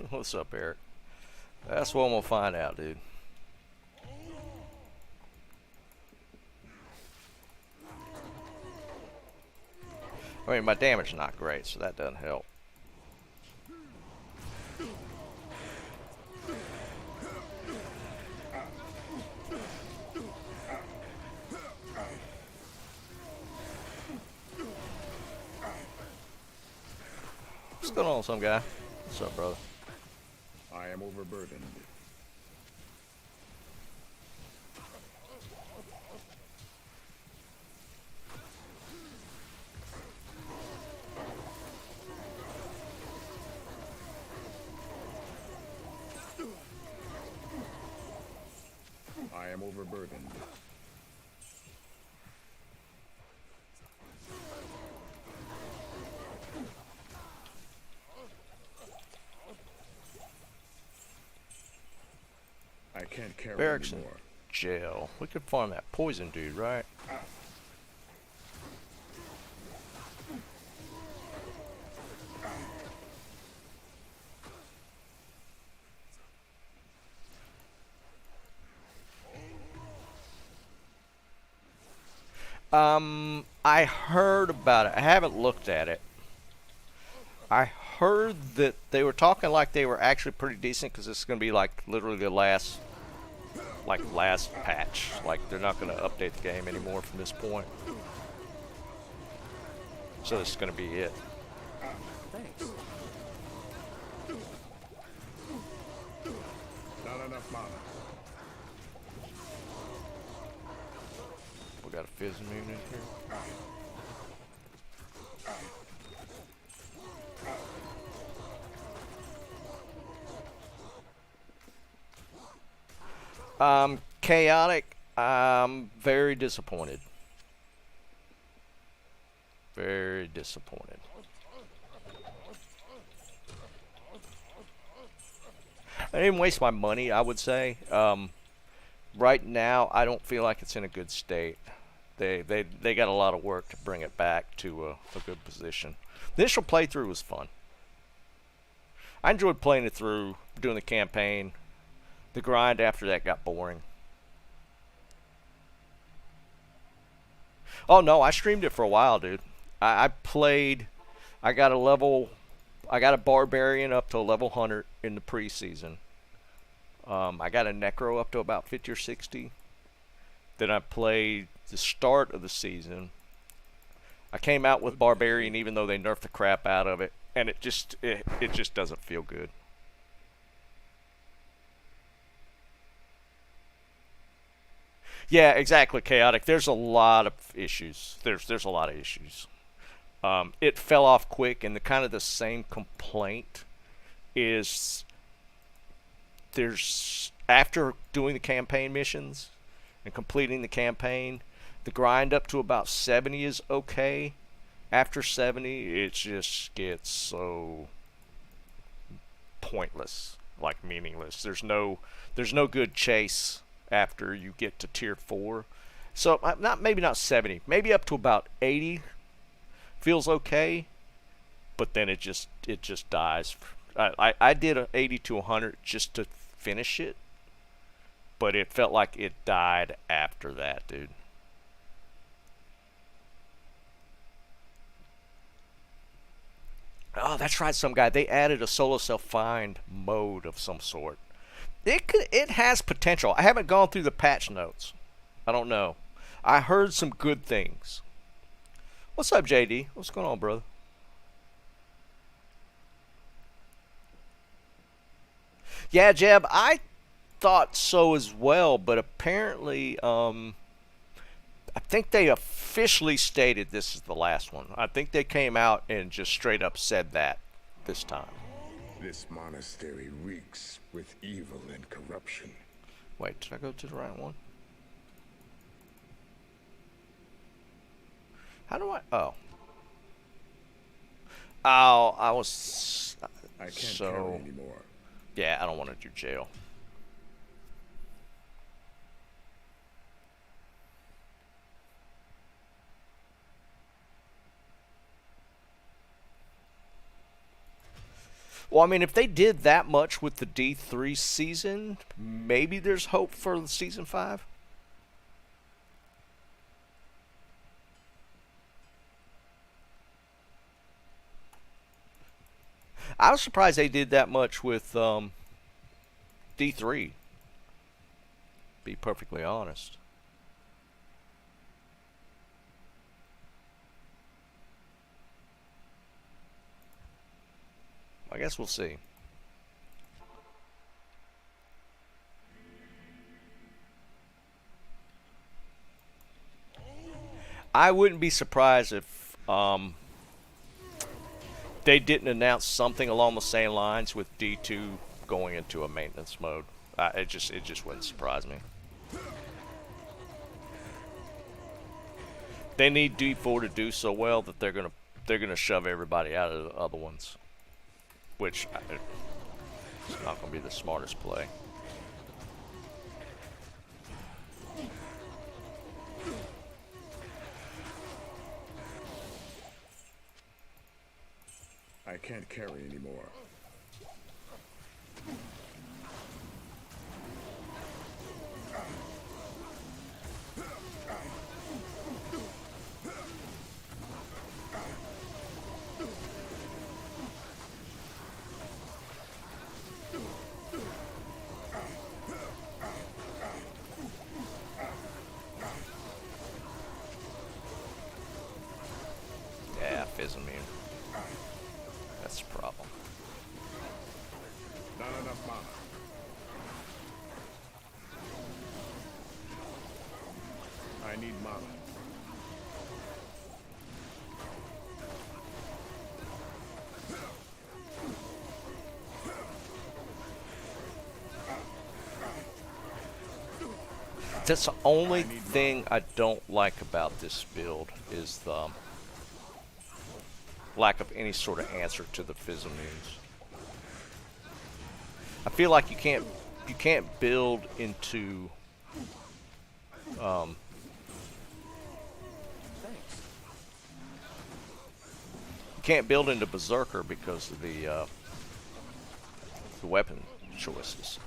What's up, Eric? That's what I'm gonna find out, dude. I mean, my damage is not great, so that doesn't help. What's going on, some guy? What's up, brother? I am overburdened. I am overburdened. I can't carry Barracks in anymore. jail. We could farm that poison dude, right? I heard about it. I haven't looked at it. I heard that they were talking like they were actually pretty decent because this is going to be like literally the last patch. Like they're not going to update the game anymore from this point. So this is going to be it. Thanks. Not enough mana. We got a fizz immune in here. Chaotic. I'm very disappointed. Very disappointed. I didn't waste my money, I would say. Right now, I don't feel like it's in a good state. They got a lot of work to bring it back to a good position. The initial playthrough was fun. I enjoyed playing it through, doing the campaign. The grind after that got boring. Oh no, I streamed it for a while, dude. I played. I got a barbarian up to a level 100 in the preseason. I got a necro up to about 50 or 60. Then I played the start of the season. I came out with barbarian even though they nerfed the crap out of it, and it just doesn't feel good. Yeah, exactly, chaotic. There's a lot of issues. There's a lot of issues. It fell off quick, and the kind of the same complaint is there's after doing the campaign missions and completing the campaign, the grind up to about 70 is okay. After 70, it just gets so pointless, like meaningless. There's no good chase after you get to tier 4. So maybe not 70, maybe up to about 80 feels okay, but then it just dies. I did an 80 to 100 just to finish it, but it felt like it died after that, dude. Oh, that's right, some guy. They added a solo self-find mode of some sort. It has potential. I haven't gone through the patch notes. I don't know. I heard some good things. What's up, JD? What's going on, brother? Yeah, Jeb, I thought so as well, but apparently, I think they officially stated this is the last one. I think they came out and just straight up said that this time. This monastery reeks with evil and corruption. Wait, did I go to the right one? How do I? Oh. Oh, I was. I can't carry anymore. Yeah, I don't want to do jail. Well, I mean, if they did that much with the D3 season, maybe there's hope for the season 5. I was surprised they did that much with D3. Be perfectly honest. I guess we'll see. I wouldn't be surprised if they didn't announce something along the same lines with D2 going into a maintenance mode. It just wouldn't surprise me. They need D4 to do so well that they're gonna shove everybody out of the other ones, which it's not gonna be the smartest play. I can't carry anymore. Yeah, fizz immune. That's the problem. Not enough mana. I need mana. That's the only thing I don't like about this build is the lack of any sort of answer to the fizz immunes. I feel like you can't build into Thanks. you can't build into Berserker because of the weapon choices.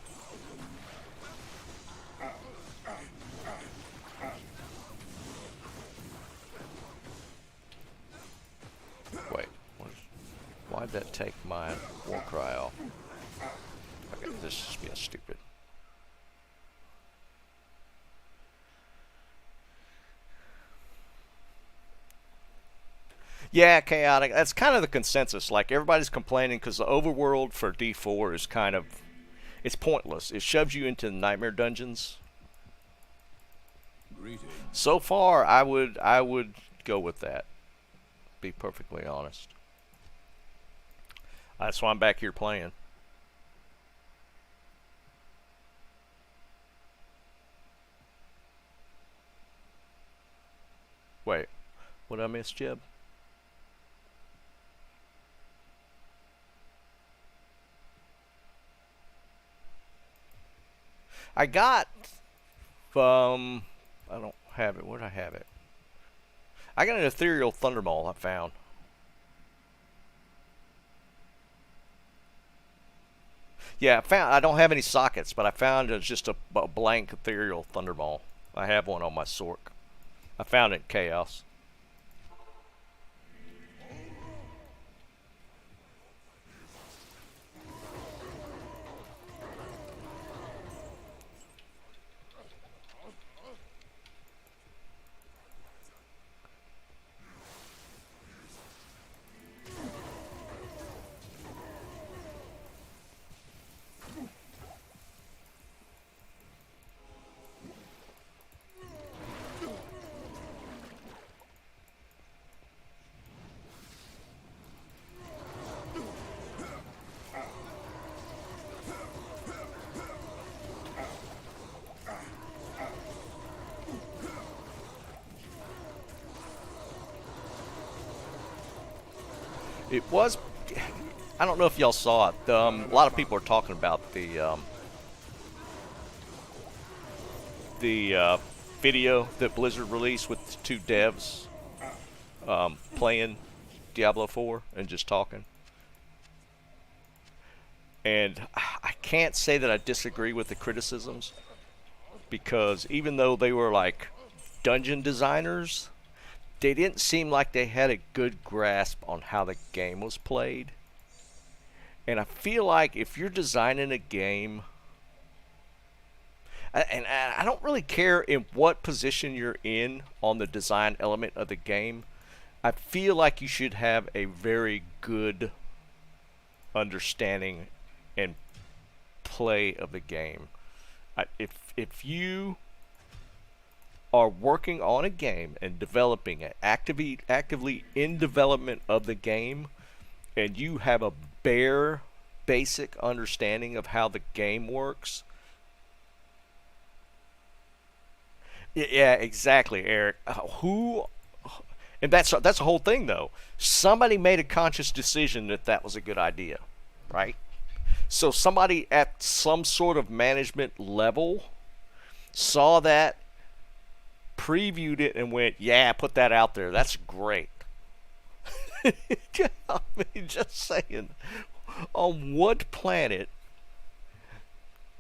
Wait, why'd that take my war cry off? Okay, this is being stupid. Yeah, chaotic. That's kind of the consensus. Like, everybody's complaining because the overworld for D4 is kind of, it's pointless. It shoves you into the nightmare dungeons. Greetings. So far, I would go with that. Be perfectly honest. That's why I'm back here playing. Wait, what did I miss, Jeb? I got I don't have it. Where did I have it? I got an ethereal thunderball I found. Yeah, I don't have any sockets, but I found just a blank ethereal thunderball. I have one on my Sork. I found it in Chaos. It was, I don't know if y'all saw it. A lot of people are talking about the video that Blizzard released with the two devs playing Diablo 4 and just talking. And I can't say that I disagree with the criticisms, because even though they were like dungeon designers, they didn't seem like they had a good grasp on how the game was played. And I feel like if you're designing a game, and I don't really care in what position you're in on the design element of the game, I feel like you should have a very good understanding and play of the game. If you are working on a game and developing it, actively in development of the game, and you have a bare basic understanding of how the game works. Yeah, exactly, Eric. And that's a whole thing, though. Somebody made a conscious decision that that was a good idea, right? So somebody at some sort of management level saw that, previewed it, and went, "Yeah, put that out there. That's great." I mean, just saying. On what planet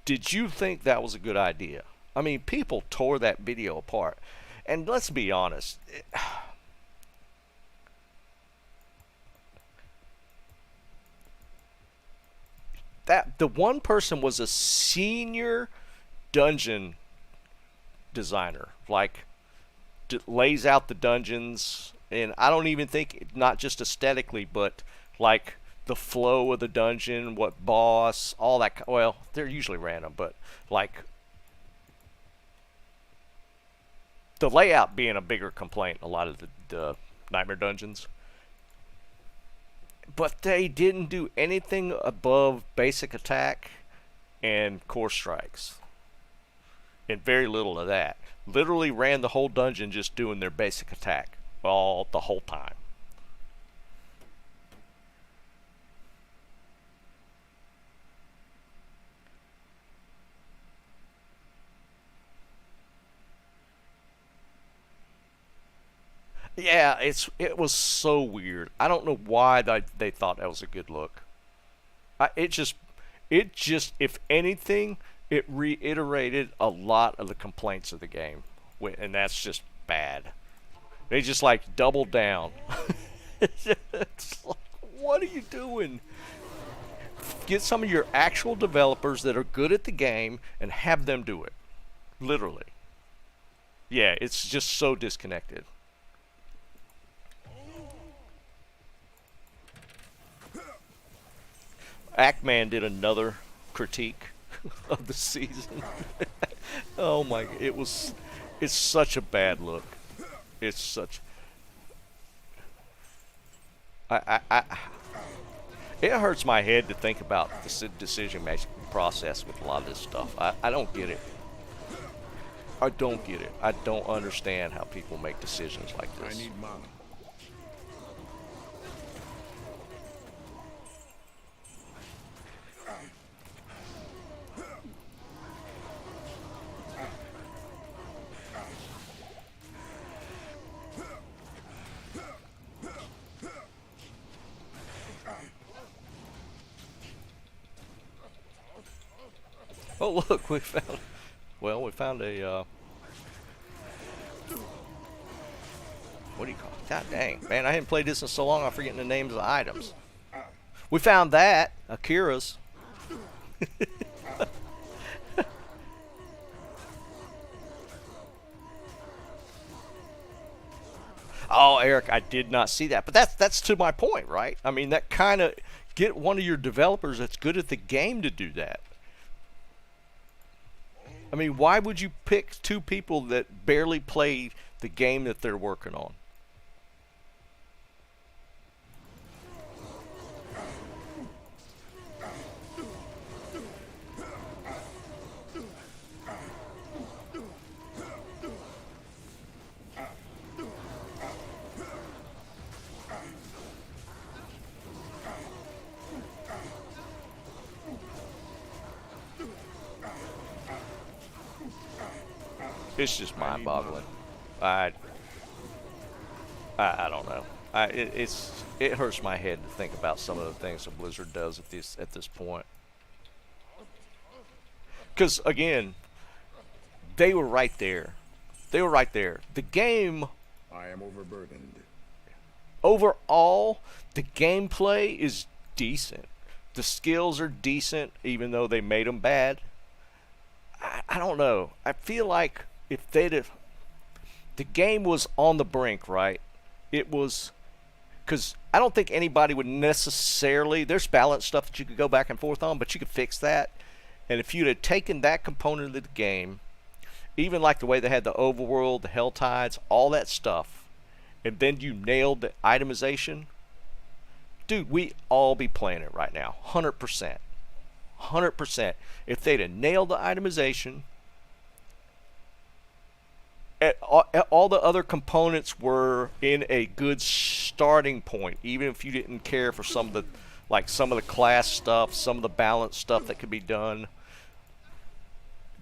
did you think that was a good idea? I mean, people tore that video apart. And let's be honest. That the one person was a senior dungeon designer, like lays out the dungeons, and I don't even think, not just aesthetically, but like the flow of the dungeon, what boss, all that. Well, they're usually random, but like the layout being a bigger complaint in a lot of the Nightmare dungeons. But they didn't do anything above basic attack and core strikes. And very little of that. Literally ran the whole dungeon just doing their basic attack the whole time. Yeah, it was so weird. I don't know why they thought that was a good look. It just, if anything, it reiterated a lot of the complaints of the game, and that's just bad. They just like doubled down. It's like, what are you doing? Get some of your actual developers that are good at the game and have them do it. Literally. Yeah, it's just so disconnected. Ackman did another critique of the season. Oh my! It's such a bad look. It's such. It hurts my head to think about the decision-making process with a lot of this stuff. I don't get it. I don't get it. I don't understand how people make decisions like this. I need mana. Oh look, we found. Well, we found a. What do you call it? God dang, man! I haven't played this in so long. I'm forgetting the names of the items. We found that Akira's. Oh, Eric, I did not see that. But that's to my point, right? I mean, that kind of get one of your developers that's good at the game to do that. I mean, why would you pick two people that barely play the game that they're working on? It's just mind-boggling. I don't know. It hurts my head to think about some of the things that Blizzard does at this point. Because again, they were right there. They were right there. The game I am overburdened. overall, the gameplay is decent. The skills are decent, even though they made them bad. I don't know. I feel like if they'd have, the game was on the brink, right? It was, because I don't think anybody would necessarily. There's balance stuff that you could go back and forth on, but you could fix that. And if you'd have taken that component of the game, even like the way they had the overworld, the hell tides, all that stuff, and then you nailed the itemization, dude, we all be playing it right now, 100%. 100%. If they'd have nailed the itemization, all the other components were in a good starting point, even if you didn't care for some of the, like some of the class stuff, some of the balance stuff that could be done.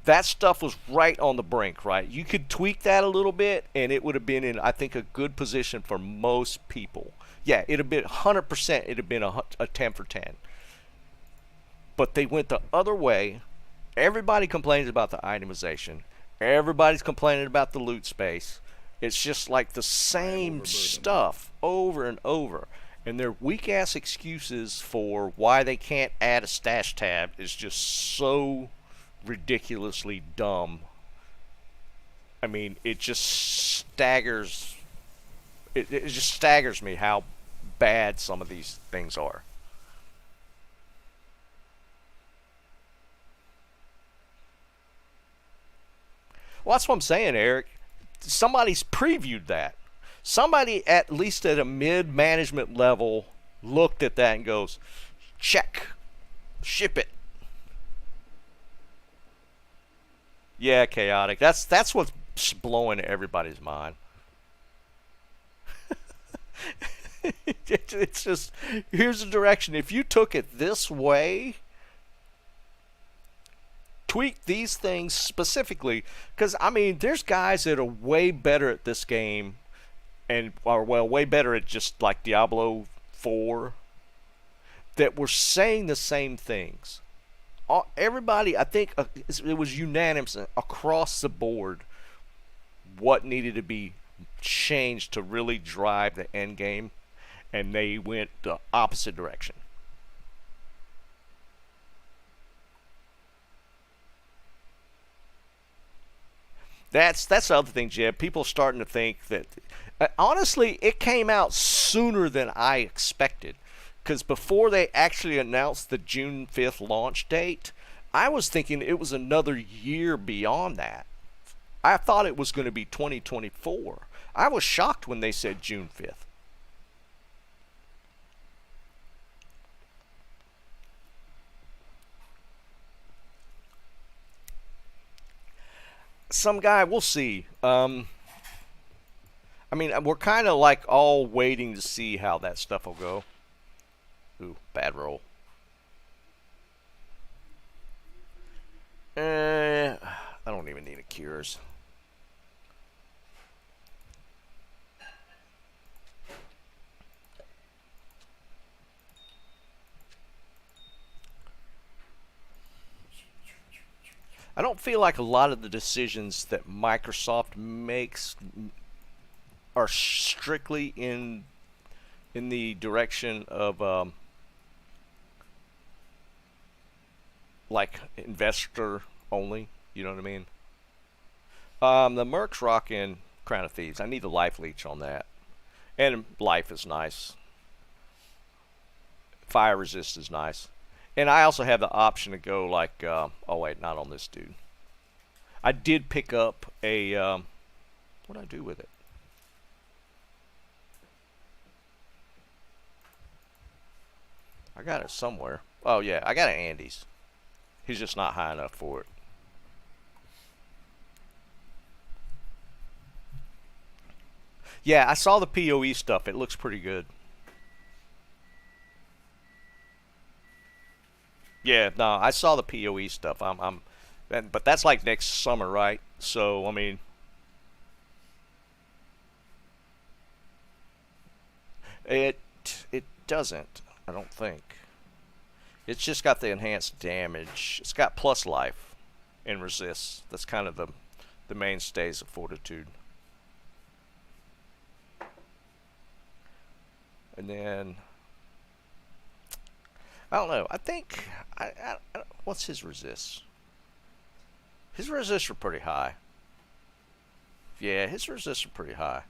That stuff was right on the brink, right? You could tweak that a little bit, and it would have been in, I think, a good position for most people. Yeah, it'd have been 100%. It'd have been a 10 for 10. But they went the other way. Everybody complains about the itemization. Everybody's complaining about the loot space. It's just like the same stuff over and over. And their weak-ass excuses for why they can't add a stash tab is just so ridiculously dumb. I mean, it just staggers. It just staggers me how bad some of these things are. Well, that's what I'm saying, Eric. Somebody's previewed that. Somebody, at least at a mid-management level, looked at that and goes, check, ship it. Yeah, chaotic. That's what's blowing everybody's mind. It's just, here's the direction. If you took it this way, tweak these things specifically, because I mean, there's guys that are way better at this game, and are well, way better at just like Diablo 4, that were saying the same things. Everybody, I think, it was unanimous across the board what needed to be changed to really drive the end game, and they went the opposite direction. That's the other thing, Jeb. People are starting to think that, honestly, it came out sooner than I expected. Because before they actually announced the June 5th launch date, I was thinking it was another year beyond that. I thought it was going to be 2024. I was shocked when they said June 5th. Some guy, we'll see. I mean, we're kind of like all waiting to see how that stuff will go. Ooh, bad roll. I don't even need a cures. I don't feel like a lot of the decisions that Microsoft makes are strictly in the direction of like investor only. You know what I mean? The Merc's rocking Crown of Thieves. I need the life leech on that, and life is nice. Fire resist is nice. And I also have the option to go like, oh wait, not on this dude. I did pick up a, what did I do with it? I got it somewhere. Oh yeah, I got an Andes. He's just not high enough for it. Yeah, I saw the PoE stuff. It looks pretty good. Yeah, no, I saw the PoE stuff. But that's like next summer, right? So, I mean, it doesn't. I don't think. It's just got the enhanced damage. It's got plus life. and resists. That's kind of the mainstays of Fortitude. And then I don't know. I think what's his resists? His resists are pretty high. Yeah, his resists are pretty high.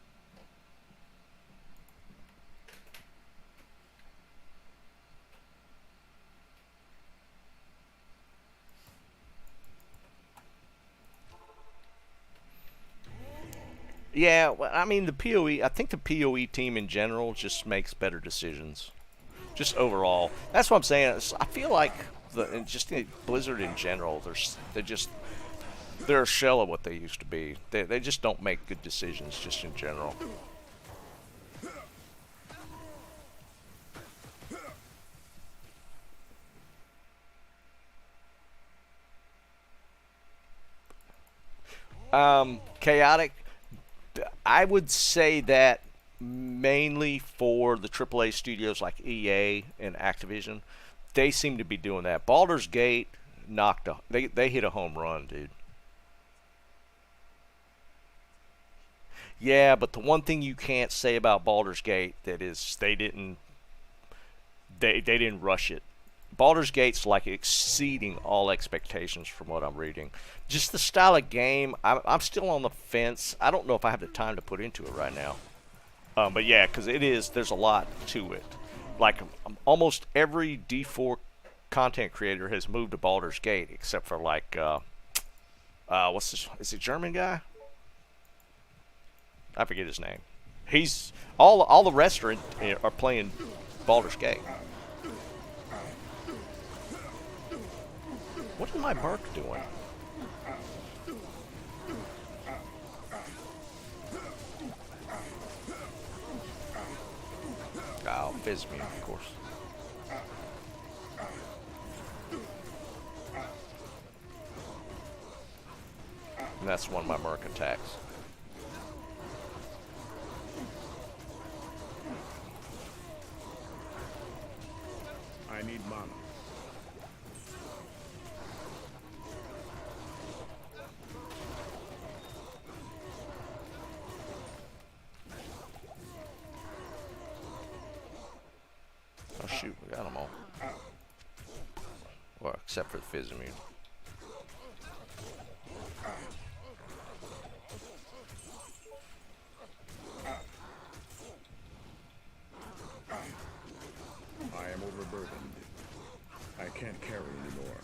Yeah, well, I mean the PoE. I think the PoE team in general just makes better decisions, just overall. That's what I'm saying. I feel like just Blizzard in general, they're a shell of what they used to be. They just don't make good decisions, just in general. Chaotic. I would say that mainly for the AAA studios like EA and Activision, they seem to be doing that. Baldur's Gate they hit a home run, dude. Yeah, but the one thing you can't say about Baldur's Gate that is they didn't rush it. Baldur's Gate's like exceeding all expectations from what I'm reading. Just the style of game, I'm still on the fence. I don't know if I have the time to put into it right now. But yeah, because there's a lot to it. Like almost every D4 content creator has moved to Baldur's Gate except for like, what's this? Is it German guy? I forget his name. He's all the rest are playing Baldur's Gate. What is my bark doing? Oh, fizz me, of course. And that's one of my Merc attacks. I need mana. Oh shoot, we got them all. Well, except for the fizz immune. I am overburdened. I can't carry anymore.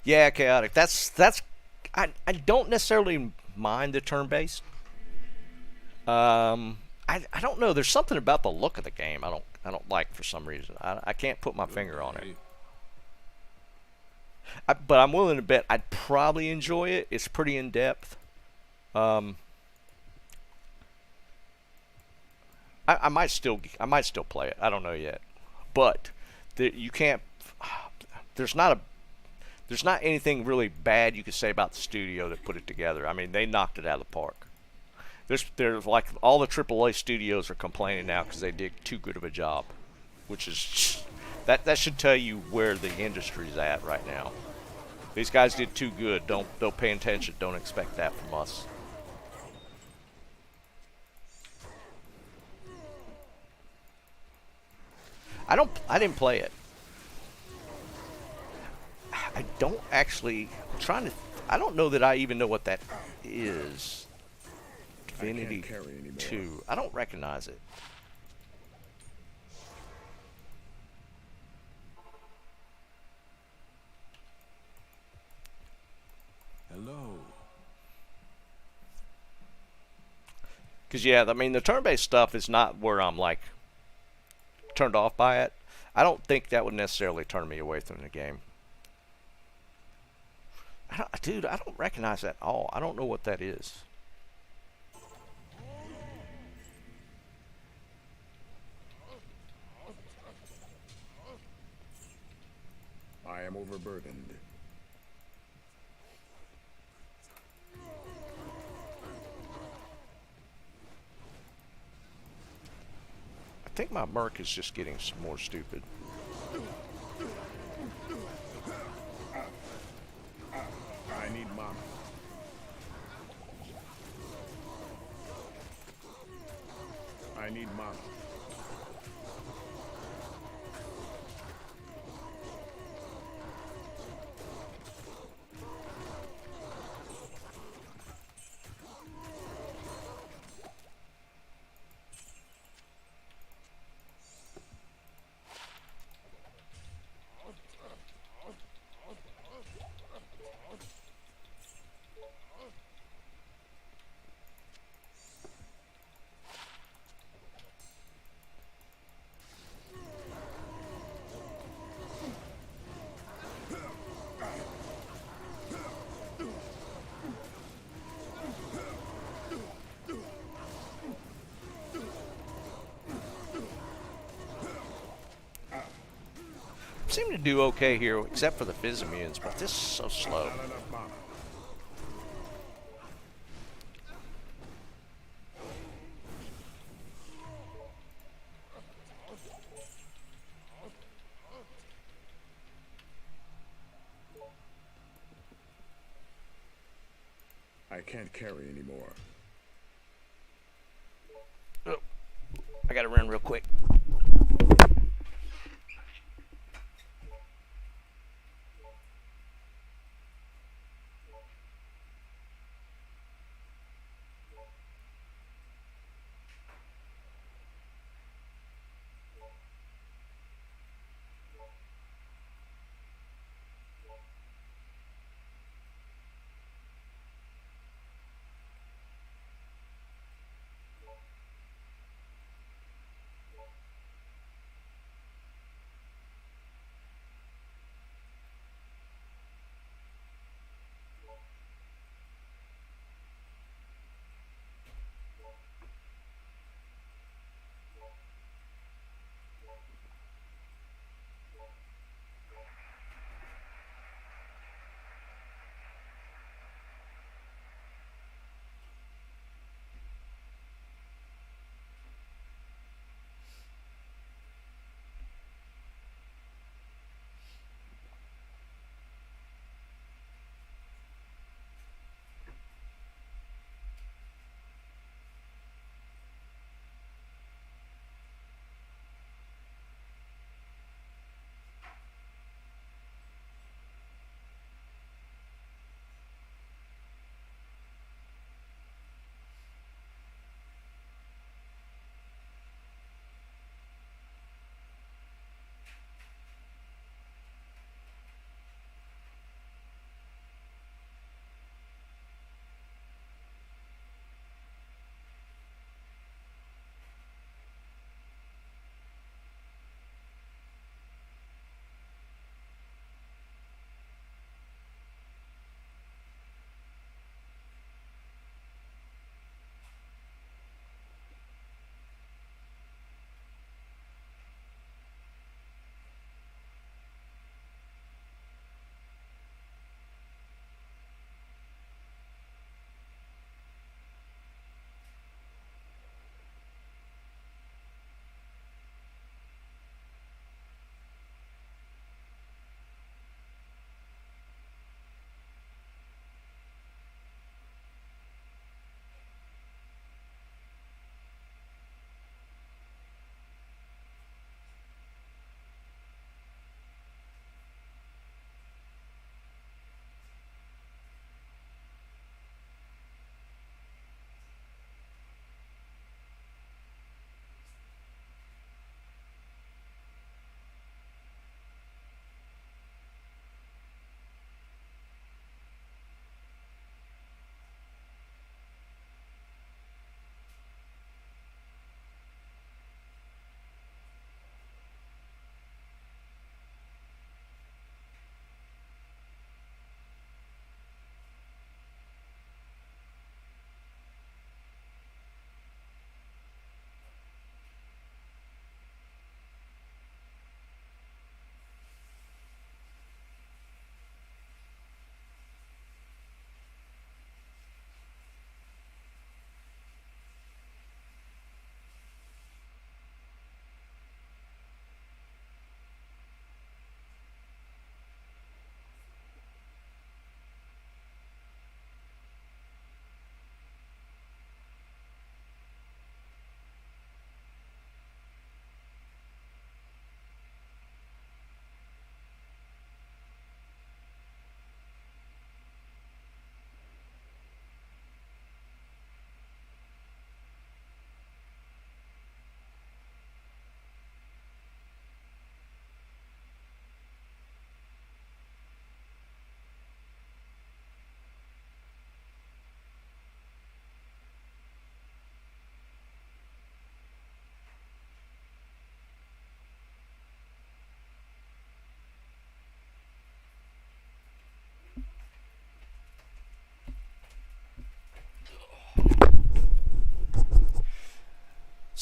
Yeah, chaotic. I don't necessarily mind the turn-based. I don't know. There's something about the look of the game I don't like for some reason. I can't put my finger on it. But I'm willing to bet I'd probably enjoy it. It's pretty in depth. I might still play it. I don't know yet. But you can't. There's not anything really bad you could say about the studio that put it together. I mean, they knocked it out of the park. There's like all the AAA studios are complaining now because they did too good of a job, which is that should tell you where the industry's at right now. These guys did too good. Don't pay attention. Don't expect that from us. I didn't play it. I don't actually. I don't know that I even know what that is. Divinity 2. I don't recognize it. Hello. Because, yeah, I mean, the turn-based stuff is not where I'm, like, turned off by it. I don't think that would necessarily turn me away from the game. Dude, I don't recognize that at all. I don't know what that is. I am overburdened. I think my Merc is just getting some more stupid. I need mana. Seem to do okay here, except for the Fizz-Immunes, but this is so slow. Not enough mana. I can't carry anymore. Oh, I gotta run real quick.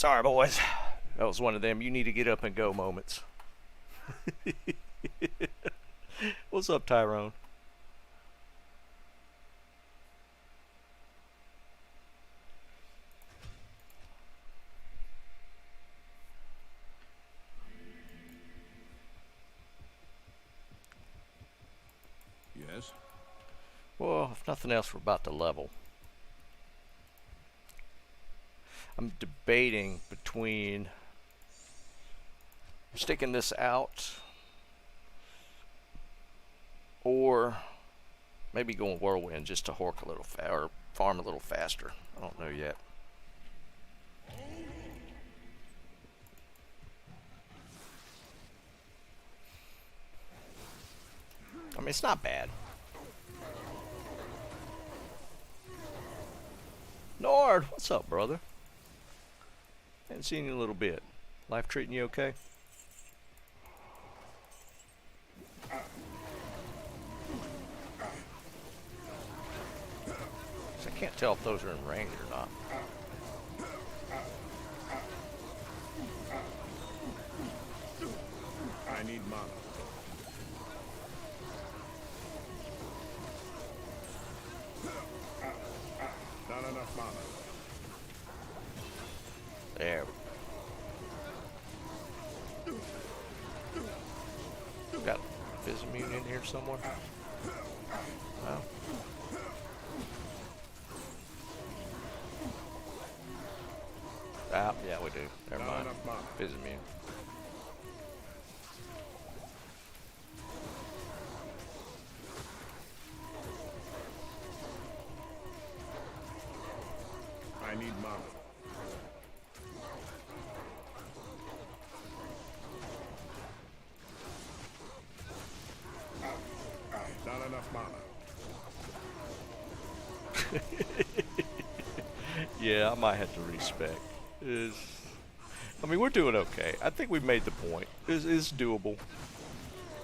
Sorry, boys. That was one of them you need to get up and go moments. What's up, Tyrone? Yes? Well, if nothing else, we're about to level. I'm debating between sticking this out or maybe going whirlwind just to hork a little or farm a little faster. I don't know yet. I mean, it's not bad. Nord, what's up, brother? Haven't seen you in a little bit. Life treating you okay? I can't tell if those are in range or not. I need mana. Not enough mana. There. Got Vismune in here somewhere? No. Ah, yeah, we do. Never mind. Vismune. I need mana. Not enough mana. Yeah, I might have to respec. I mean, we're doing okay. I think we've made the point. It's doable.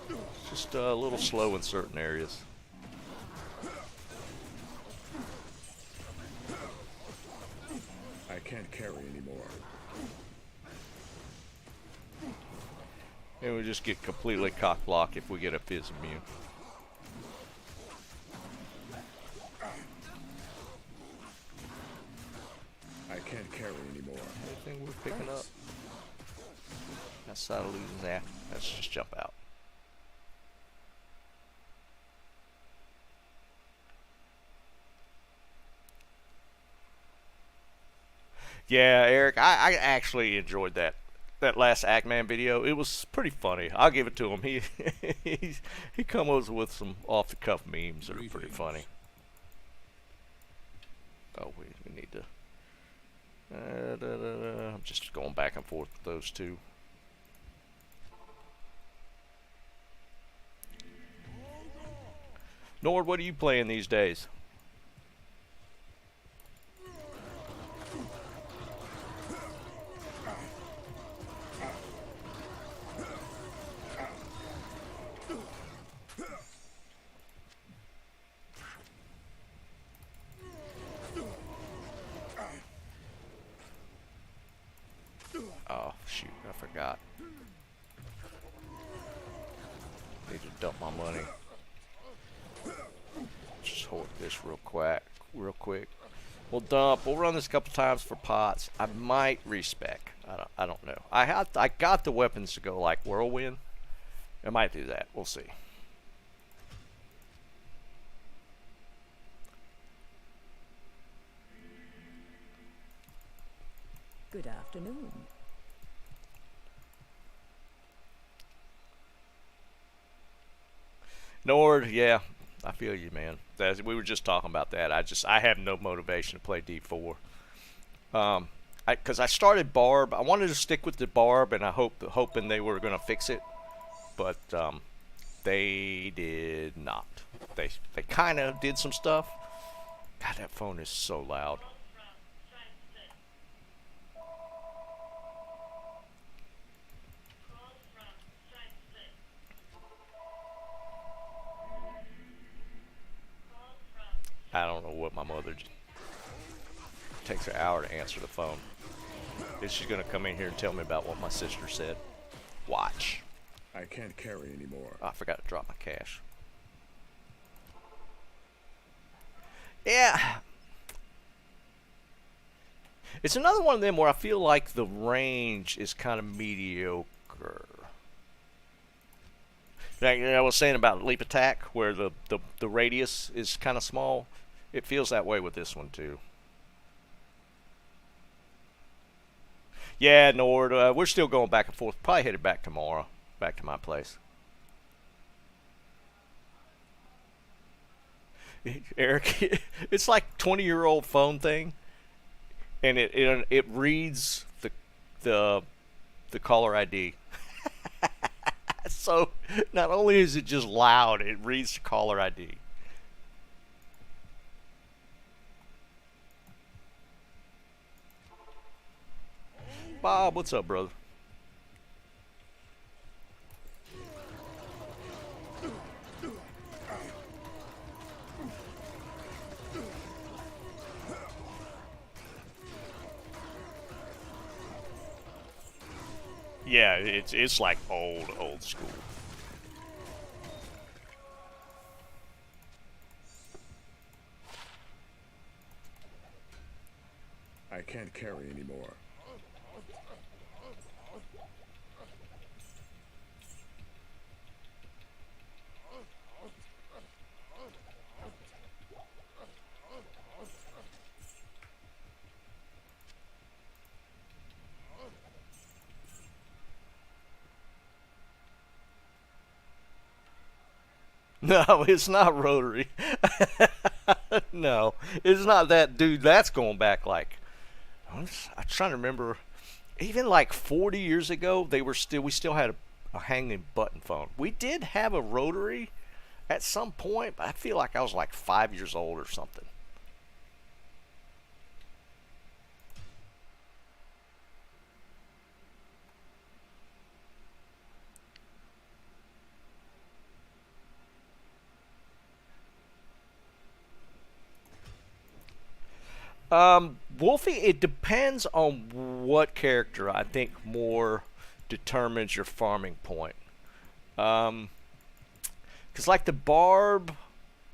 It's just a little slow in certain areas. I can't carry anymore. And we just get completely cock blocked if we get a Fizz immune. I can't carry anymore. Anything we're picking up? Outside of losing that, let's just jump out. Yeah, Eric, I actually enjoyed that last Ackman video. It was pretty funny. I'll give it to him. He comes with some off the cuff memes that are pretty funny. Oh, we need to. I'm just going back and forth with those two. Nord, what are you playing these days? Oh, shoot, I forgot. Need to dump my money. Just hold this real quick. We'll dump. We'll run this a couple times for pots. I might respec. I don't know. I got the weapons to go like whirlwind. I might do that. We'll see. Good afternoon. Nord, yeah, I feel you, man. We were just talking about that. I have no motivation to play D4. Because I started barb. I wanted to stick with the barb, and hoping they were gonna fix it, but they did not. They kind of did some stuff. God, that phone is so loud. I don't know what my mother takes an hour to answer the phone. Is she's gonna come in here and tell me about what my sister said. Watch. I can't carry anymore. Oh, I forgot to drop my cash. Yeah. It's another one of them where I feel like the range is kind of mediocre. Like I was saying about Leap Attack, where the radius is kind of small. It feels that way with this one, too. Yeah, Nord, we're still going back and forth. Probably headed back tomorrow, back to my place. Eric, it's like 20-year-old phone thing, and it reads the caller ID. So not only is it just loud, it reads the caller ID. Bob, what's up, brother? Yeah, it's like old school. I can't carry anymore. No, it's not rotary. No, it's not that, dude. That's going back like I'm trying to remember. Even like 40 years ago, we still had a hanging button phone. We did have a rotary at some point, but I feel like I was like 5 years old or something. Wolfie, it depends on what character I think more determines your farming point. Because like the barb,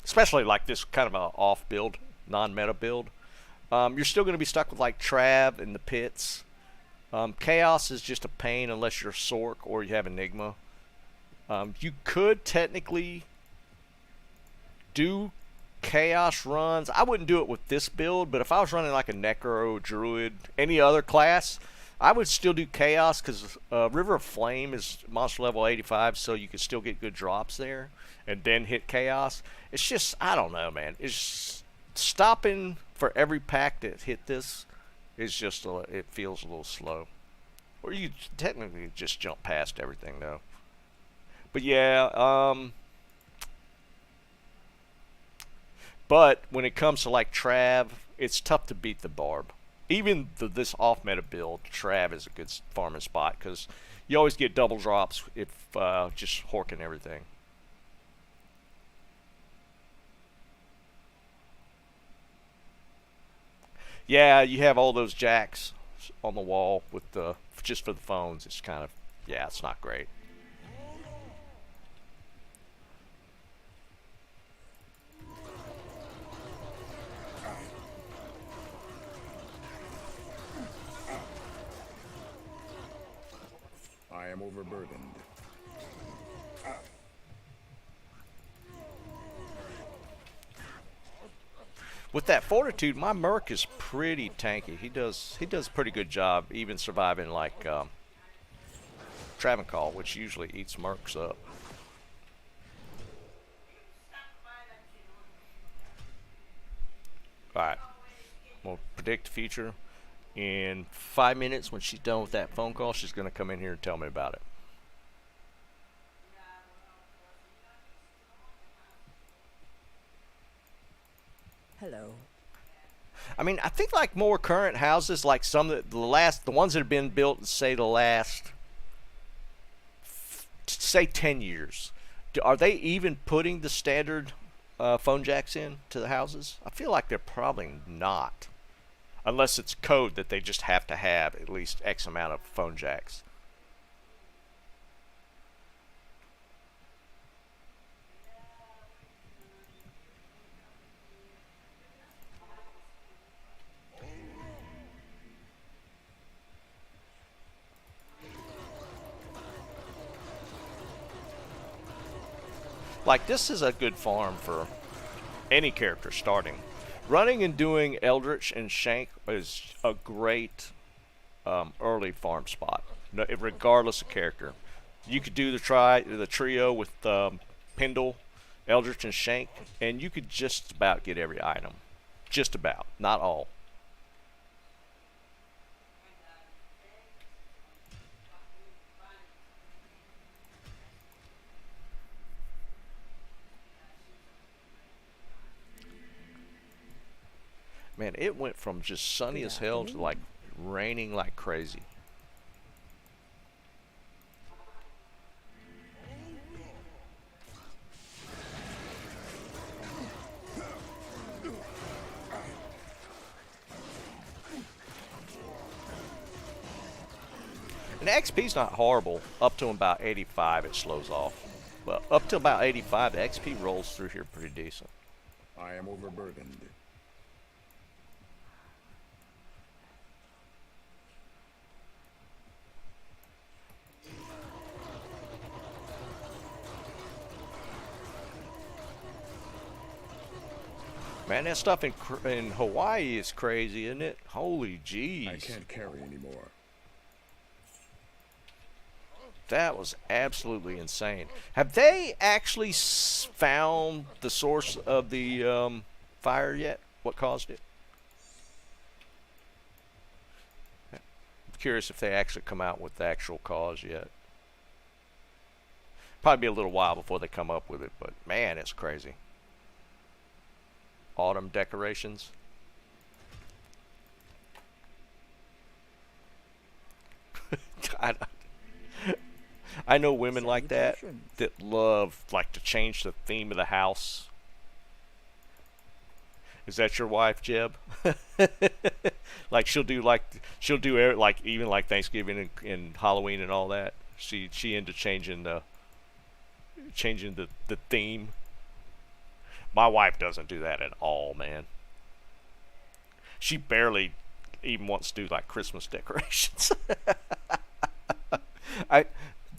especially like this kind of a off build, non-meta build, you're still going to be stuck with like Trav and the pits. Chaos is just a pain unless you're Sork or you have Enigma. You could technically do Chaos runs. I wouldn't do it with this build, but if I was running like a Necro, Druid, any other class, I would still do Chaos because River of Flame is monster level 85, so you can still get good drops there and then hit Chaos. It's just, I don't know, man. It's stopping for every pack that hit this is just, it feels a little slow. Or you technically just jump past everything, though. But yeah, but when it comes to like Trav, it's tough to beat the barb. Even this off-meta build, Trav is a good farming spot because you always get double drops if just horking everything. Yeah, you have all those jacks on the wall with just for the phones. It's kind of, yeah, it's not great. I am overburdened. With that fortitude, my Merc is pretty tanky. He does a pretty good job even surviving like Travancore, which usually eats Mercs up. Alright. We'll predict the future. In 5 minutes, when she's done with that phone call, she's going to come in here and tell me about it. Hello. I mean, I think like more current houses, like some that the ones that have been built, say the last, say 10 years, are they even putting the standard phone jacks in to the houses? I feel like they're probably not. unless it's code that they just have to have at least X amount of phone jacks. Like, this is a good farm for any character starting. Running and doing Eldritch and Shank is a great early farm spot, regardless of character. You could do the trio with Pendle, Eldritch, and Shank, and you could just about get every item. Just about, not all. Man, it went from just sunny as hell to like raining like crazy. And the XP's not horrible. Up to about 85 it slows off. But up to about 85 the XP rolls through here pretty decent. I am overburdened. Man, that stuff in Hawaii is crazy, isn't it? Holy jeez. I can't carry anymore. That was absolutely insane. Have they actually found the source of the fire yet? What caused it? I'm curious if they actually come out with the actual cause yet. Probably be a little while before they come up with it, but man, it's crazy. Autumn decorations. I know women like that love like to change the theme of the house. Is that your wife, Jeb? Like she'll do even like Thanksgiving and Halloween and all that. She into changing the theme. My wife doesn't do that at all, man. She barely even wants to do like Christmas decorations.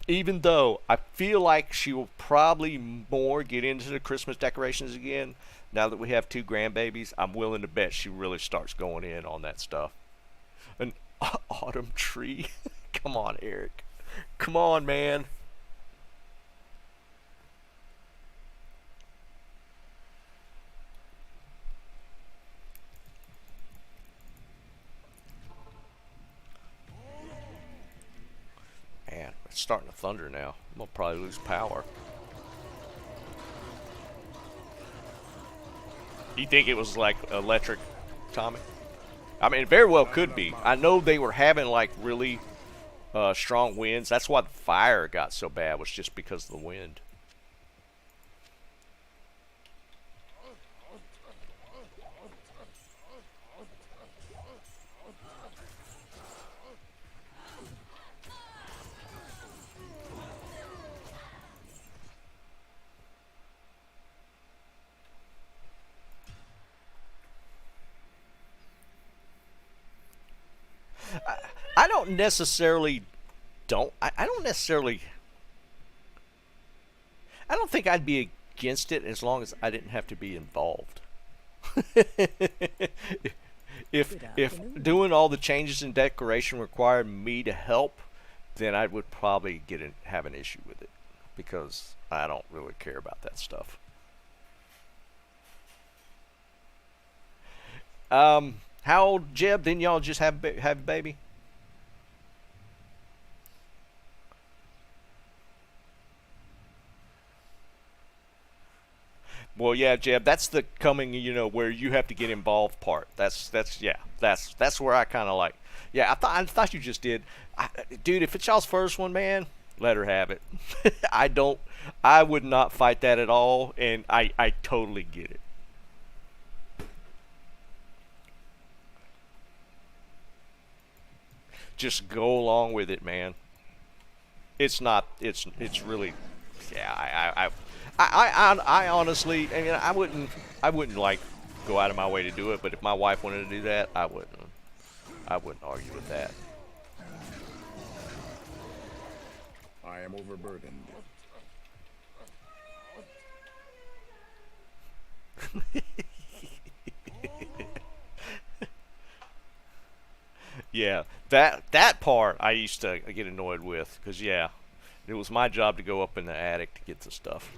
Even though I feel like she will probably more get into the Christmas decorations again now that we have 2 grandbabies. I'm willing to bet she really starts going in on that stuff. An autumn tree? Come on, Eric. Come on, man. Man, it's starting to thunder now. I'm gonna probably lose power. You think it was like electric, Tommy? I mean, it very well could be. I know they were having like really strong winds. That's why the fire got so bad, was just because of the wind. I don't necessarily I don't think I'd be against it as long as I didn't have to be involved. if doing all the changes in decoration required me to help, then I would probably have an issue with it, because I don't really care about that stuff. How old, Jeb? Didn't y'all just have a baby? Well, yeah, Jeb, that's the coming, where you have to get involved part. That's where I kind of like. Yeah, I thought you just did, dude. If it's y'all's first one, man, let her have it. I would not fight that at all, and I totally get it. just go along with it, man. It's not. It's really. Yeah. I honestly. I mean, I wouldn't like go out of my way to do it. But if my wife wanted to do that, I wouldn't. I wouldn't argue with that. I am overburdened. Yeah, that part I used to get annoyed with, because yeah, it was my job to go up in the attic to get the stuff.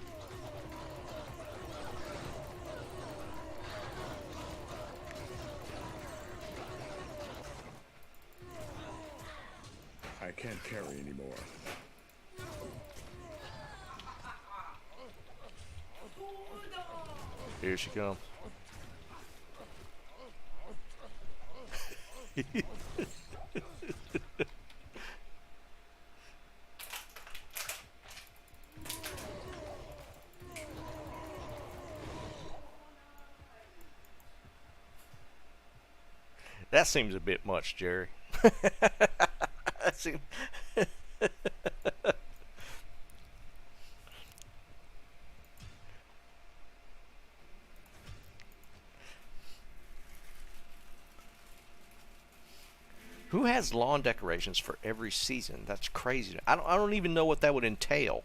I can't carry anymore. Here she comes. That seems a bit much, Jerry. That seems Who has lawn decorations for every season? That's crazy. I don't even know what that would entail.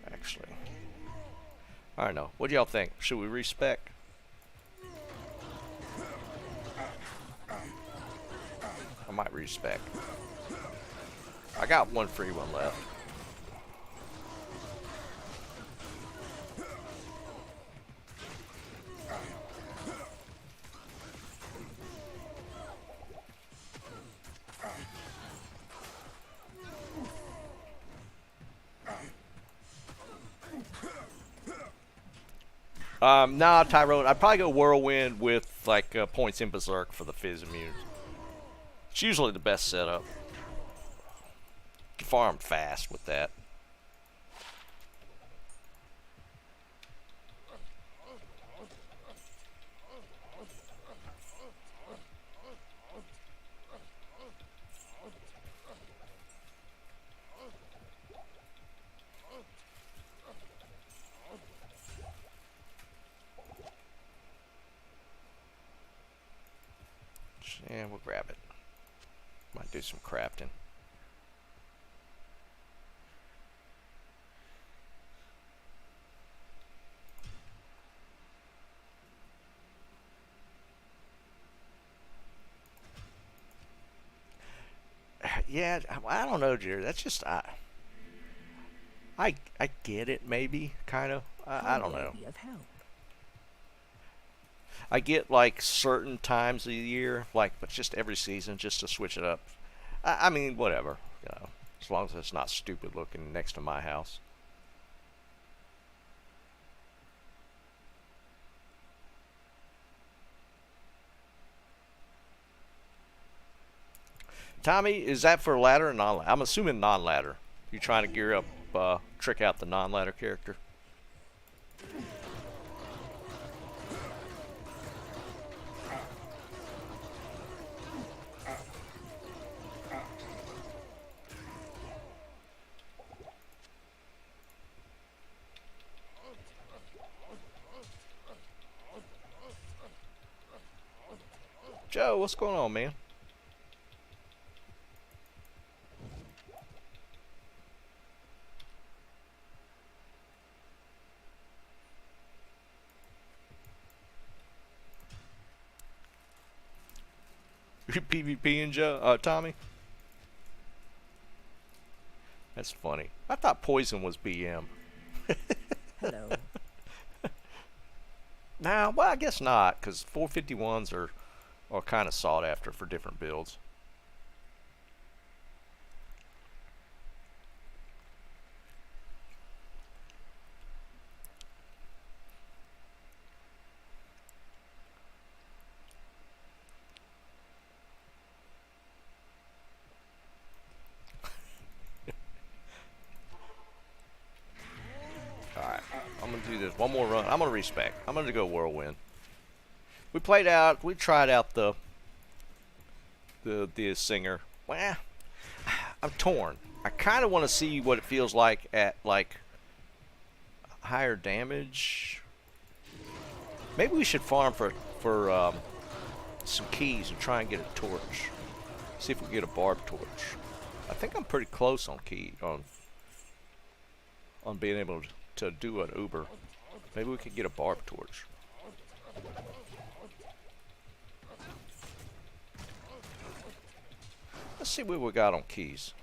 Actually, I don't know. What do y'all think? Should we respec? I might respec. I got one free one left. Nah, Tyrone. I'd probably go Whirlwind with like points in Berserk for the Fizz immunes. It's usually the best setup. Farm fast with that. Yeah, we'll grab it. Might do some crafting. Yeah, I don't know, Jared. That's just I get it, maybe, kind of. I don't know. Be of help. I get like certain times of the year, like, but just every season, just to switch it up. I mean, whatever, you know, as long as it's not stupid looking next to my house. Tommy, is that for ladder or non-ladder? I'm assuming non-ladder. You trying to gear up, trick out the non-ladder character? Joe, what's going on, man? You PvPing, Joe? Tommy? That's funny. I thought Poison was BM. Hello. Nah, well, I guess not, because 451s are kind of sought after for different builds. just one more run. I'm gonna respec. I'm gonna go whirlwind. We tried out the singer. Well, I'm torn. I kind of want to see what it feels like at like higher damage. Maybe we should farm for some keys and try and get a torch. See if we can get a barb torch. I think I'm pretty close on on being able to do an Uber. Maybe we could get a barb torch. Let's see what we got on keys.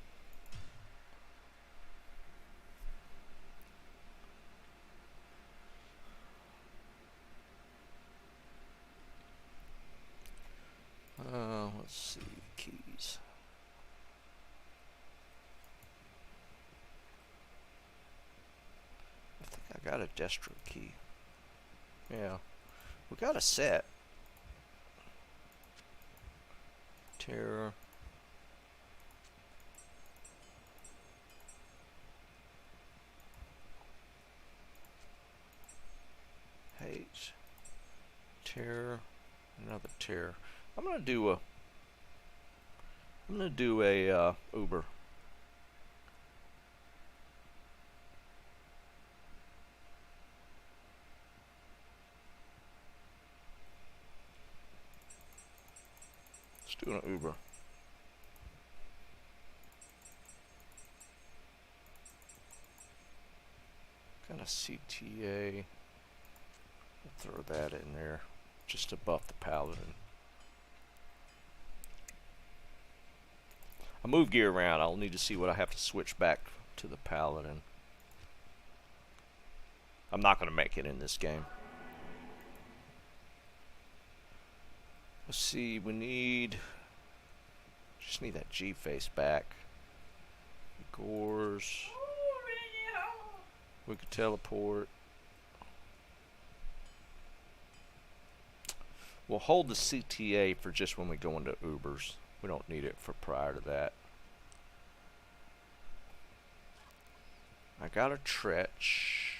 Let's see, keys. I think I got a destro key. Yeah, we got a set. Terror. H. Terror. Another terror. I'm gonna do a Uber. Let's do an Uber. Got a CTA. We'll throw that in there just to buff the paladin. I move gear around. I'll need to see what I have to switch back to the paladin. I'm not going to make it in this game. Let's see. Just need that G face back. Gores. We could teleport. We'll hold the CTA for just when we go into Ubers. We don't need it for prior to that. I got a Tretch.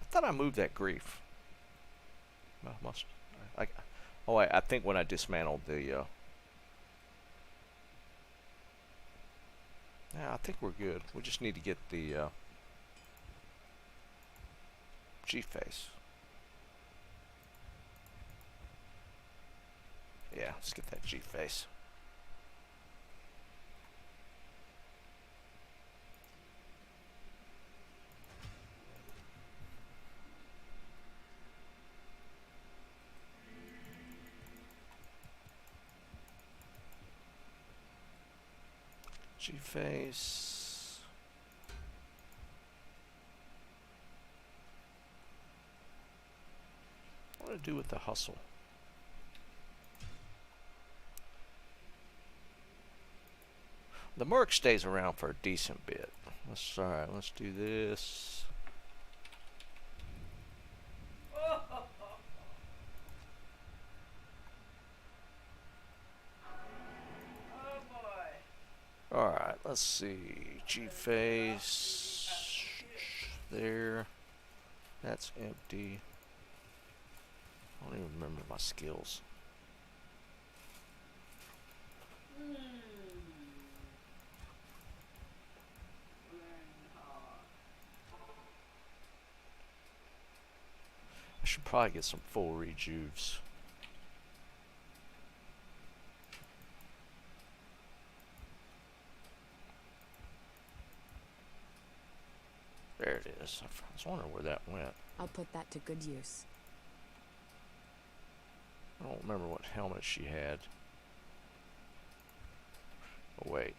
I thought I moved that grief. I think when I dismantled the yeah, I think we're good. We just need to get the G-face. Yeah, let's get that G-face. G-face. What do I do with the hustle? The Merc stays around for a decent bit. Alright, let's do this. Alright, let's see. G-face. There. That's empty. I don't even remember my skills. I should probably get some full rejuves. There it is. I was wondering where that went. I'll put that to good use. I don't remember what helmet she had. Oh, wait.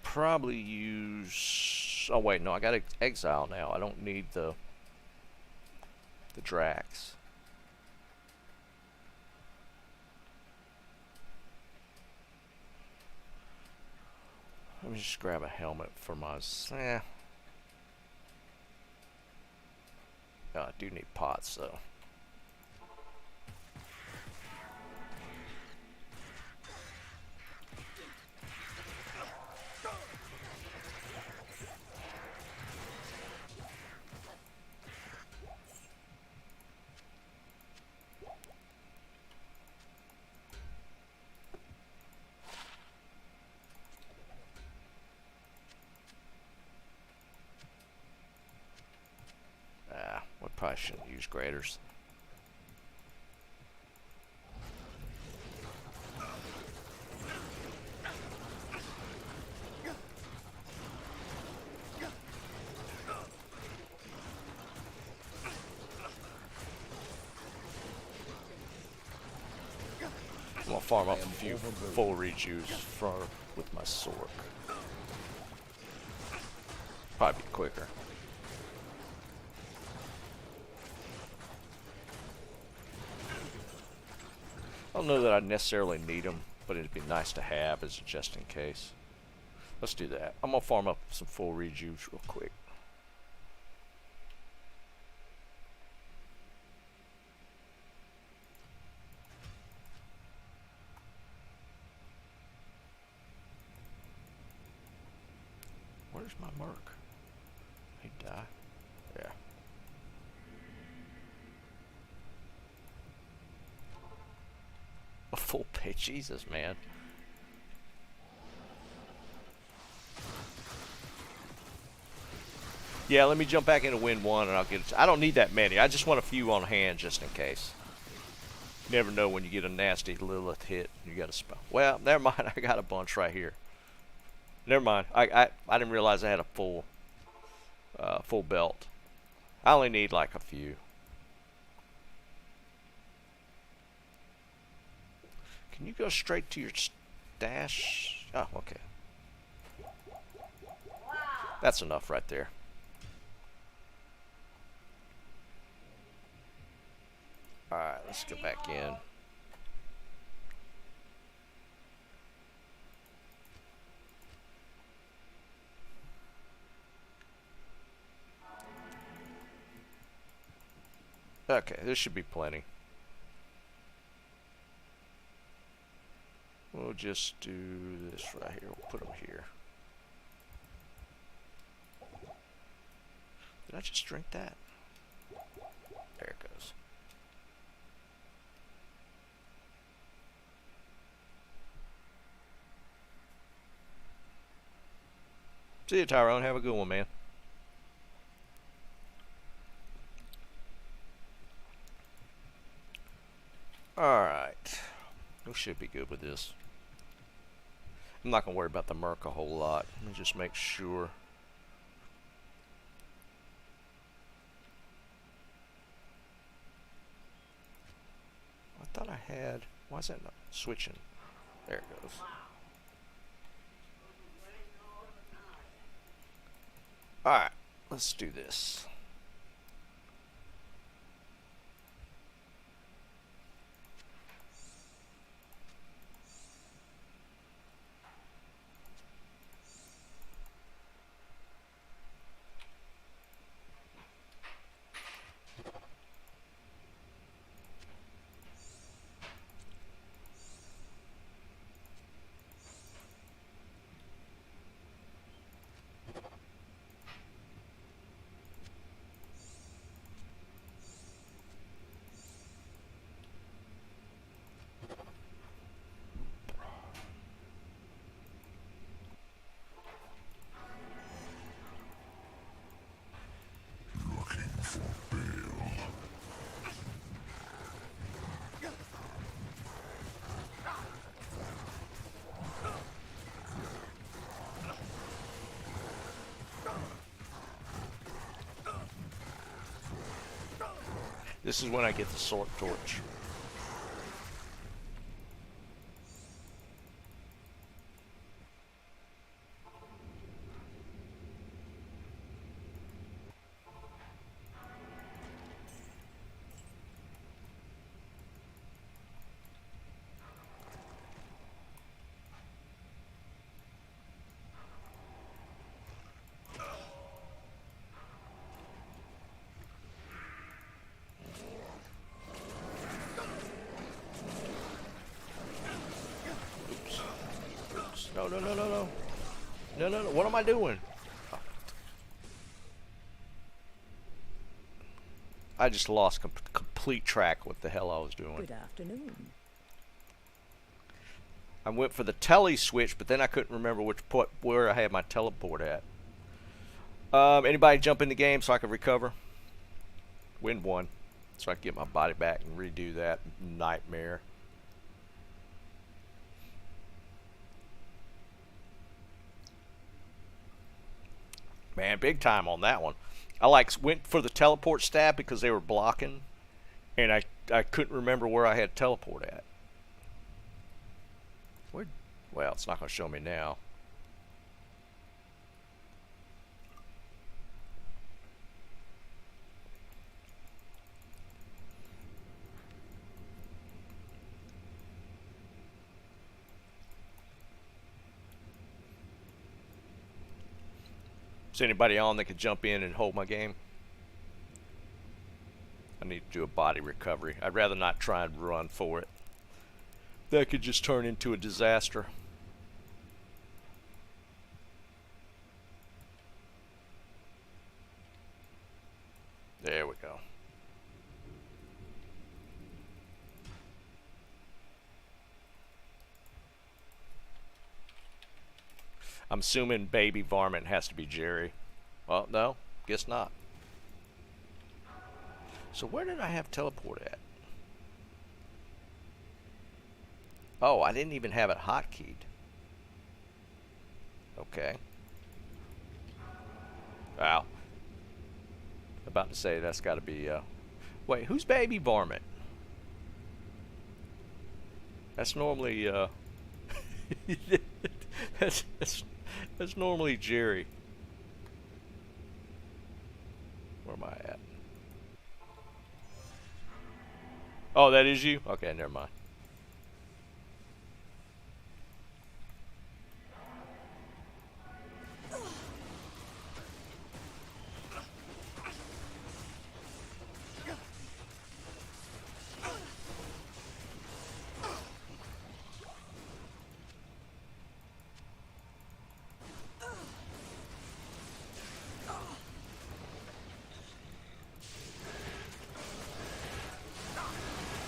Probably use... Oh, wait, no, I got exile now. I don't need the Drax. Let me just grab a helmet for my... Oh, I do need pots though. We probably shouldn't use graders. I'm gonna farm up a few full rejuice with my sword. Probably be quicker. I don't know that I necessarily need them, but it'd be nice to have as a just in case. Let's do that. I'm gonna farm up some full rejuice real quick. Where's my merc? He died? Yeah. A full pay, Jesus, man. Yeah, let me jump back into win one and I'll get it. I don't need that many. I just want a few on hand just in case. You never know when you get a nasty Lilith hit. You got to spell. Well, never mind. I got a bunch right here. Never mind. I didn't realize I had a full belt. I only need like a few. Can you go straight to your stash? Oh, okay. That's enough right there. Alright, let's go back in. Okay, this should be plenty. We'll just do this right here. We'll put them here. Did I just drink that? There it goes. See you, Tyrone. Have a good one, man. Alright. We should be good with this. I'm not going to worry about the merc a whole lot. Let me just make sure. I thought I had... Why is that not switching? There it goes. Alright, let's do this. This is when I get the sword torch. no, no, no, no. No, no, no. What am I doing? I just lost complete track what the hell I was doing. Good afternoon. I went for the tele switch, but then I couldn't remember where I had my teleport at. Anybody jump in the game so I can recover? Win one, so I can get my body back and redo that nightmare. Man, big time on that one. I went for the teleport stab because they were blocking, and I couldn't remember where I had teleport at. Well, it's not going to show me now. Is anybody on that could jump in and hold my game? I need to do a body recovery. I'd rather not try and run for it. That could just turn into a disaster. There we go. I'm assuming baby varmint has to be Jerry. Well, no, guess not. So where did I have teleport at? Oh, I didn't even have it hotkeyed. Okay. Wow. About to say that's got to be. Wait, who's baby varmint? That's normally. That's normally Jerry. Where am I at? Oh, that is you? Okay, never mind.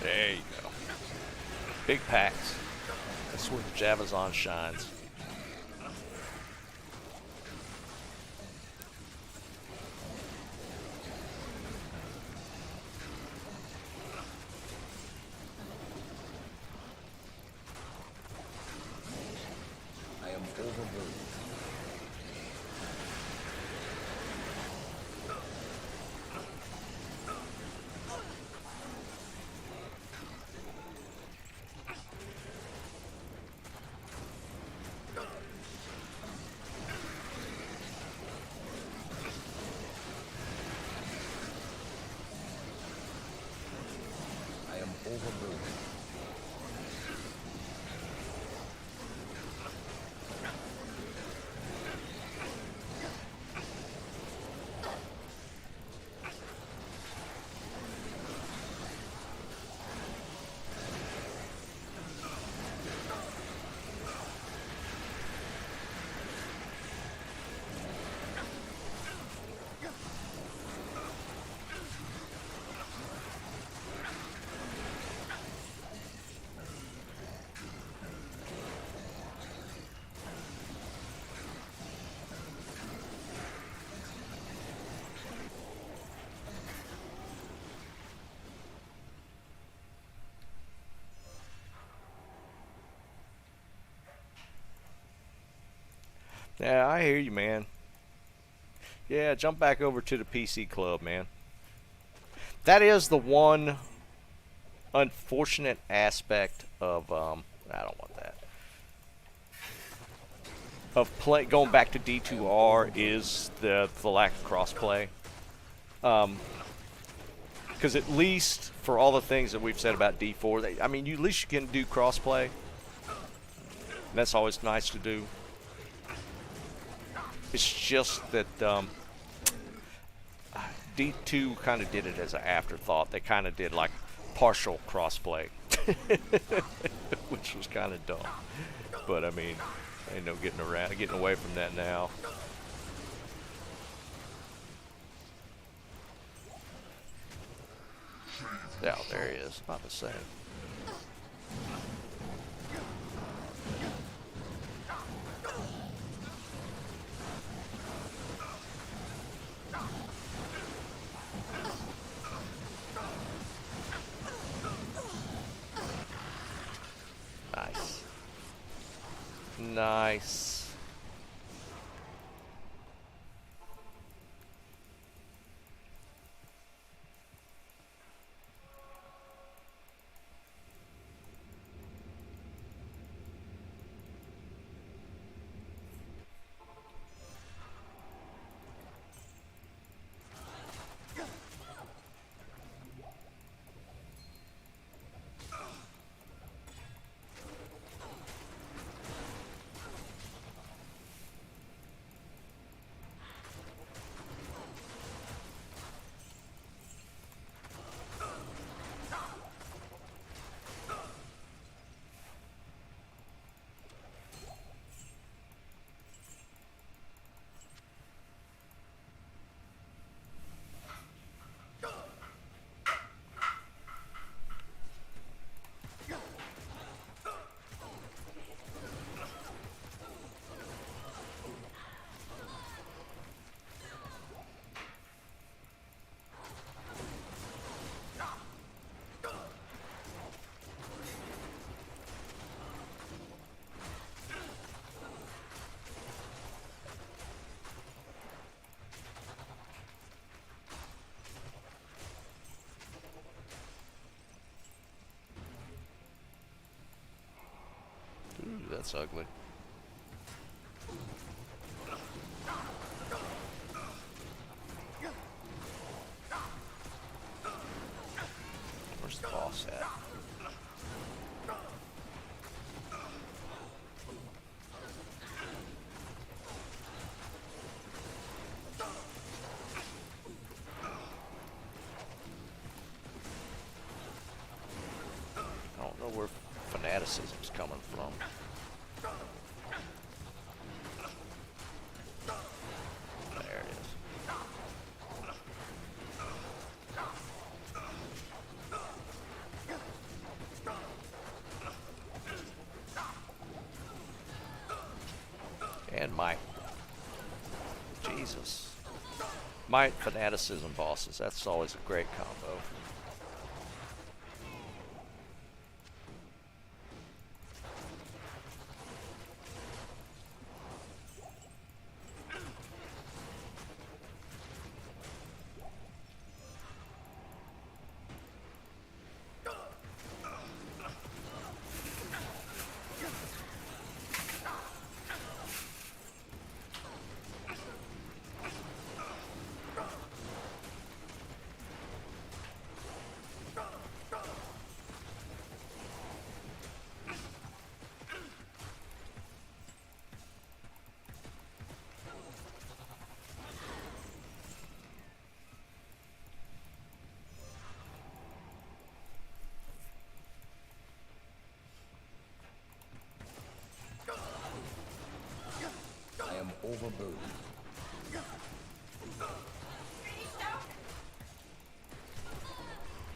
There you go. Big packs. That's where the Javazon shines. I am overburdened. I am overburdened. Yeah, I hear you, man. Yeah, jump back over to the PC club, man. That is the one unfortunate aspect of I don't want that. Of going back to D2R is the lack of crossplay. Because at least for all the things that we've said about D4, I mean, at least you can do crossplay. And that's always nice to do. It's just that D2 kind of did it as an afterthought. They kind of did like partial crossplay, which was kind of dumb. But I mean, Ain't no getting away from that now. Yeah, there he is. Not the same. Nice. Nice. Ooh, that's ugly. Where's the boss at? I don't know where fanaticism's coming from. There it is. And my Jesus. My fanaticism bosses, that's always a great combo. I am overburdened.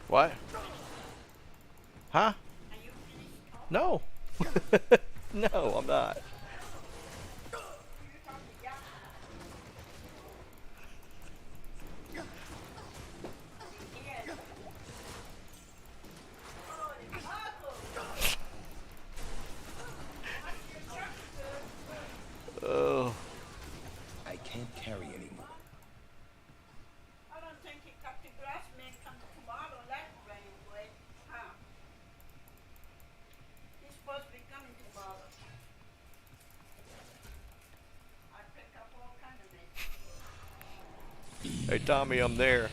What? Huh? No. No, I'm not. Oh. I can't carry anymore. I don't think he cut the grass man come tomorrow that rain way. Huh? He's supposed to be coming tomorrow. I pick up all kind of meat. Hey, Tommy, I'm there.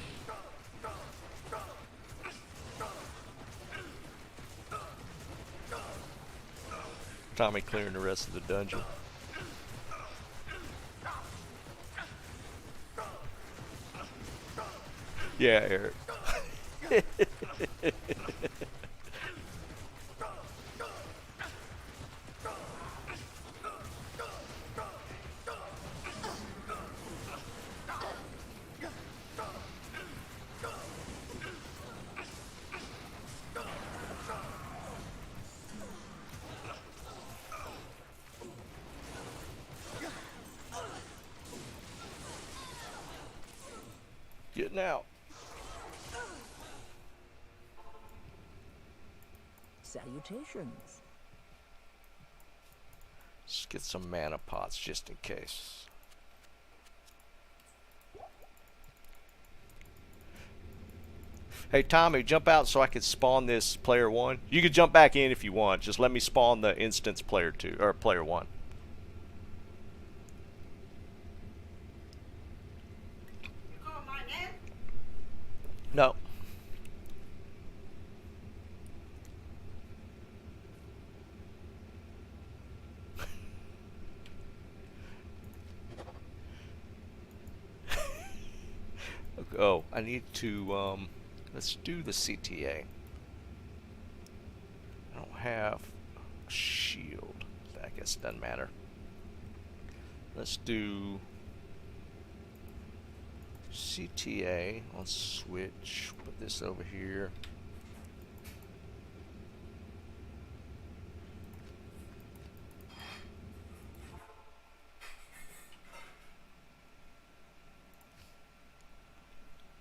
Tommy clearing the rest of the dungeon. Yeah, Eric. Getting out. Salutations. Let's get some mana pots just in case. Hey Tommy, jump out so I can spawn this player 1. You can jump back in if you want. Just let me spawn the instance player 2 or player 1. You call my name? No. Oh, I need to let's do the CTA. I don't have a shield. I guess it doesn't matter. Let's do CTA on switch. Put this over here.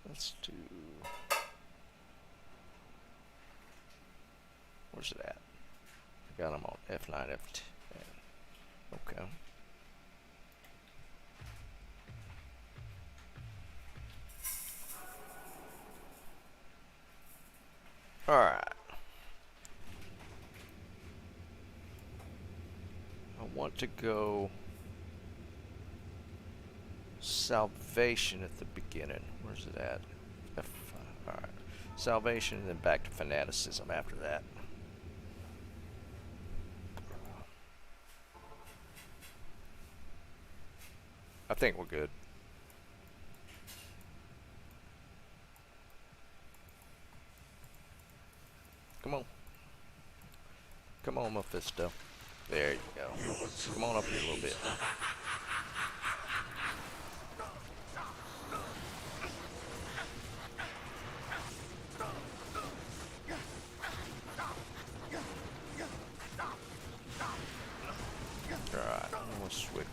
Let's do. Where's it at? I got them on F9, F10. Okay. All right. I want to go Salvation at the beginning. Where's it at? F5. All right. Salvation, and then back to Fanaticism after that. I think we're good. Come on. Come on, Mephisto. There you go. Come on up here a little bit. Alright, we'll switch.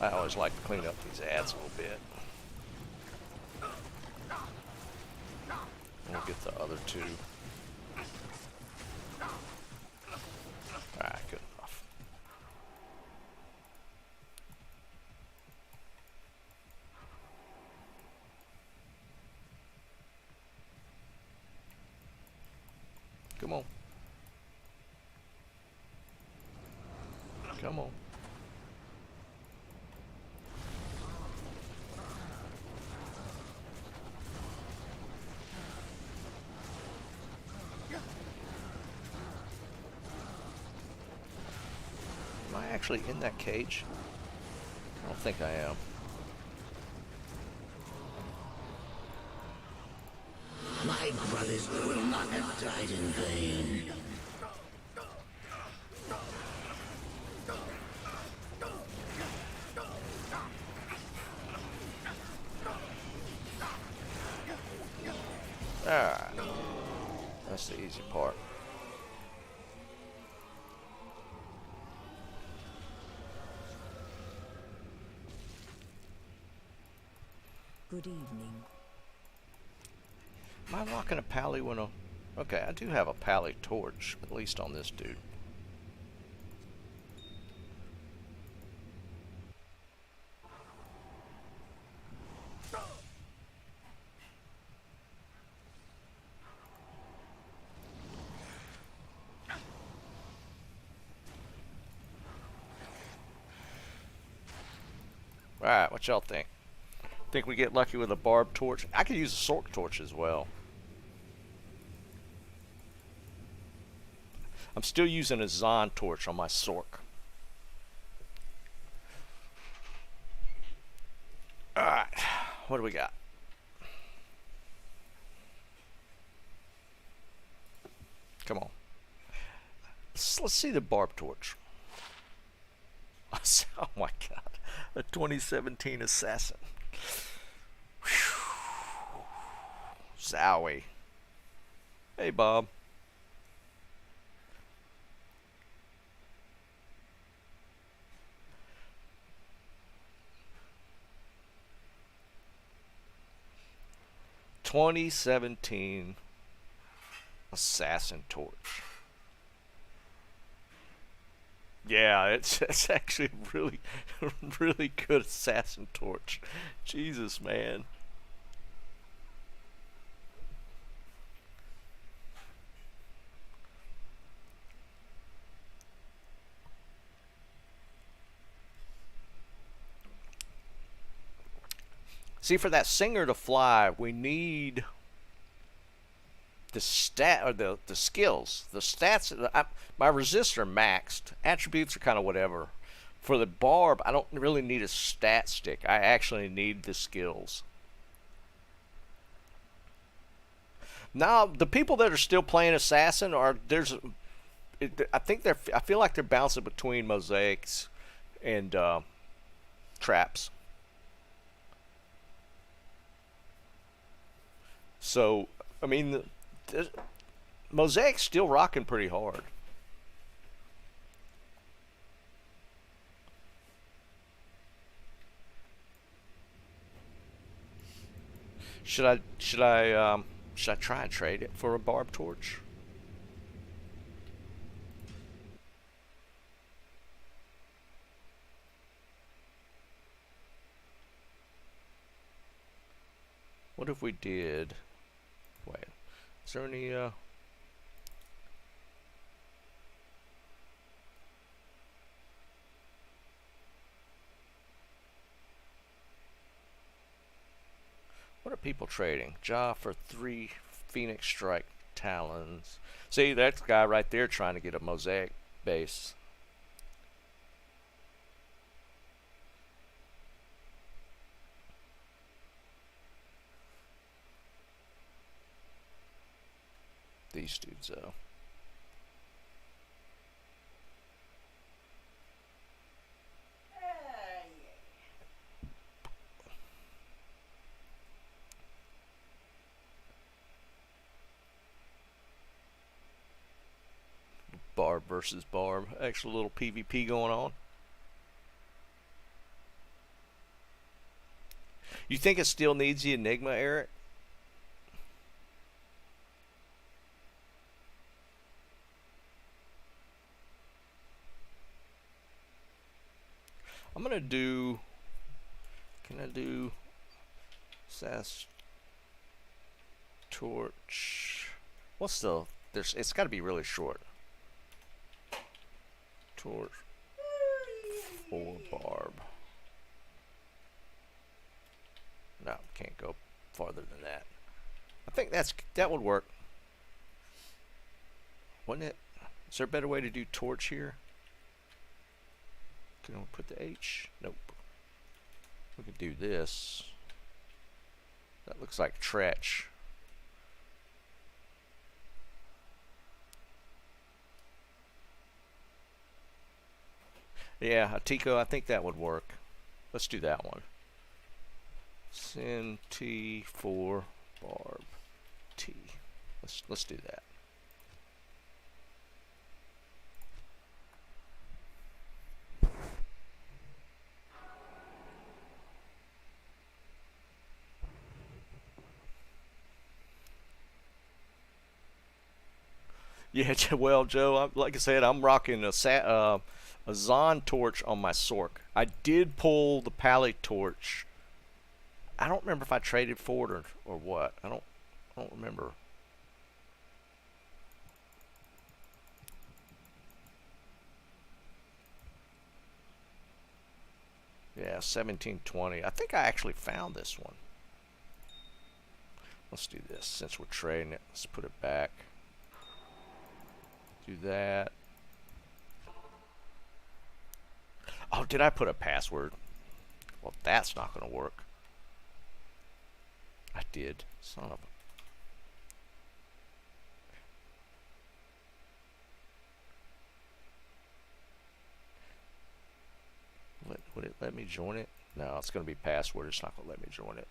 I always like to clean up these ads a little bit. We'll get the other two. Alright, good enough. Come on. Come on. Am I actually in that cage? I don't think I am. My brothers will not have died in vain. Alright. That's the easy part. Good evening. Am I rocking a pally when a... Okay, I do have a pally torch, at least on this dude. Alright, what y'all think? Think we get lucky with a barb torch? I could use a sork torch as well. I'm still using a Zon torch on my sork. Alright, what do we got? Come on. Let's see the barb torch. Oh my god. A 2017 assassin. Whew. Zowie. Hey, Bob. 2017 Assassin Torch. Yeah, it's actually really, really good Assassin Torch. Jesus, man. See, for that Singer to fly, we need the stat or the skills. The stats. My resists are maxed. Attributes are kind of whatever. For the barb, I don't really need a stat stick. I actually need the skills. Now, the people that are still playing assassin are I think I feel like they're bouncing between mosaics and traps. So, I mean, mosaic's still rocking pretty hard. Should I try and trade it for a barb torch? What if we did? Wait, is there any? What are people trading? Ja for 3 Phoenix Strike Talons. See, that's the guy right there trying to get a mosaic base. These dudes, though. Barb versus barb. Actual little PvP going on. You think it still needs the Enigma, Eric? I'm gonna do. Can I do SAS Torch? What's the? There's. It's got to be really short. Torch for barb. No, can't go farther than that. I think that would work. Wouldn't it? Is there a better way to do torch here? Can we put the H? Nope. We could do this. That looks like Tretch. Yeah, a Tico, I think that would work. Let's do that one. Send T for barb T. Let's do that. Yeah, well, Joe, like I said, I'm rocking a Zon torch on my Sork. I did pull the Pally torch. I don't remember if I traded for it or what. I don't remember. Yeah, 1720. I think I actually found this one. Let's do this since we're trading it. Let's put it back. Do that. Oh, did I put a password? Well, that's not going to work. I did. Son of a... Would it let me join it? No, it's going to be password. It's not going to let me join it.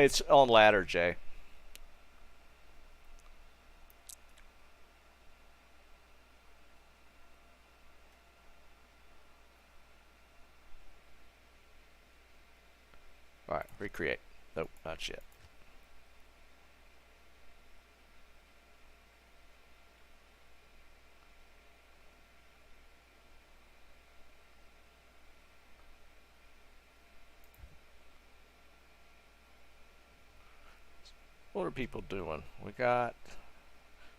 It's on ladder, Jay. Alright, recreate. Nope, not yet. What are people doing? We got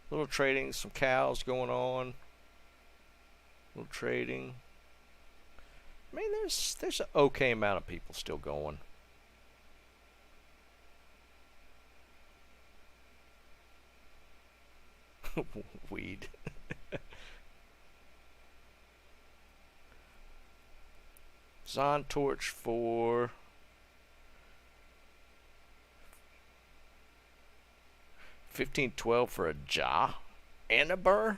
a little trading, some cows going on. A little trading. I mean, there's an okay amount of people still going. Weed. Zon torch for 1512 for a jaw and a burr.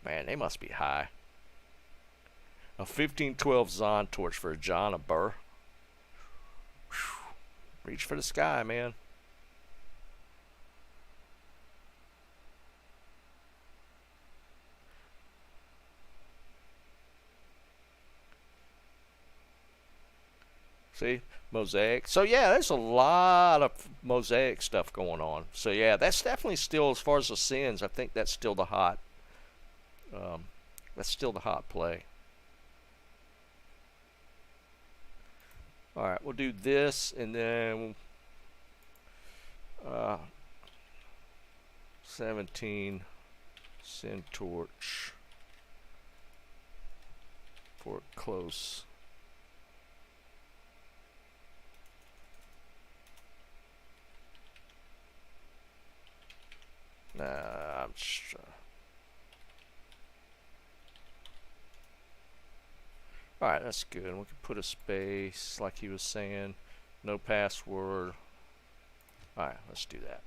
Man, they must be high. A 1512 Zon torch for a jaw and a burr. Whew. Reach for the sky, man. See, mosaic. So yeah, there's a lot of mosaic stuff going on. So yeah, that's definitely still, as far as the sins, I think that's still the hot. That's still the hot play. All right, we'll do this, and then 17 sin torch for close. Nah, I'm just alright, that's good. We can put a space like he was saying. No password. Alright, let's do that.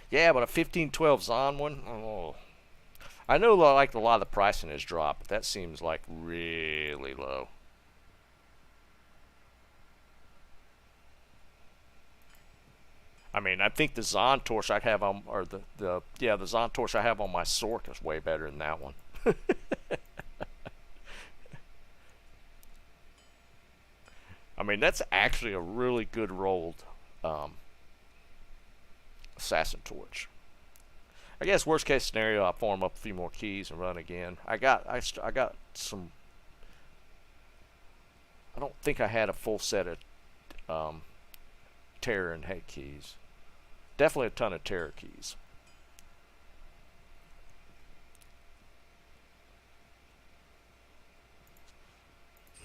Yeah, but a 1512 Zon one? Oh. I know like a lot of the pricing has dropped, but that seems like really low. I mean, I think the Zon torch I have on, or the Zon torch I have on my Sork is way better than that one. I mean, that's actually a really good rolled assassin torch. I guess worst case scenario, I'll farm up a few more keys and run again. I got some. I don't think I had a full set of terror and hate keys. Definitely a ton of terror keys.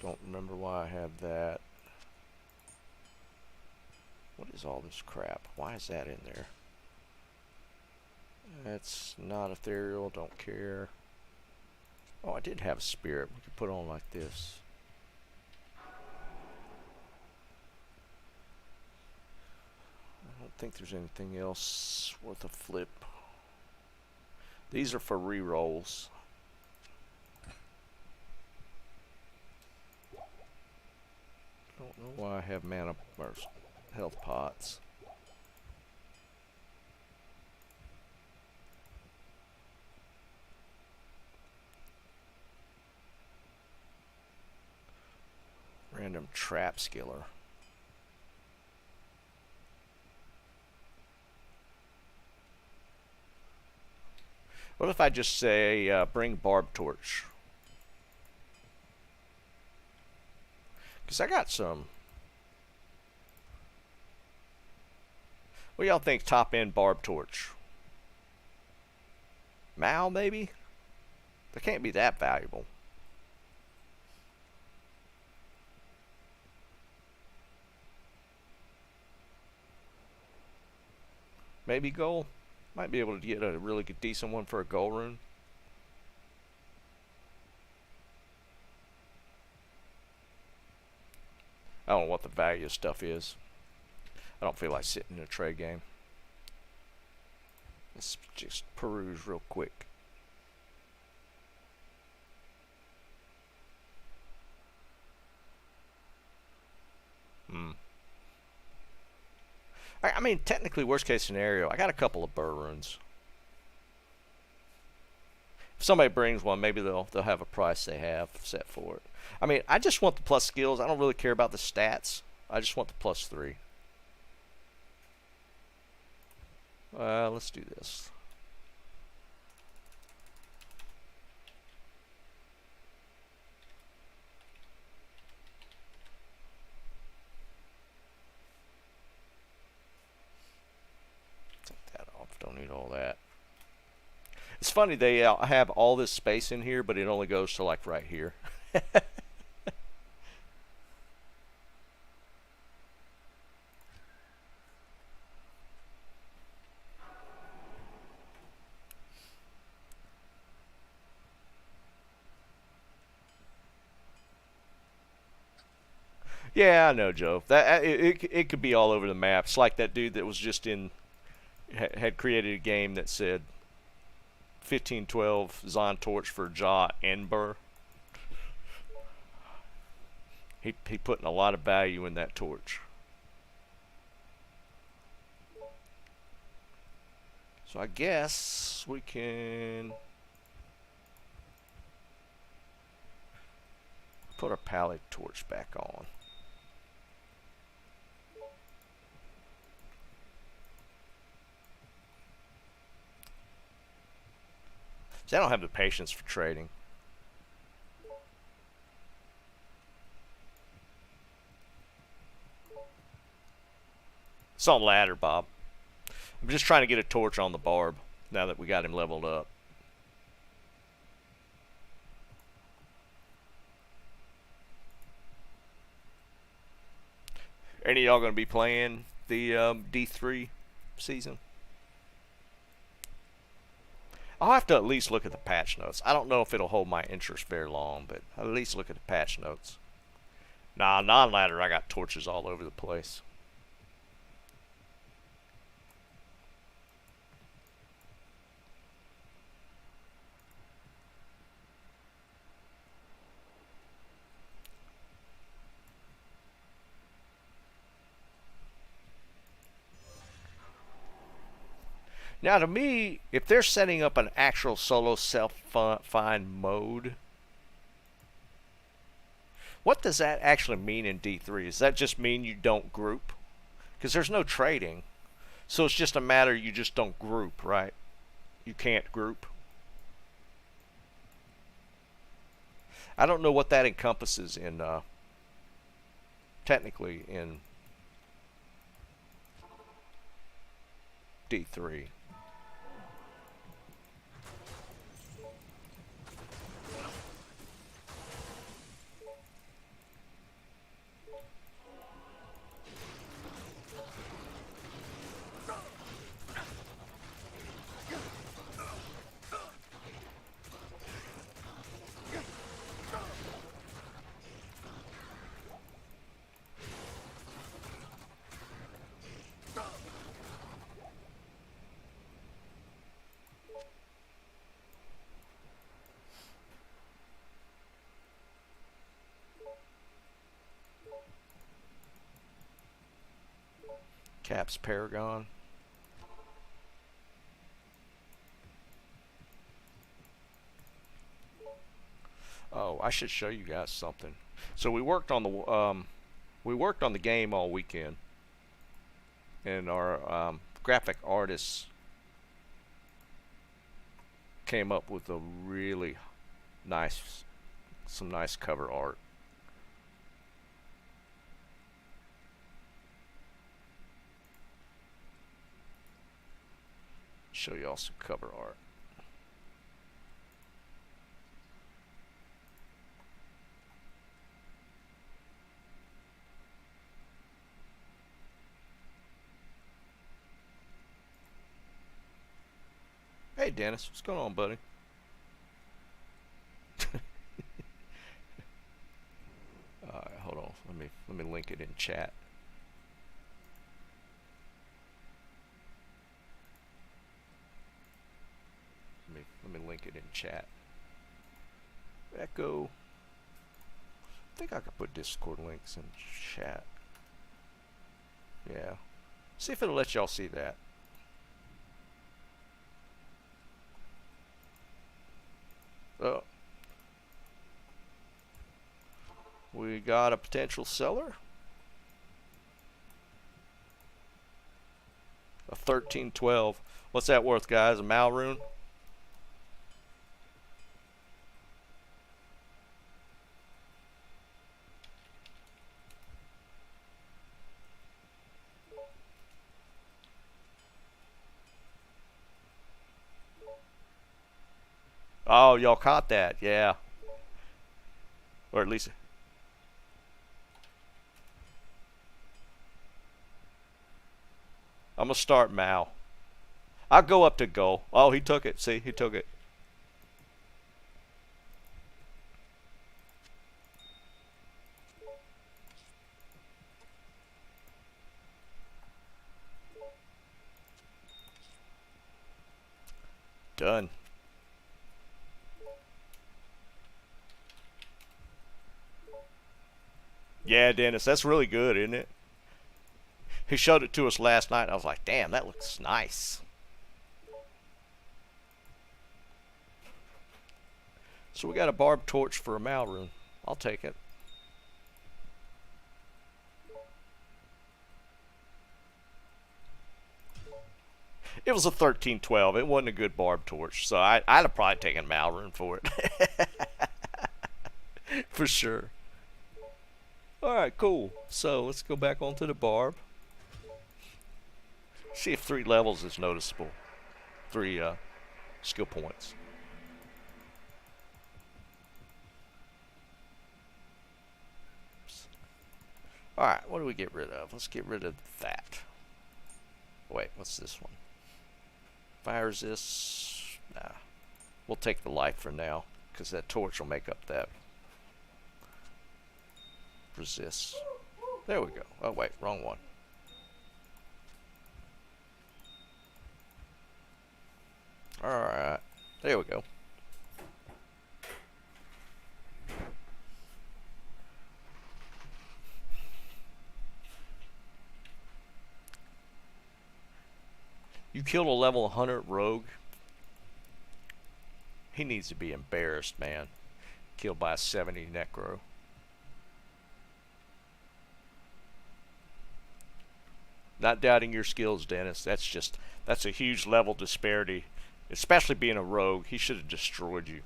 Don't remember why I have that. What is all this crap? Why is that in there? That's not ethereal, don't care. Oh, I did have a spirit. We could put on like this. I don't think there's anything else worth a flip. These are for re-rolls. Don't know why I have mana or health pots. Random trap skiller. What if I just say bring barb torch? Because I got some. What do y'all think top end barb torch? Mal maybe? They can't be that valuable. Maybe gold. Might be able to get a really good, decent one for a gold rune. I don't know what the value of stuff is. I don't feel like sitting in a trade game. Let's just peruse real quick. I mean, technically, worst case scenario, I got a couple of burr runes. If somebody brings one, maybe they'll have a price they have set for it. I mean, I just want the plus skills. I don't really care about the stats. I just want the +3. Let's do this. Take that off. Don't need all that. It's funny, they have all this space in here, but it only goes to like right here. Yeah, I know, Joe. That it could be all over the map. It's like that dude that was just in had created a game that said 1512 Zon Torch for Jaw Ember. He putting a lot of value in that torch. So I guess we can put our palette torch back on. See, I don't have the patience for trading. It's on ladder, Bob. I'm just trying to get a torch on the barb now that we got him leveled up. Any of y'all going to be playing the D3 season? I'll have to at least look at the patch notes. I don't know if it'll hold my interest very long, but I'll at least look at the patch notes. Nah, non-ladder, I got torches all over the place. Now, to me, if they're setting up an actual solo self-find mode, what does that actually mean in D3? Does that just mean you don't group? Because there's no trading. So it's just a matter you just don't group, right? You can't group. I don't know what that encompasses in, technically, in D3. Caps Paragon. Oh, I should show you guys something. So we worked on the game all weekend, and our graphic artists came up with a really some nice cover art. Show y'all some cover art. Hey Dennis, what's going on, buddy? Hold on, let me link it in chat. Let me link it in chat. Echo. I think I could put Discord links in chat. Yeah. See if it'll let y'all see that. So we got a potential seller. A 1312. What's that worth, guys? A Malrune? Oh, y'all caught that, yeah. Or at least... I'm going to start Mal. I'll go up to goal. Oh, he took it. See, he took it. Done. Yeah, Dennis, that's really good, isn't it? He showed it to us last night. I was like, damn, that looks nice. So we got a barb torch for a Malrune. I'll take it. It was a 1312. It wasn't a good barb torch, so I'd have probably taken Malrune for it. For sure. Alright, cool. So let's go back onto the barb. See if 3 levels is noticeable. 3 skill points. Alright, what do we get rid of? Let's get rid of that. Wait, what's this one? Fire resist. Nah. We'll take the life for now, because that torch will make up that resist. There we go. Oh wait, wrong one. Alright, there we go. You killed a level 100 rogue. He needs to be embarrassed, man. Killed by a 70 necro. Not doubting your skills, Dennis. That's a huge level disparity. Especially being a rogue. He should have destroyed you.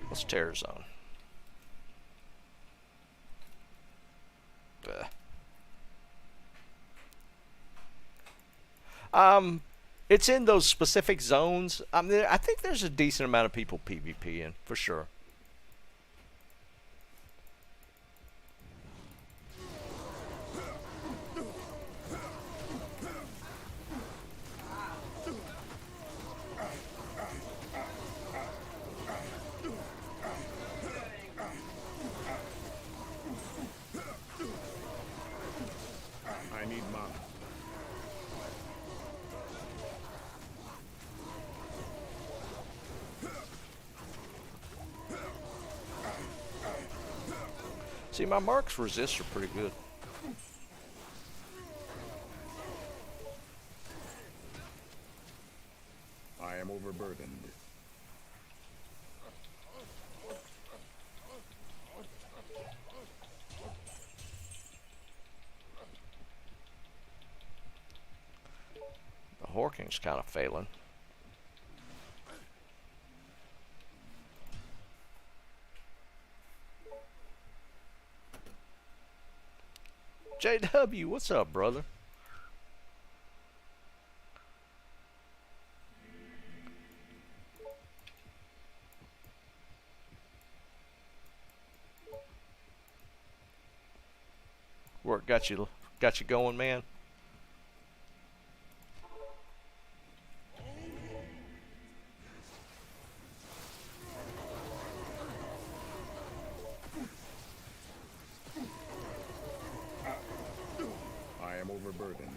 What's Terror Zone? It's in those specific zones. I think there's a decent amount of people PvPing, for sure. I need mana. See, my marks resist are pretty good. I am overburdened. The Horking's kind of failing. JW, what's up, brother? Work got you going, man. I am overburdened.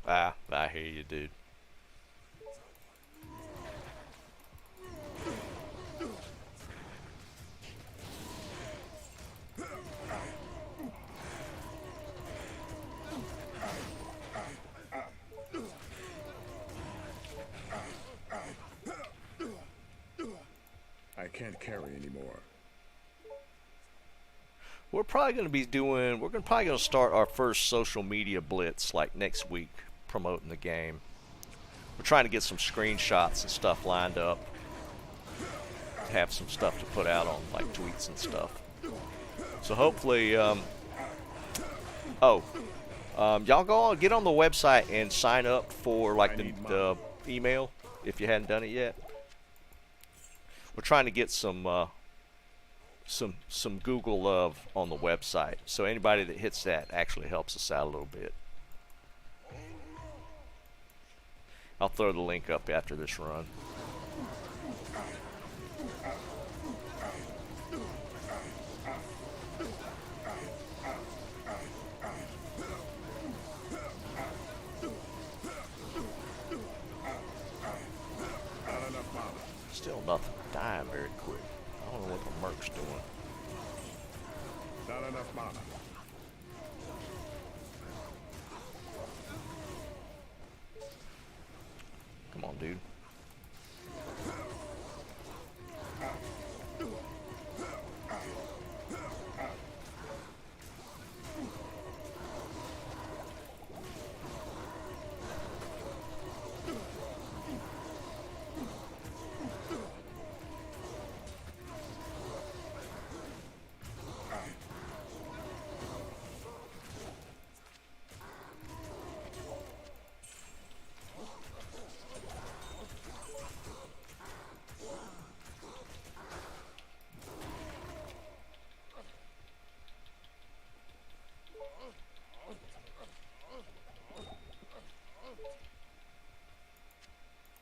I hear you, dude. can't carry anymore. We're probably going to be doing. We're probably going to start our first social media blitz like next week, promoting the game. We're trying to get some screenshots and stuff lined up. Have some stuff to put out on like tweets and stuff. So hopefully, y'all go on, get on the website and sign up for like the email if you hadn't done it yet. We're trying to get some Google love on the website, so anybody that hits that actually helps us out a little bit. I'll throw the link up after this run. Still nothing dying very quick. I don't know what the Merc's doing. Not enough mana. Come on, dude.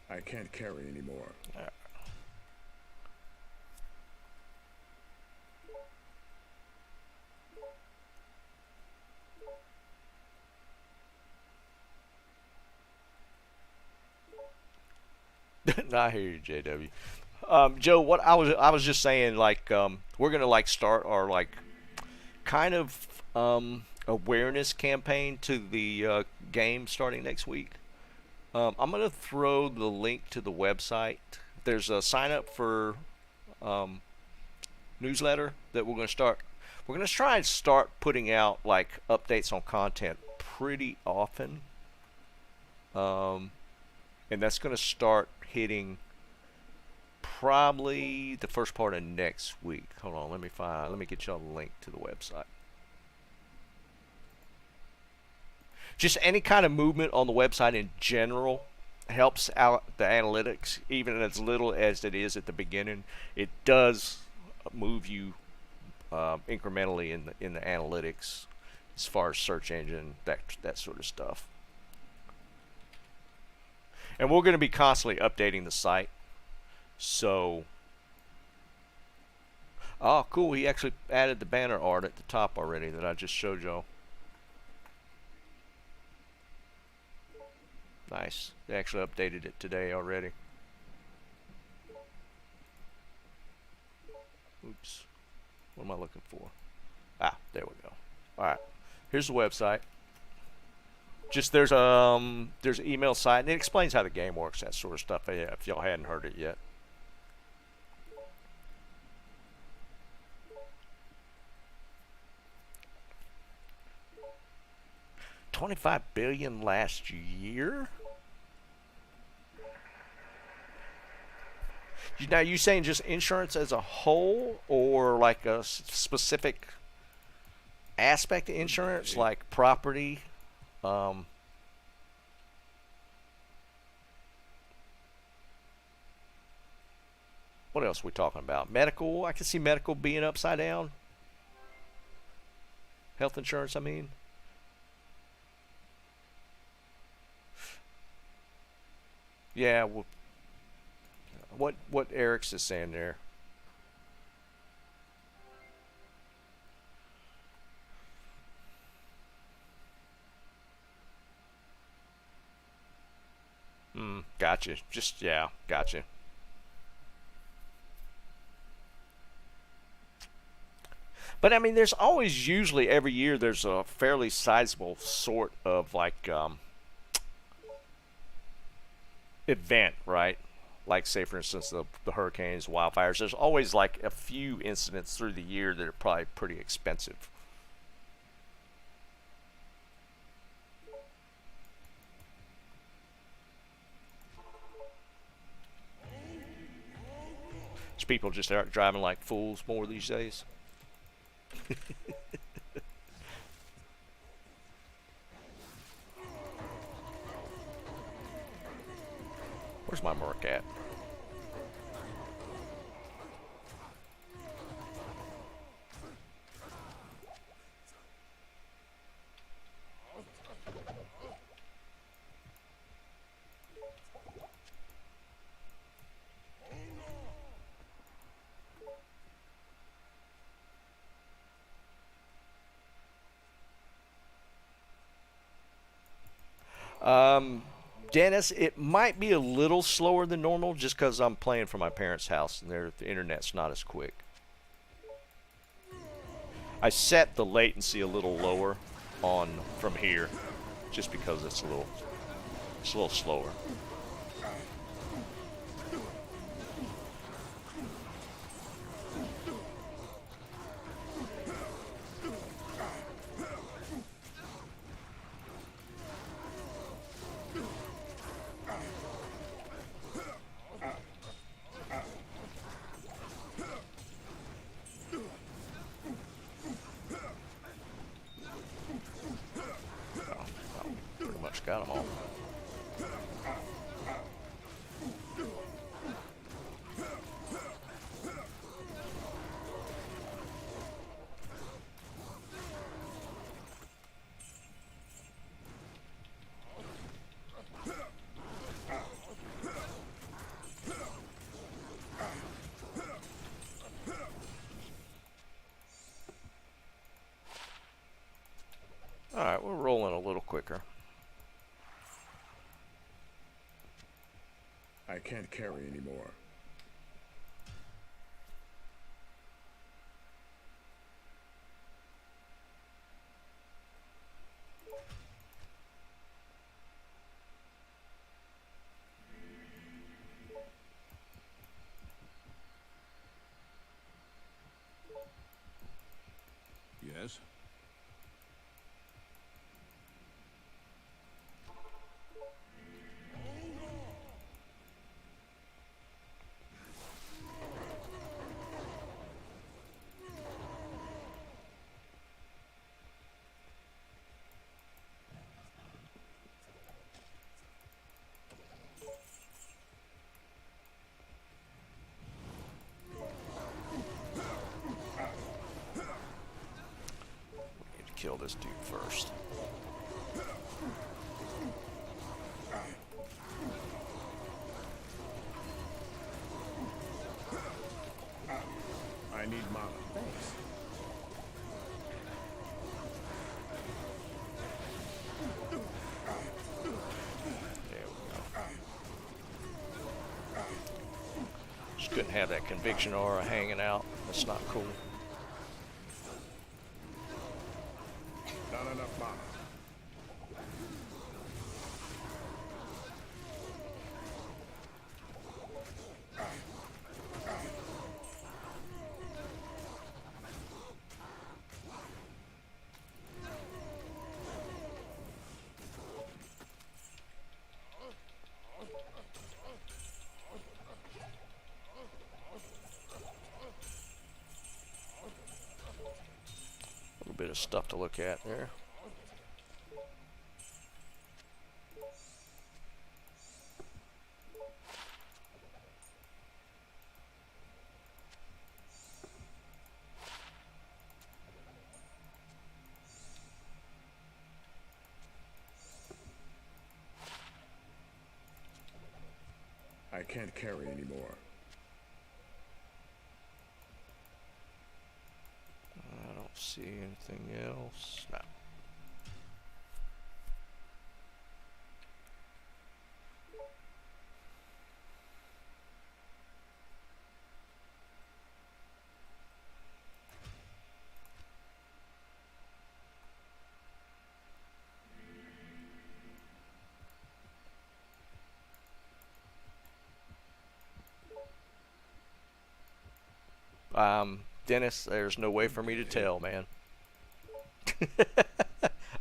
I can't carry anymore. I hear you, JW. Joe, what I was just saying, like, we're gonna like start our like kind of awareness campaign to the game starting next week. I'm gonna throw the link to the website. There's a sign up for newsletter that we're gonna start. We're gonna try and start putting out like updates on content pretty often, and that's gonna start hitting probably the first part of next week. Hold on, let me get y'all the link to the website. Just any kind of movement on the website in general helps out the analytics, even as little as it is at the beginning. It does move you incrementally in the analytics as far as search engine, that sort of stuff. And we're going to be constantly updating the site. So, oh, cool. He actually added the banner art at the top already that I just showed y'all. Nice. They actually updated it today already. Oops. What am I looking for? Ah, there we go. Alright. Here's the website. Just there's an email site, and it explains how the game works, that sort of stuff, if y'all hadn't heard it yet. $25 billion last year? Now, you saying just insurance as a whole, or like a specific aspect of insurance, like property? What else are we talking about? Medical? I can see medical being upside down. Health insurance, I mean. Yeah, well, what Eric's is saying there. Gotcha. Just, yeah, gotcha. But I mean, there's always, usually every year, there's a fairly sizable sort of like event, right? like say for instance the hurricanes, wildfires. There's always like a few incidents through the year that are probably pretty expensive. People just aren't driving like fools more these days. Where's my merc at? Dennis, it might be a little slower than normal just because I'm playing from my parents' house and the internet's not as quick. I set the latency a little lower on from here just because it's a little slower. Got them all. All right, we're rolling a little quicker. I can't carry anymore. Yes? Kill this dude first. I need mana. Thanks. There we go. Just couldn't have that conviction aura hanging out. That's not cool. Not enough mana. A little bit of stuff to look at there. I can't carry anymore. I don't see anything else. No. Dennis, there's no way for me to tell, man.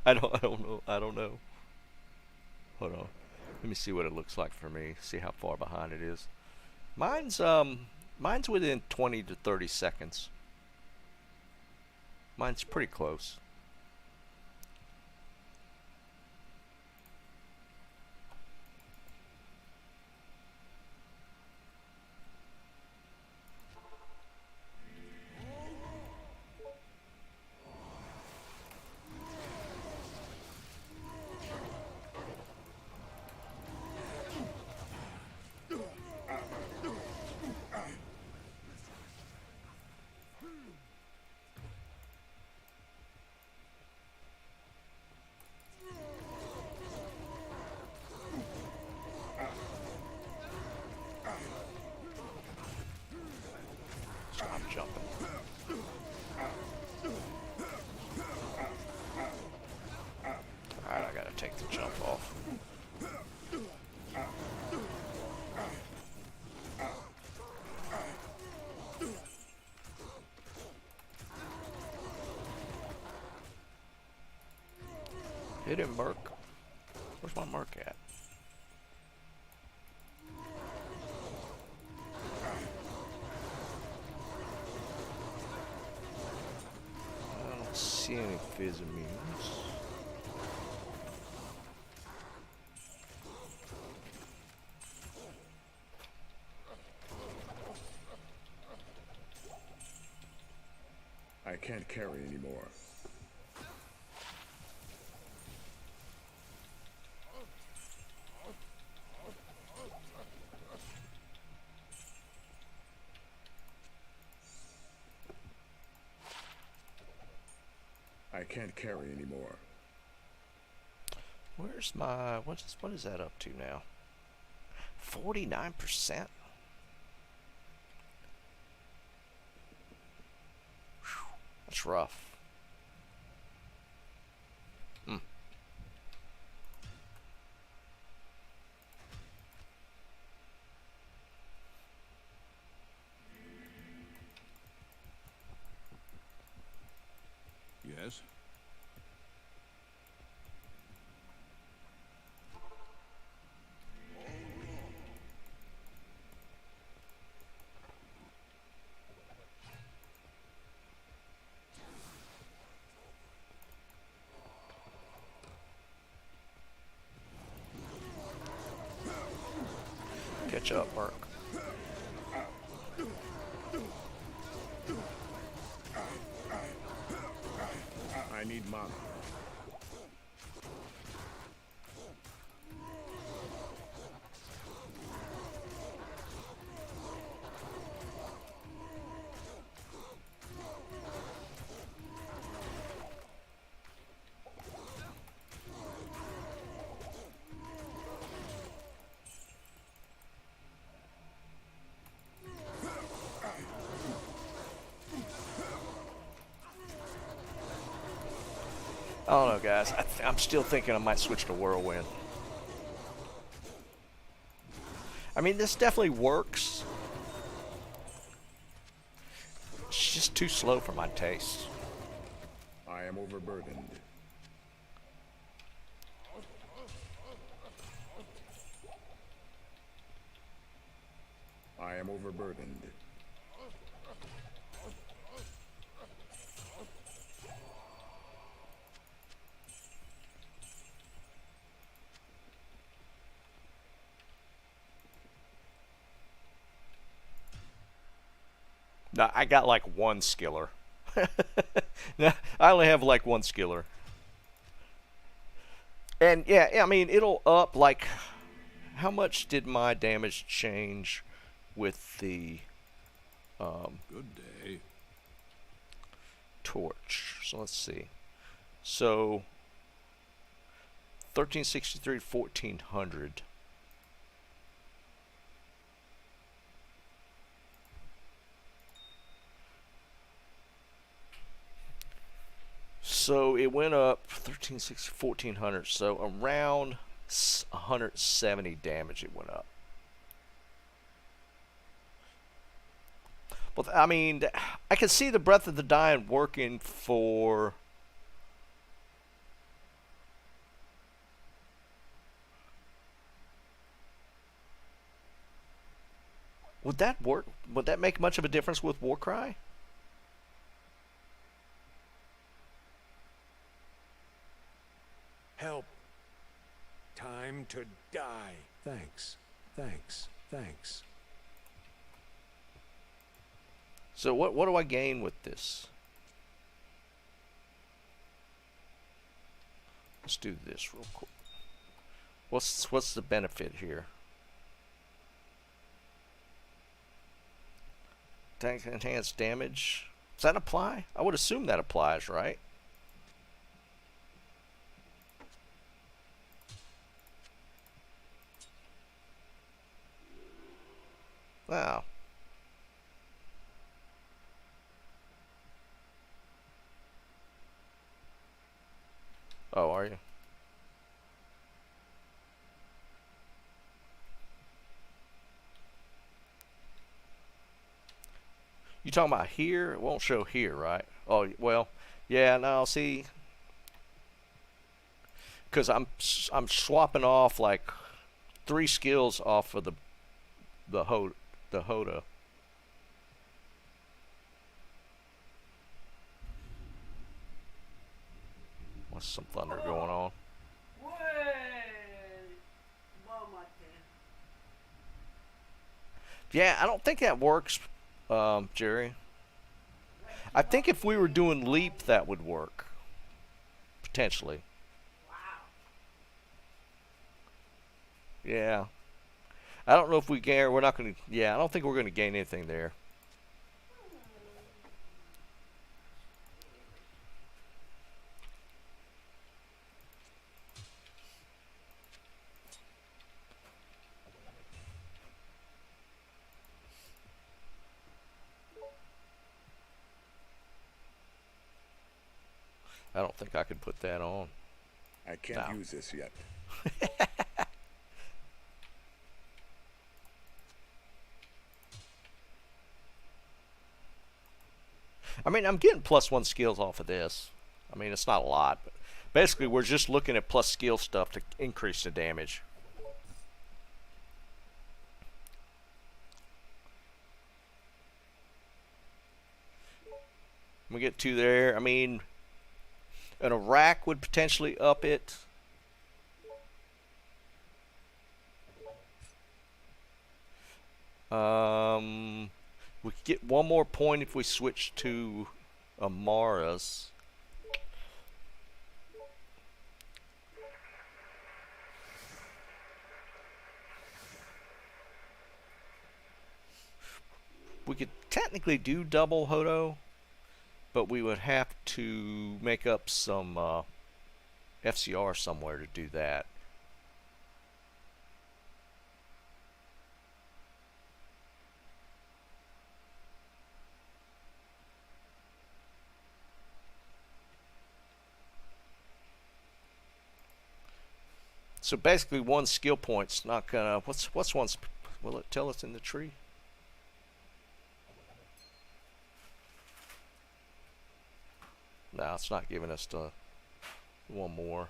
I don't know. Hold on. Let me see what it looks like for me. See how far behind it is. Mine's within 20 to 30 seconds. Mine's pretty close. Stop jumping. Alright, I gotta take the jump off. Hit him, Merc. Where's my Merc at? I don't see any Fizz-Immunes. I can't carry anymore. I can't carry anymore. Where's my what is that up to now? 49%? That's rough. Yes? Catch up, Mark. I need mana. I don't know, guys. I'm still thinking I might switch to Whirlwind. I mean, this definitely works. It's just too slow for my taste. I am overburdened. I am overburdened. No, I got like one skiller. No, I only have like one skiller. And yeah, I mean, it'll up like... How much did my damage change with the Good day. torch? So let's see. So 1363, 1400. So it went up 1360, 1400. So around 170 damage it went up. Well, I mean, I can see the Breath of the Dying working for. Would that work? Would that make much of a difference with Warcry? Help. Time to die. Thanks. Thanks. Thanks. So what do I gain with this? Let's do this real quick. What's the benefit here? Tank enhanced damage. Does that apply? I would assume that applies, right? Wow. Oh, are you? You talking about here? It won't show here, right? Oh, well, yeah. No, see, because I'm swapping off like 3 skills off of the Hoda. What's some thunder going on? Yeah, I don't think that works, Jerry. I think if we were doing leap, that would work. Potentially. Yeah. I don't know if we gain. We're not going to. Yeah, I don't think we're going to gain anything there. I don't think I could put that on. I can't use this yet. I mean, I'm getting +1 skills off of this. I mean, it's not a lot, but basically we're just looking at plus skill stuff to increase the damage. We get 2 there. I mean, an Iraq would potentially up it. We could get 1 more point if we switch to Amara's. We could technically do double Hodo, but we would have to make up some FCR somewhere to do that. So basically 1 skill point's not gonna. What's one? Will it tell us in the tree? No, it's not giving us the 1 more.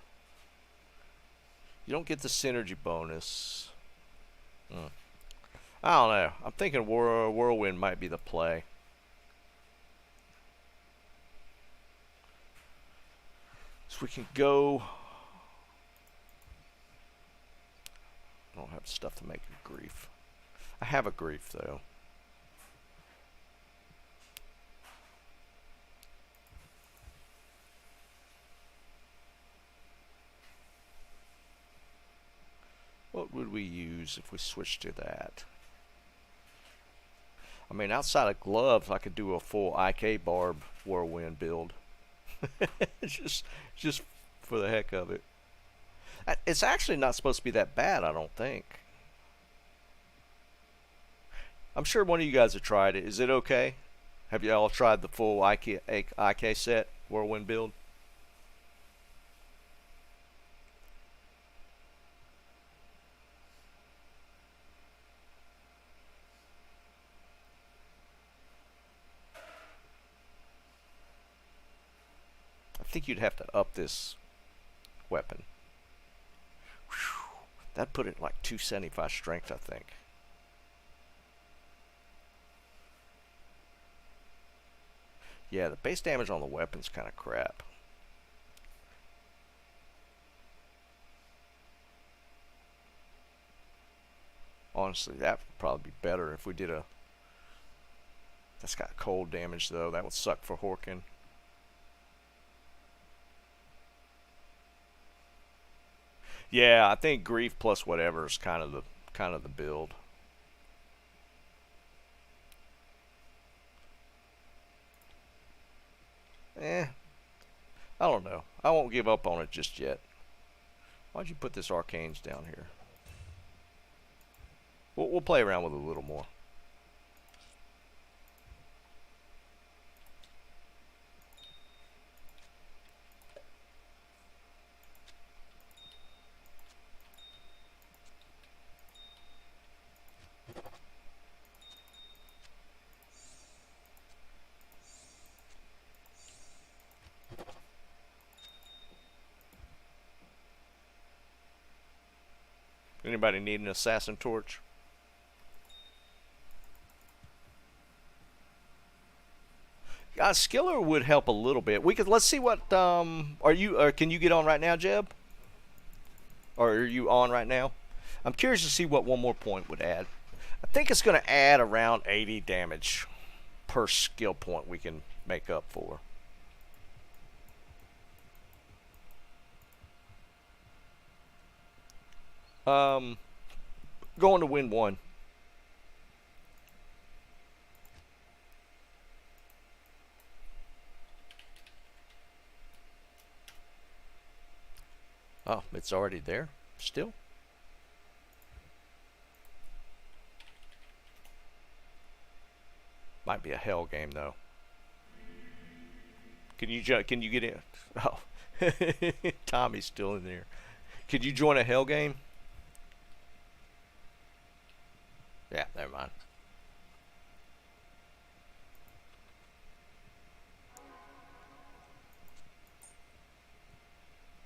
You don't get the synergy bonus. I don't know. I'm thinking Whirlwind might be the play. So we can go. I don't have stuff to make a grief. I have a grief though. What would we use if we switched to that? I mean, outside of gloves, I could do a full IK barb whirlwind build. just for the heck of it. It's actually not supposed to be that bad, I don't think. I'm sure one of you guys have tried it. Is it okay? Have you all tried the full IK set whirlwind build? think you'd have to up this weapon. Whew. That'd put it like 275 strength, I think. Yeah, the base damage on the weapon's kind of crap. Honestly, that would probably be better if we did a... That's got cold damage, though. That would suck for Horkin. Yeah, I think grief plus whatever is kind of the build. I don't know. I won't give up on it just yet. Why'd you put this arcanes down here? We'll play around with it a little more. Anybody need an assassin torch? Skiller would help a little bit. Let's see what can you get on right now, Jeb? Or are you on right now? I'm curious to see what one more point would add. I think it's going to add around 80 damage per skill point we can make up for. Going to win one. Oh, it's already there still? Might be a hell game though. Can you get in? Oh. Tommy's still in there. Could you join a hell game? Yeah, never mind.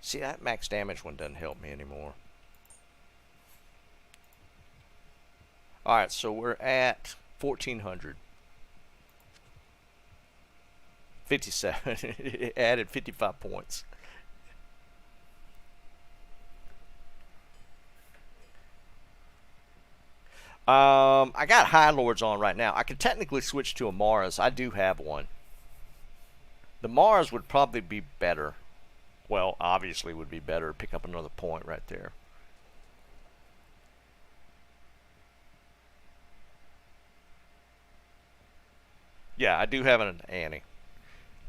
See, that max damage one doesn't help me anymore. Alright, so we're at 1400. 57. It added 55 points. I got High Lords on right now. I could technically switch to a Mars. I do have one. The Mars would probably be better. Well, obviously would be better. Pick up another point right there. Yeah, I do have an Annie.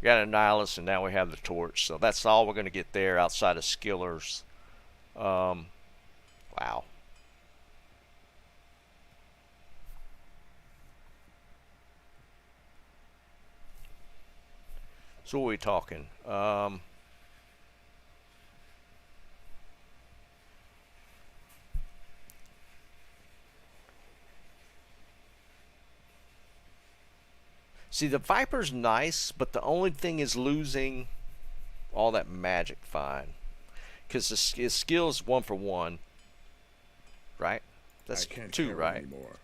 We got an Nihilus, and now we have the Torch. So that's all we're going to get there outside of Skillers. Wow. So what are we talking? See, the Viper's nice, but the only thing is losing all that magic fine. Because his skill is 1 for 1. Right? That's 2, right? Anymore.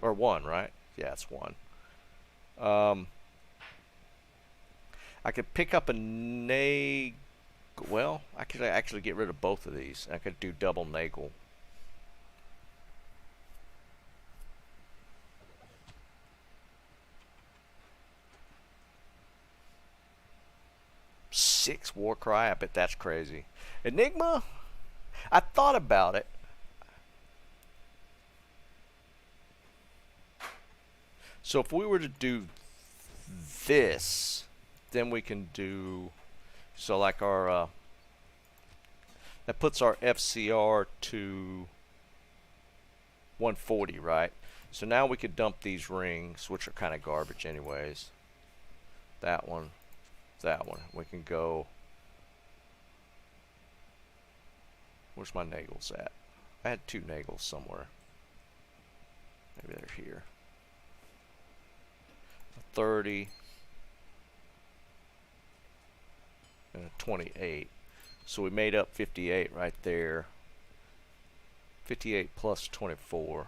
Or 1, right? Yeah, it's 1. I could pick up a well, I could actually get rid of both of these. I could do double Nagel. Six Warcry, I bet that's crazy. Enigma, I thought about it. So if we were to do this, then we can do, so like our, that puts our FCR to 140, right? So now we could dump these rings, which are kind of garbage anyways. That one. We can go, where's my Nagels at? I had 2 Nagels somewhere. Maybe they're here. 30. 28. So we made up 58 right there. 58 plus 24.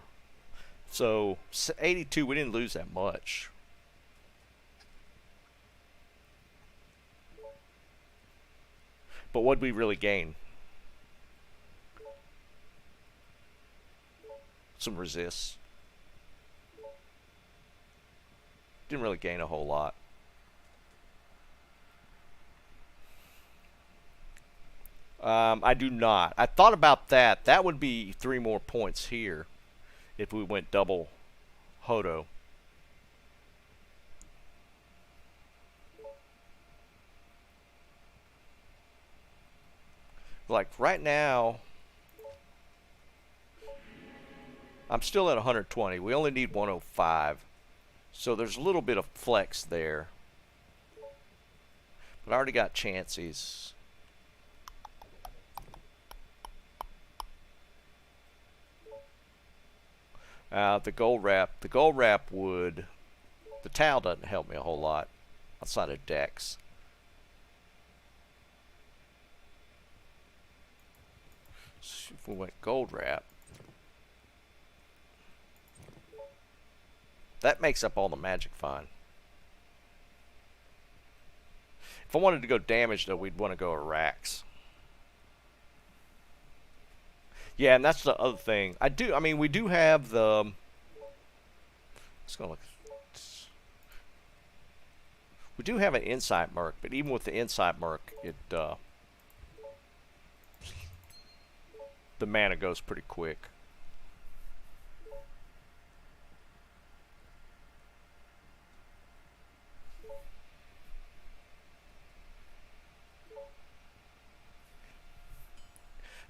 So 82, we didn't lose that much. But what did we really gain? Some resists. Didn't really gain a whole lot. I do not. I thought about that. That would be 3 more points here if we went double Hodo. Like right now, I'm still at 120. We only need 105. So there's a little bit of flex there. But I already got chances. The gold wrap. The gold wrap would... The towel doesn't help me a whole lot outside of Dex. So if we went gold wrap, that makes up all the magic fine. If I wanted to go damage, though, we'd want to go Arax. Yeah, and that's the other thing. I mean, we do have the... Let's go look. We do have an Insight Merc, but even with the Insight Merc, it... the mana goes pretty quick.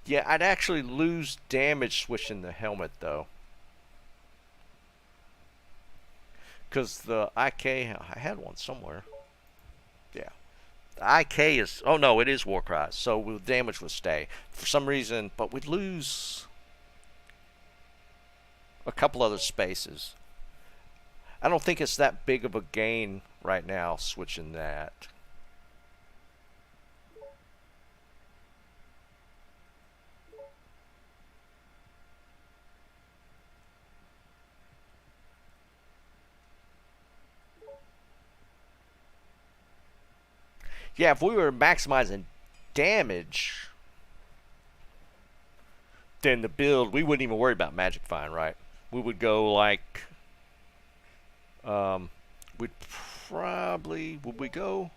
Yeah, I'd actually lose damage switching the helmet, though. Because the IK... I had one somewhere. Yeah. The IK is... Oh, no, it is Warcry. So the damage would stay. For some reason... But we'd lose... a couple other spaces. I don't think it's that big of a gain right now, switching that. Yeah, if we were maximizing damage, then the build, we wouldn't even worry about Magic Find, right? We would go like, we'd probably, would we go?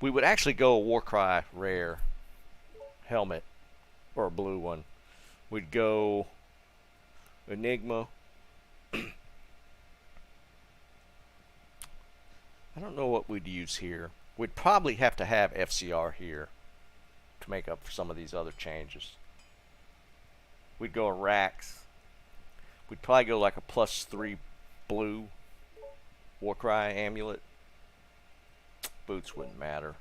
We would actually go a Warcry rare helmet, or a blue one. We'd go Enigma. I don't know what we'd use here. We'd probably have to have FCR here to make up for some of these other changes. We'd go Arax. We'd probably go like a +3 blue Warcry amulet. Boots wouldn't matter.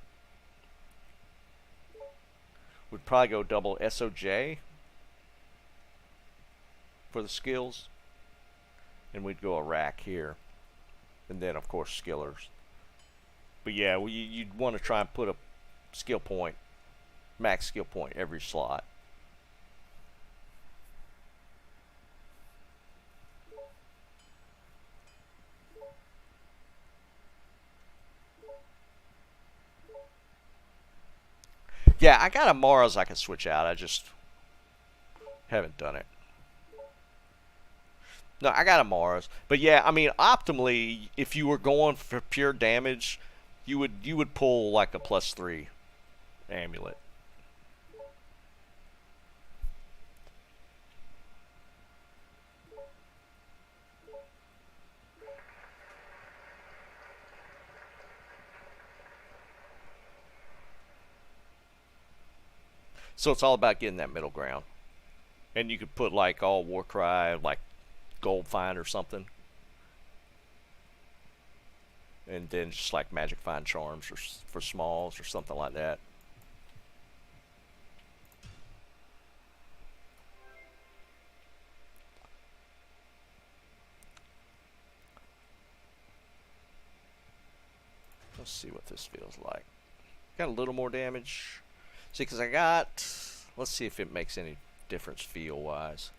We'd probably go double SOJ for the skills. And we'd go a rack here. And then, of course, skillers. But yeah, well, you'd want to try and put a skill point, max skill point, every slot. Yeah, I got a Mars I can switch out. I just haven't done it. No, I got a Mars. But yeah, I mean, optimally, if you were going for pure damage, you would pull like a +3 amulet. So it's all about getting that middle ground. And you could put like all Warcry, like Gold Find or something. And then just like Magic Find Charms or for smalls or something like that. Let's see what this feels like. Got a little more damage. See, because I got... Let's see if it makes any difference feel-wise.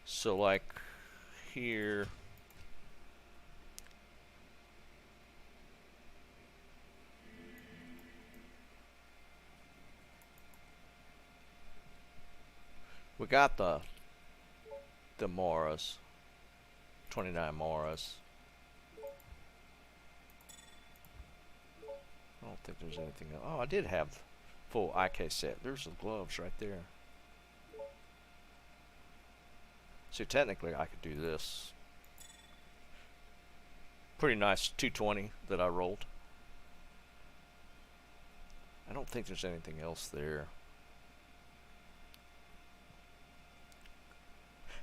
So, like, here... We got the Maras. 29 Maras. I don't think there's anything else. Oh, I did have full IK set. There's the gloves right there. So technically I could do this. Pretty nice 220 that I rolled. I don't think there's anything else there.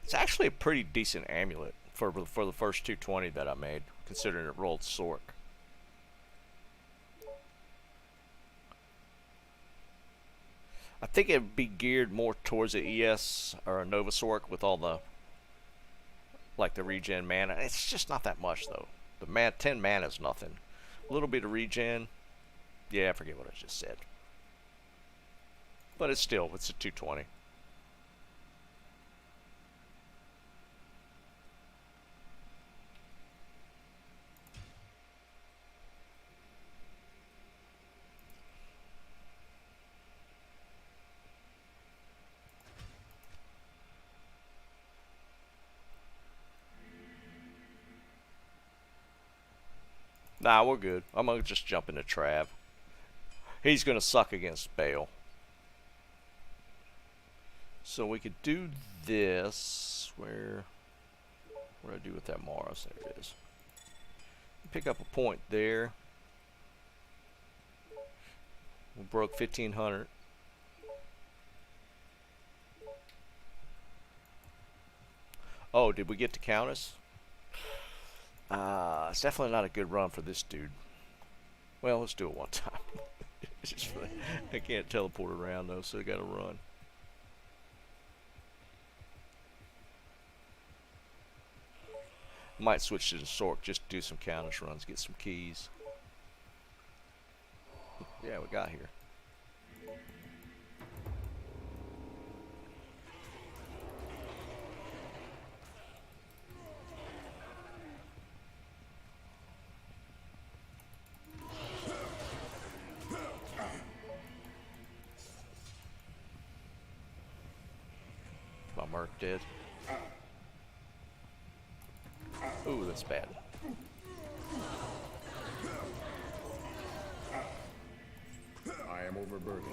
It's actually a pretty decent amulet for the first 220 that I made, considering it rolled Sork. I think it'd be geared more towards the ES or a Nova Sork with all the, like the regen mana. It's just not that much though. The 10 mana is nothing. A little bit of regen. Yeah, I forget what I just said. But it's a 220. Nah, we're good. I'm going to just jump into Trav. He's going to suck against Bale. So we could do this. What do I do with that Mars? There it is. Pick up a point there. We broke 1,500. Oh, did we get to Countess? It's definitely not a good run for this dude. Well, let's do it one time. It's just funny. I can't teleport around though, so I gotta run. Might switch to the Sork, just do some Countess runs, get some keys. Yeah, we got here. My Merc did. Ooh, that's bad. I am overburdened.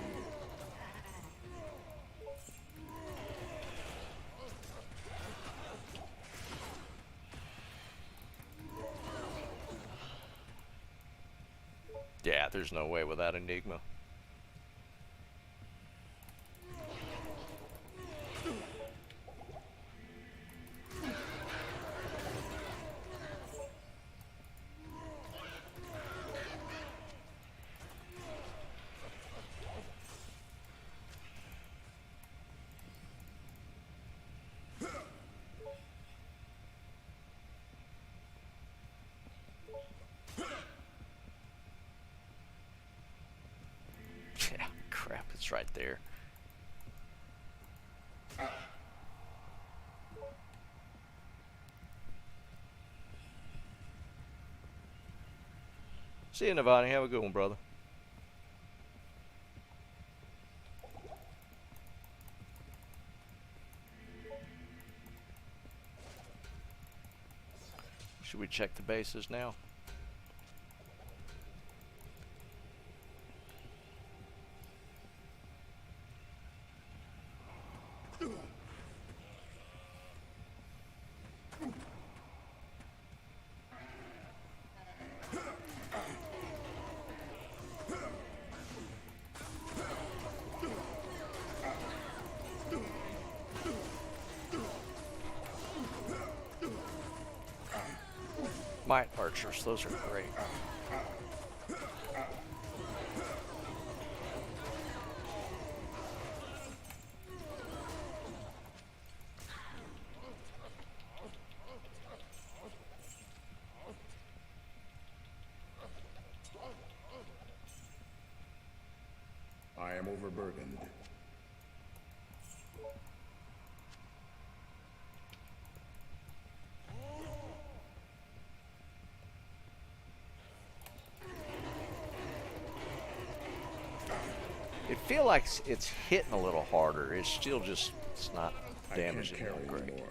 Yeah, there's no way without Enigma. Yeah, crap, it's right there. See you, Navani. Have a good one, brother. Should we check the bases now? Might archers, those are great. overburdened. It feels like it's hitting a little harder. It's still just, it's not I can't damaging carry that great. anymore.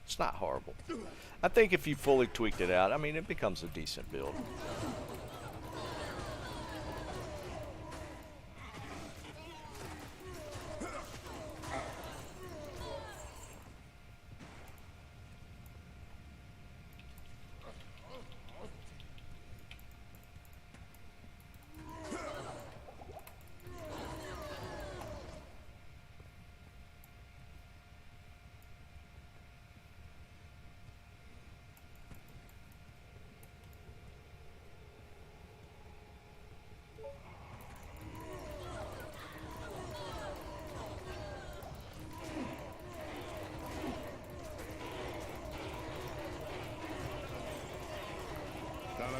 It's not horrible. I think if you fully tweaked it out, I mean, it becomes a decent build.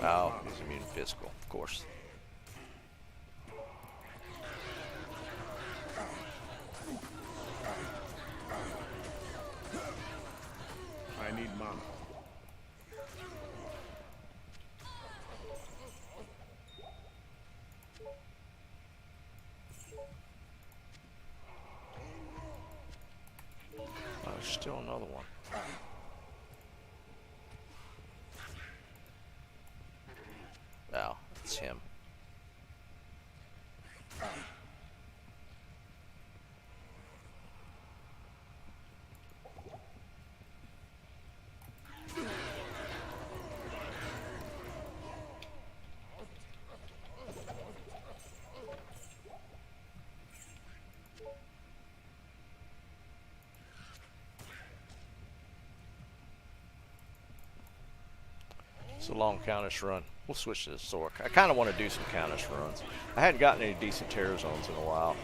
Oh, he's immune to physical, of course. I need mana. Oh, there's still another one. Oh, it's him. It's a long Countess run. We'll switch to the Sork. I kind of want to do some Countess runs. I hadn't gotten any decent Terror Zones in a while.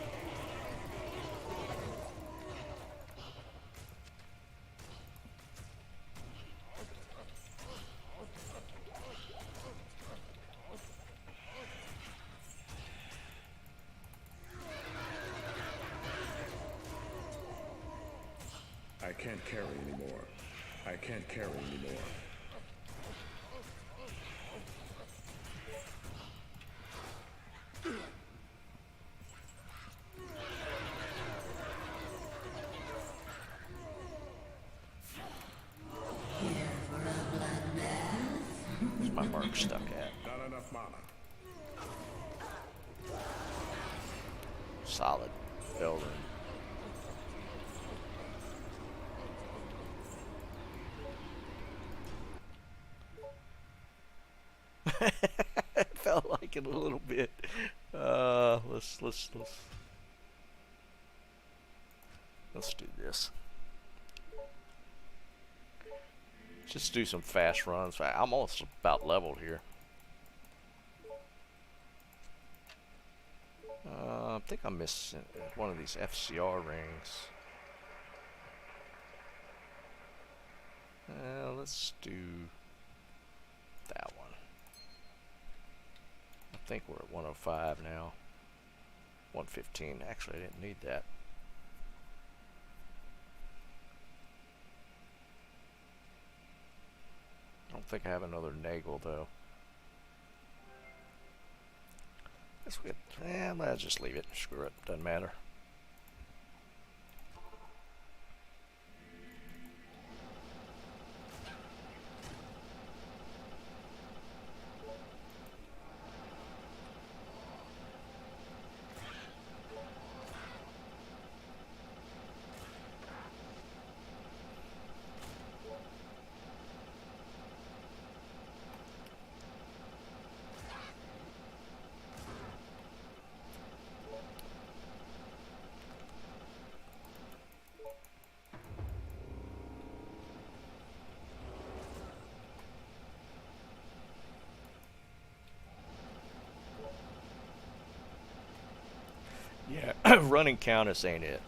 I can't carry anymore. I can't carry anymore. Where's my mark stuck at? Not enough mana. Solid. Building. Felt like it a little bit. Let's do this. Just do some fast runs. I'm almost about leveled here. I think I'm missing one of these FCR rings. Let's do that one. I think we're at 105 now. 115. Actually, I didn't need that. I don't think I have another Nagel though. Let's get. Let's just leave it. Screw it. Doesn't matter. Yeah, running Countess ain't it.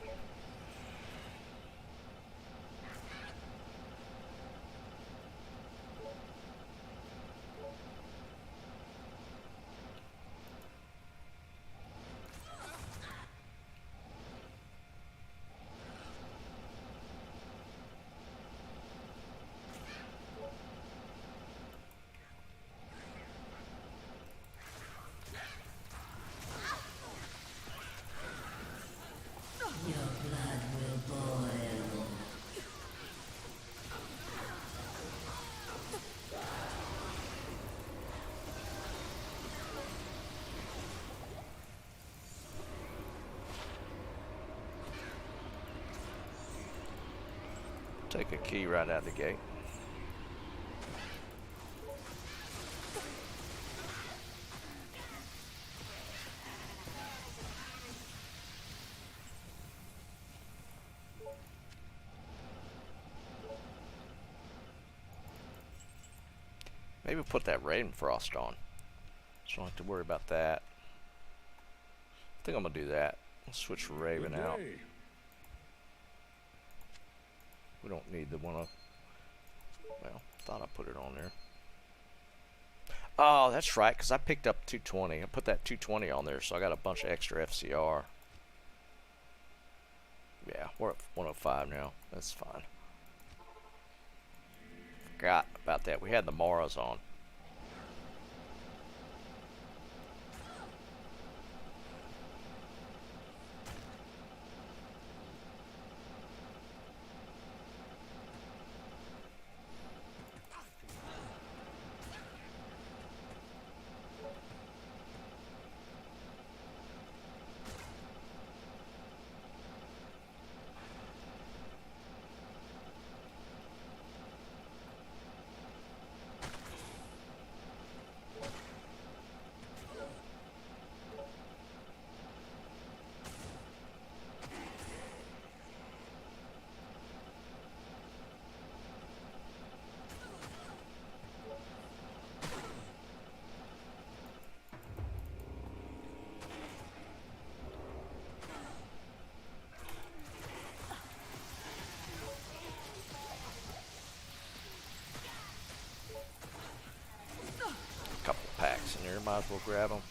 Take a key right out of the gate. Maybe put that Raven Frost on. So I don't have to worry about that. I think I'm gonna do that. Let's switch Raven out. We don't need the one up. Well, thought I put it on there. Oh, that's right, because I picked up 220. I put that 220 on there, so I got a bunch of extra FCR. Yeah, we're at 105 now. That's fine. Forgot about that. We had the Maras on. Couple packs in there, might as well grab them.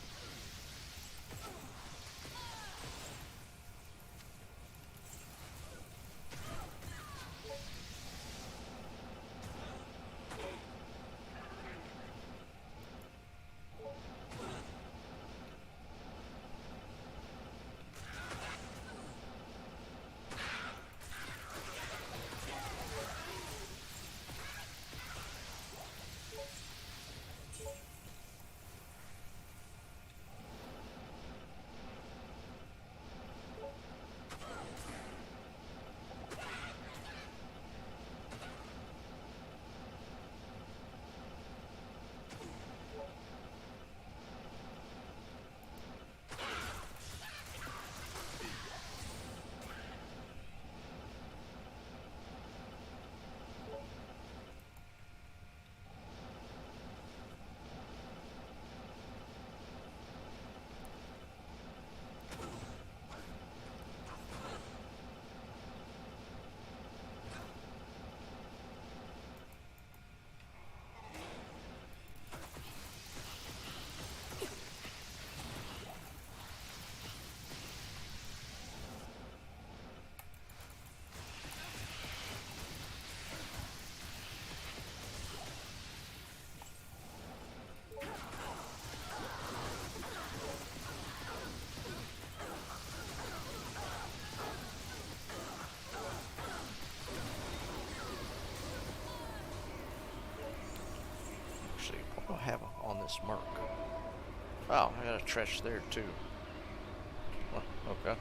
What do I have on this Merc? Oh, I got a trash there too. Well, okay.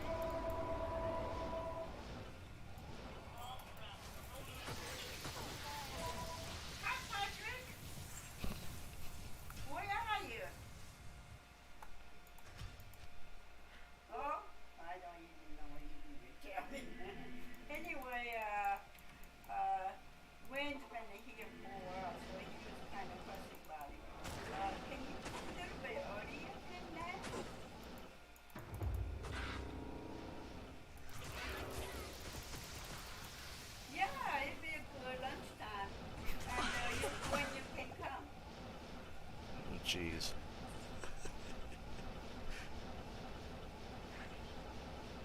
Hi, Patrick. Where are you? Oh, I don't even know what you need to tell me. Anyway, Wayne's been here for a while, so he was kind of fussy about it. Can you put a little bit earlier than that? Yeah, it'd be a good lunchtime. And when you can come. Jeez.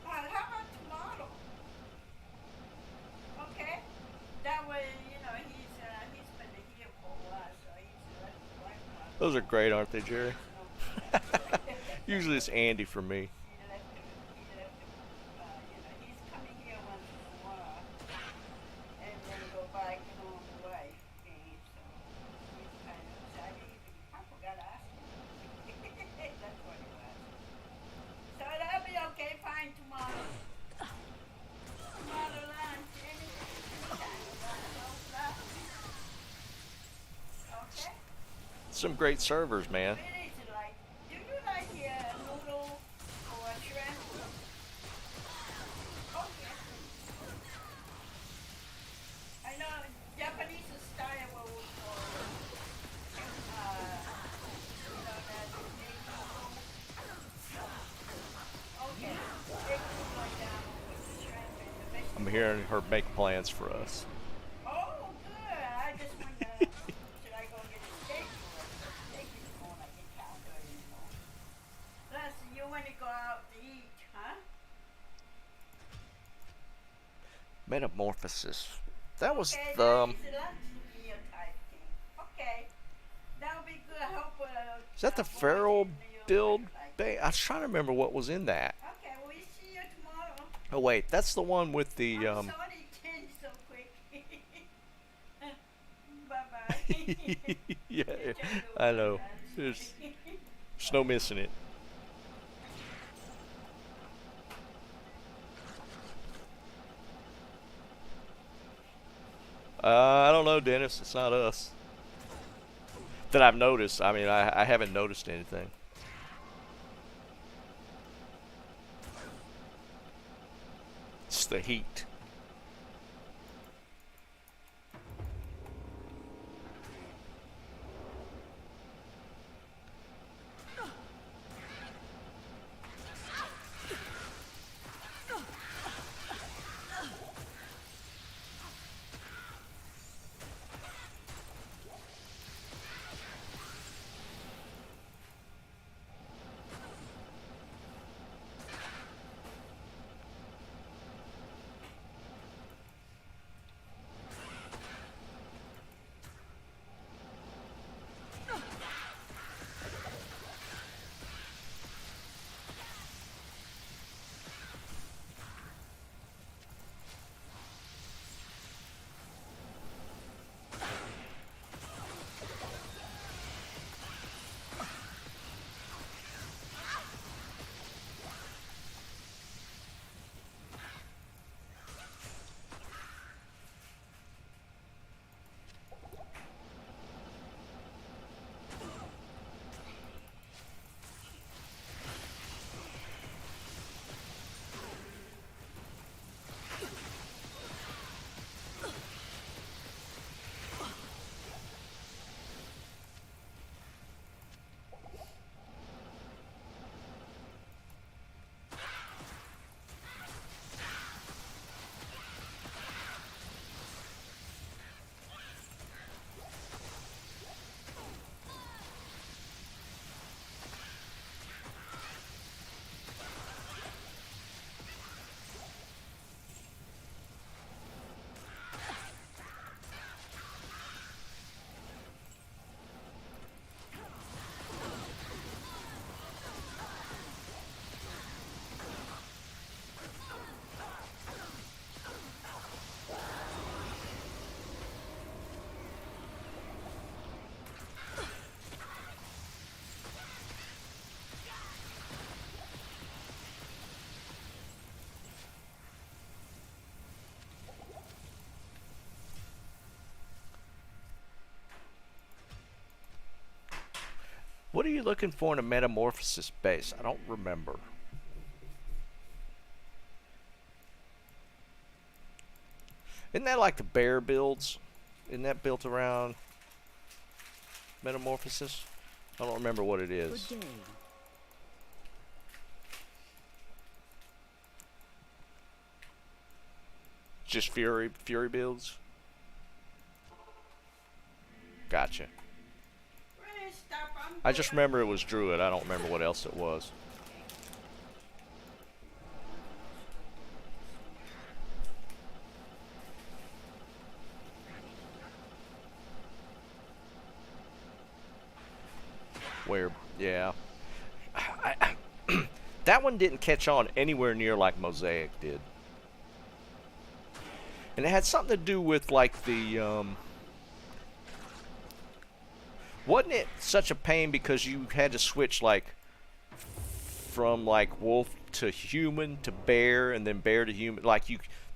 How about tomorrow? Okay. That way, you know, he's been here for a while, so he's left the wife out. Those are great, aren't they, Jerry? No, Usually it's Andy for me. he left you know, he's coming here once in a while, and then go back home away. Okay, so he's kind of excited. I forgot to ask him. That's what it was. So that'll be okay, fine tomorrow. Tomorrow lunch, anytime. some great servers, man. Really to like. Do you like noodle or shrimp? Okay. I know Japanese style will that egg noodle. Okay. Egg noodle like that with the shrimp and the I'm vegetable. hearing her make plans for us. Oh, good. I just wonder, should I go get a steak or steak is more like a counter anymore. Plus, you want to go out to eat, huh? Metamorphosis. That was Okay, the. that is a lunch meal type thing. Okay. That'll be good. I hope Is that the boys feral and you build? like I was trying to remember what was in that. Okay, we'll see you tomorrow. Oh wait, that's the one with the. I'm sorry it changed so quick. Bye-bye. Yeah, Check I over know. lunch. There's no missing it. I don't know, Dennis. It's not us. That I've noticed. I mean, I haven't noticed anything. It's the heat. What are you looking for in a metamorphosis base? I don't remember. Isn't that like the bear builds? Isn't that built around metamorphosis? I don't remember what it is. Good day. Just fury builds? Gotcha. Really, stop. I just remember it was druid. I don't remember what else it was. Where, yeah. That one didn't catch on anywhere near like Mosaic did. And it had something to do with like the, wasn't it such a pain because you had to switch like from like wolf to human to bear and then bear to human, like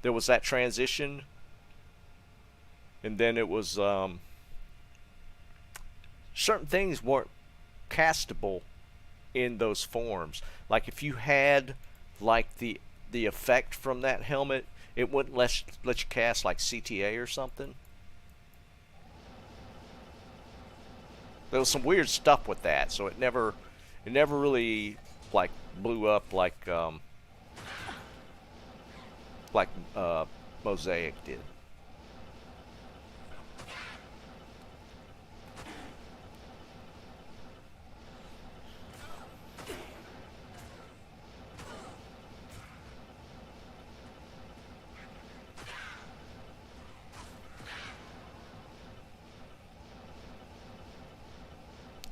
there was that transition, and then it was certain things weren't castable in those forms. Like if you had like the effect from that helmet, it wouldn't let you cast like CTA or something. There was some weird stuff with that, so it never really like blew up like Mosaic did.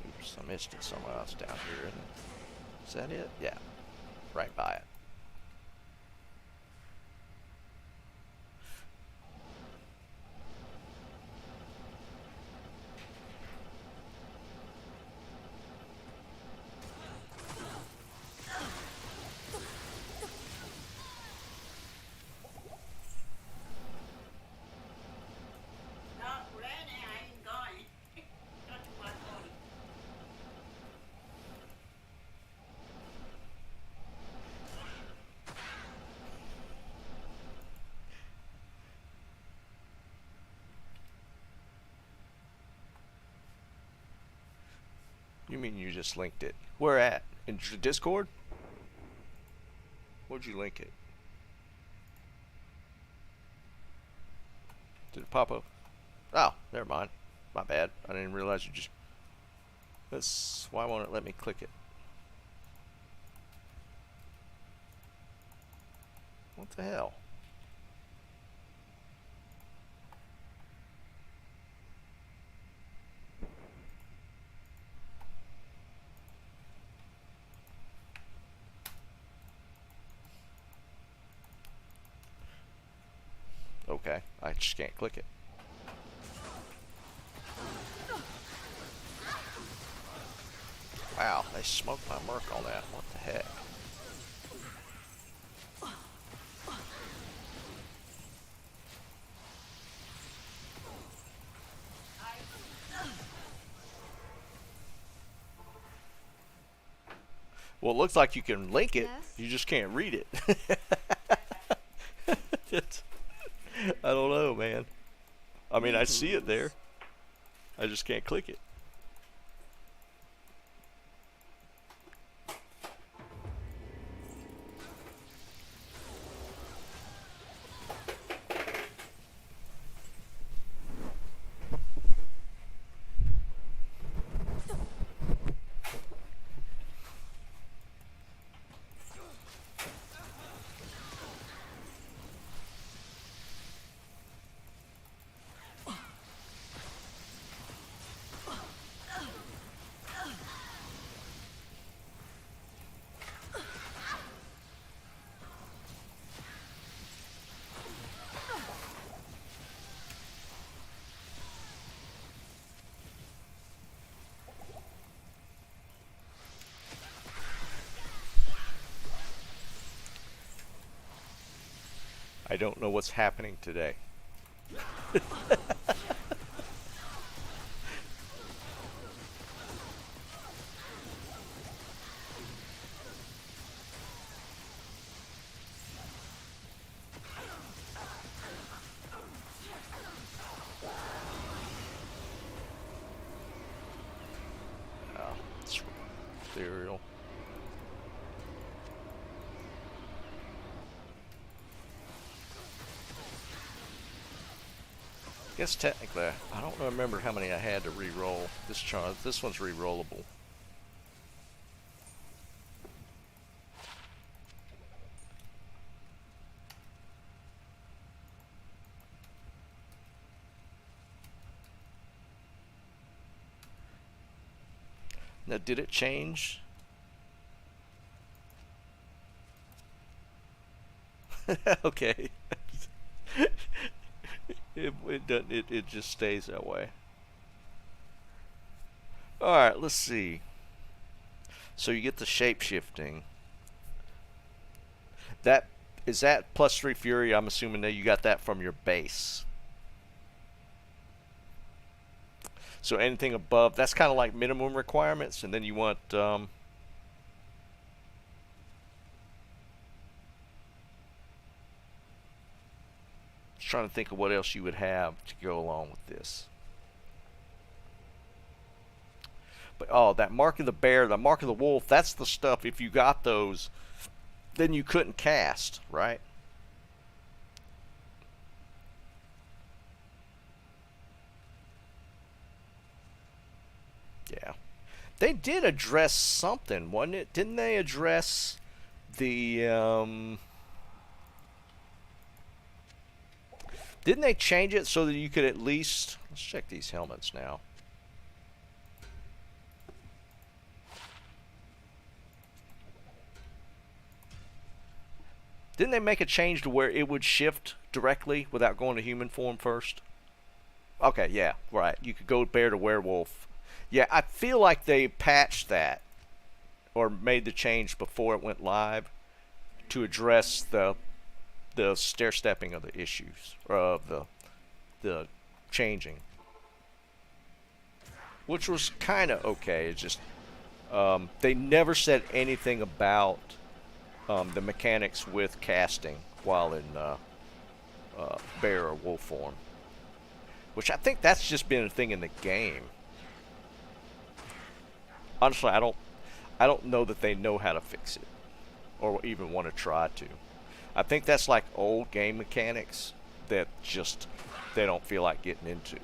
Oops, I missed it somewhere else down here, isn't it? Is that it? Yeah, right by it. No, Randy, I ain't going. Not to my point. You mean you just linked it? Where at? In Discord? Where'd you link it? Did it pop up? Oh, never mind. My bad. I didn't realize you just... Why won't it let me click it? What the hell? Okay, I just can't click it. Wow, they smoked my merc on that. What the heck? Well, it looks like you can link it. Yes? You just can't read it. I don't know, man. I mean, I see it there. I just can't click it. I don't know what's happening today. Oh, it's ethereal. I guess technically, I don't remember how many I had to re-roll. This one's re-rollable. Now, did it change? Okay. It just stays that way. All right, let's see. So you get the shape shifting. That is that +3 fury. I'm assuming that you got that from your base. So anything above, that's kind of like minimum requirements, and then you want just trying to think of what else you would have to go along with this. But oh, that mark of the bear, the mark of the wolf, that's the stuff. If you got those, then you couldn't cast, right? Yeah. They did address something, wasn't it? Didn't they address the didn't they change it so that you could at least, let's check these helmets now. Didn't they make a change to where it would shift directly without going to human form first? Okay, yeah, right. You could go bear to werewolf. Yeah, I feel like they patched that or made the change before it went live to address the stair-stepping of the issues, or of the changing, which was kind of okay. It's just they never said anything about the mechanics with casting while in bear or wolf form, which I think that's just been a thing in the game. Honestly, I don't know that they know how to fix it or even want to try to. I think that's like old game mechanics that just they don't feel like getting into.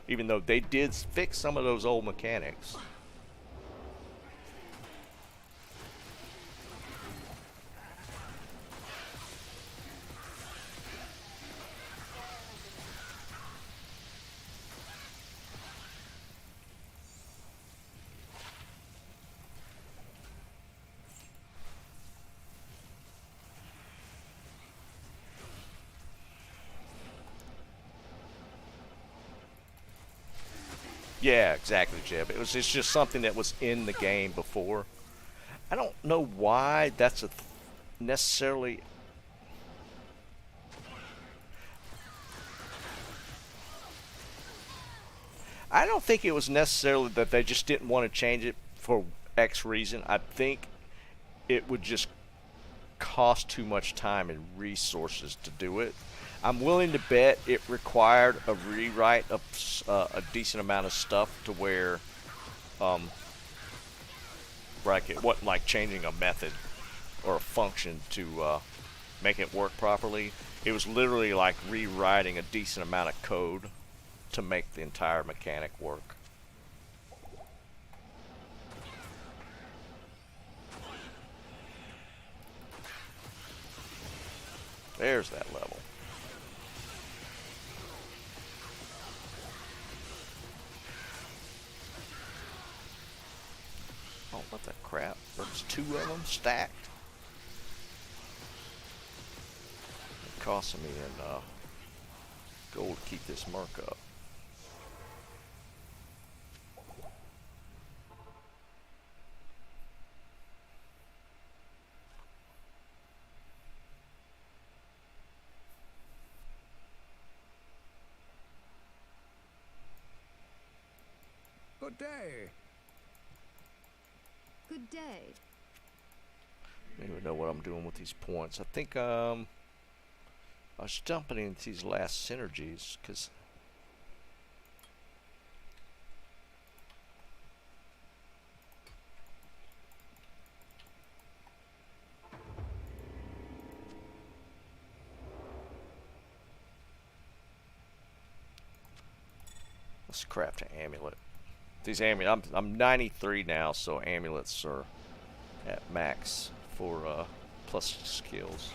Even though they did fix some of those old mechanics. Yeah, exactly, Jeb. It's just something that was in the game before. I don't know why that's necessarily. I don't think it was necessarily that they just didn't want to change it for X reason. I think it would just cost too much time and resources to do it. I'm willing to bet it required a rewrite of a decent amount of stuff to where, like it wasn't like changing a method or a function to make it work properly. It was literally like rewriting a decent amount of code to make the entire mechanic work. There's that level. Oh, what the crap? There's two of them stacked. It costing me in gold to keep this mark up. Good day. Good day. I don't even know what I'm doing with these points. I think I was dumping into these last synergies because let's craft an amulet. These amulets, I'm 93 now, so amulets are at max for plus skills.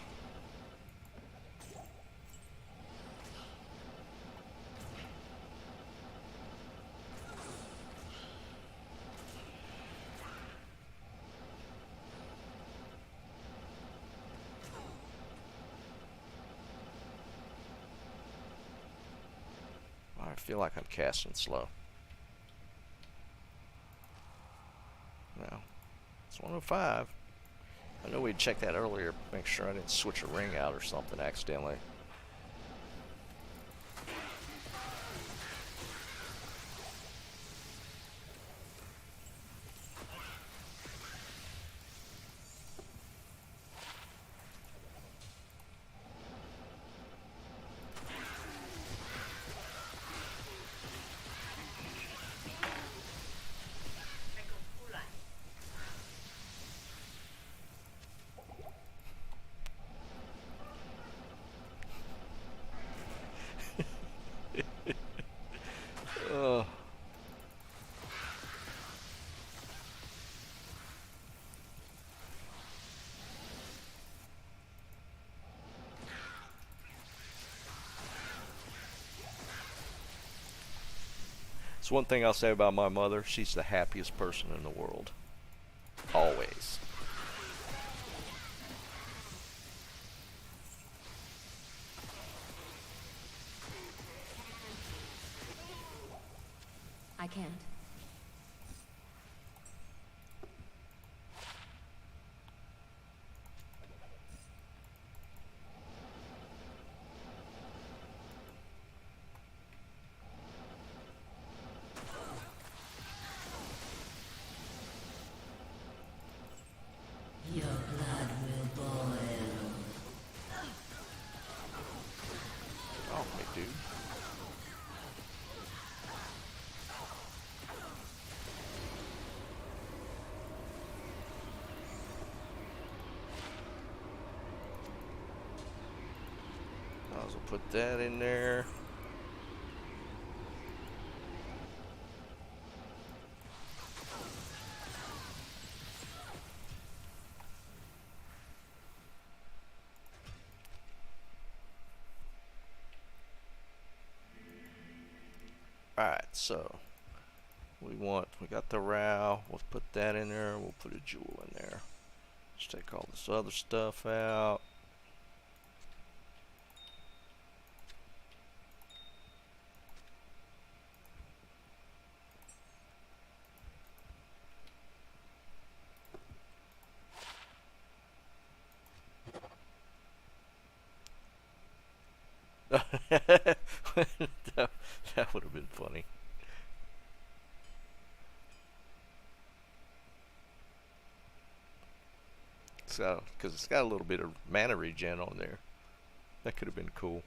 I feel like I'm casting slow. No, it's 105. I know we'd check that earlier, make sure I didn't switch a ring out or something accidentally. It's one thing I'll say about my mother. She's the happiest person in the world. Always. I can't. Your blood will boil. Oh, hey, dude. I'll also put that in there. Alright, so we got the row. We'll put that in there. We'll put a jewel in there. Let's take all this other stuff out. that, that would have been funny. So, because it's got a little bit of mana regen on there. That could have been cool.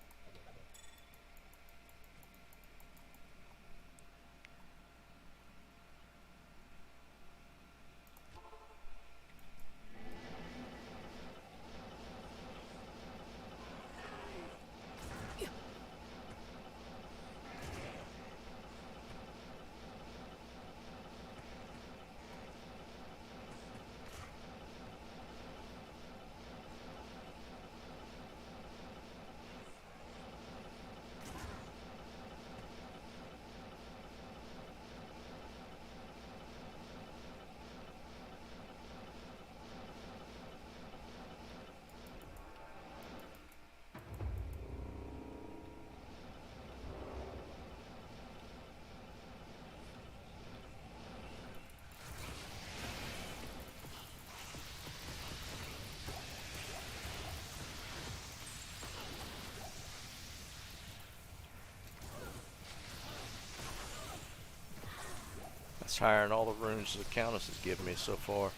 That's higher than all the runes the Countess has given me so far.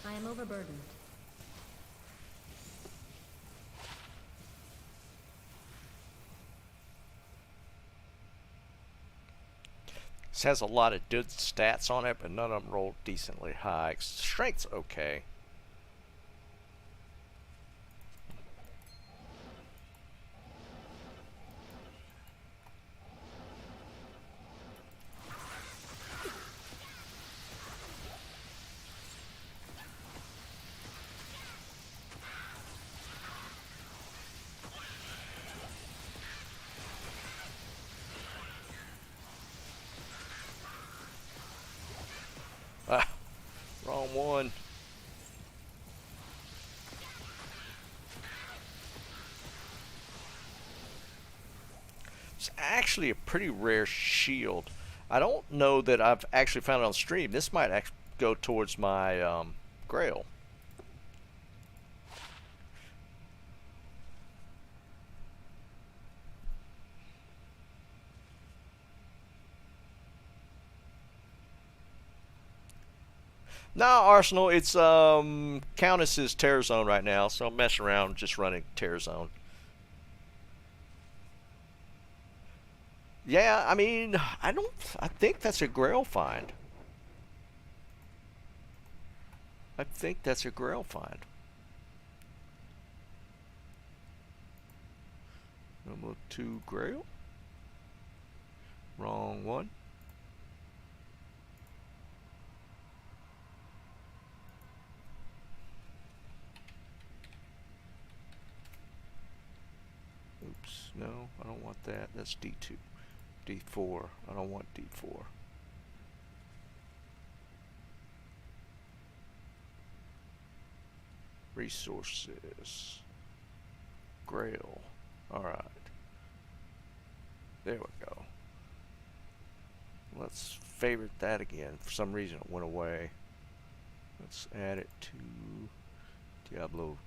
I am overburdened. This has a lot of good stats on it, but none of them roll decently high. Strength's okay. Ah, wrong one. It's actually a pretty rare shield. I don't know that I've actually found it on stream. This might actually go towards my Grail. No, Arsenal, it's Countess's Terror Zone right now, so I'm messing around just running Terror Zone. Yeah, I mean, I think that's a Grail find. I think that's a Grail find. Number 2 Grail. Wrong one. Oops, no, I don't want that. That's D2. D4. I don't want D4. Resources. Grail. Alright. There we go. Let's favorite that again. For some reason it went away. Let's add it to Diablo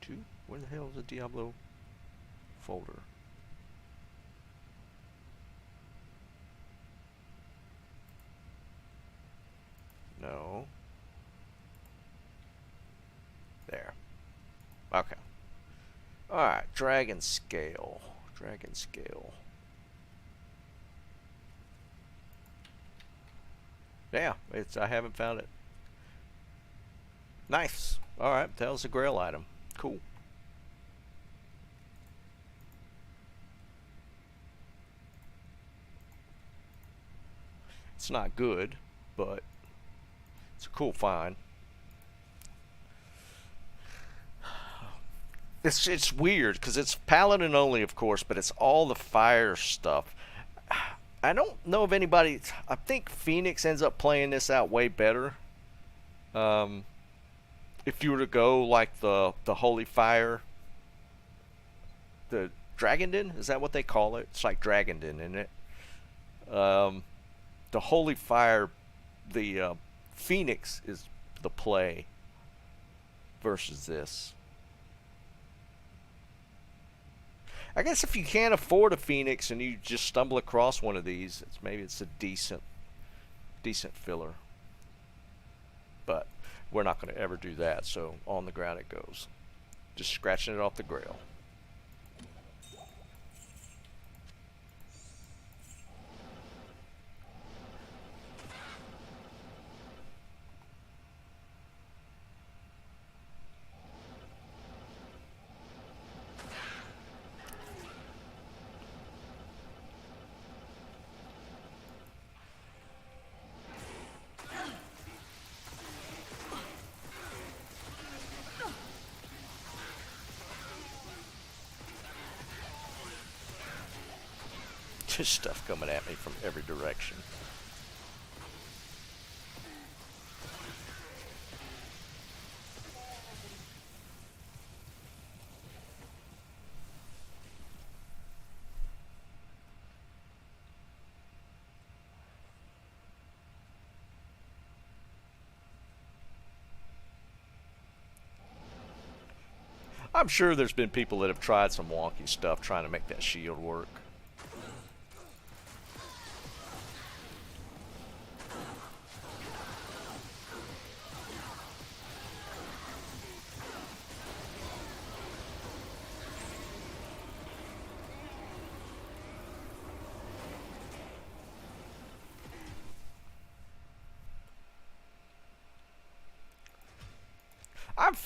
2. Where the hell is the Diablo folder? No. There. Okay. Alright, Dragon Scale. Dragon Scale. Yeah, I haven't found it. Nice. Alright, that was a Grail item. Cool. It's not good, but it's a cool find. It's weird because it's Paladin only, of course, but it's all the fire stuff. I don't know if anybody. I think Phoenix ends up playing this out way better. If you were to go like the Holy Fire, the Dragondin, is that what they call it? It's like Dragondin, isn't it? The Holy Fire, the Phoenix is the play versus this. I guess if you can't afford a Phoenix and you just stumble across one of these, maybe it's a decent filler. But we're not going to ever do that, so on the ground it goes. Just scratching it off the Grail. Just stuff coming at me from every direction. I'm sure there's been people that have tried some wonky stuff trying to make that shield work.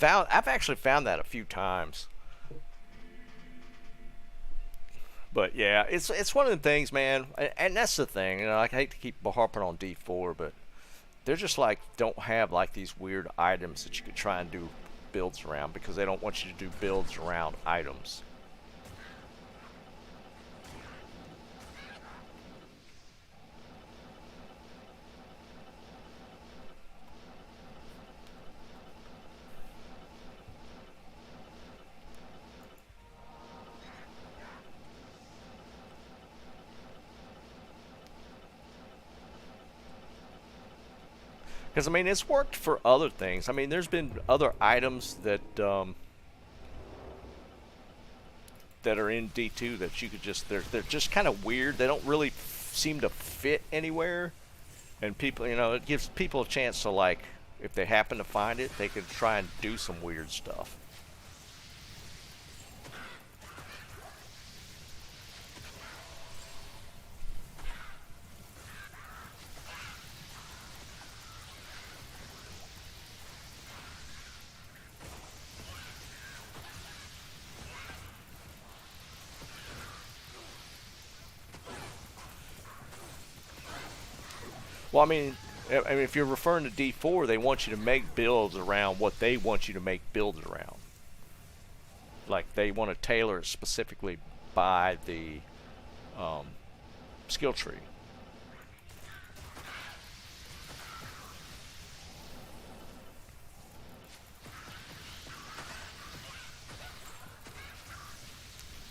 I've actually found that a few times. But yeah, it's one of the things, man, and that's the thing. You know, I hate to keep harping on D4, but they're just like don't have like these weird items that you could try and do builds around because they don't want you to do builds around items. Because, I mean, it's worked for other things. I mean, there's been other items that that are in D2 that you could just, they're just kind of weird. They don't really seem to fit anywhere. And people, you know, it gives people a chance to, like, if they happen to find it, they could try and do some weird stuff. Well, I mean, if you're referring to D4, they want you to make builds around what they want you to make builds around. Like they want to tailor it specifically by the skill tree.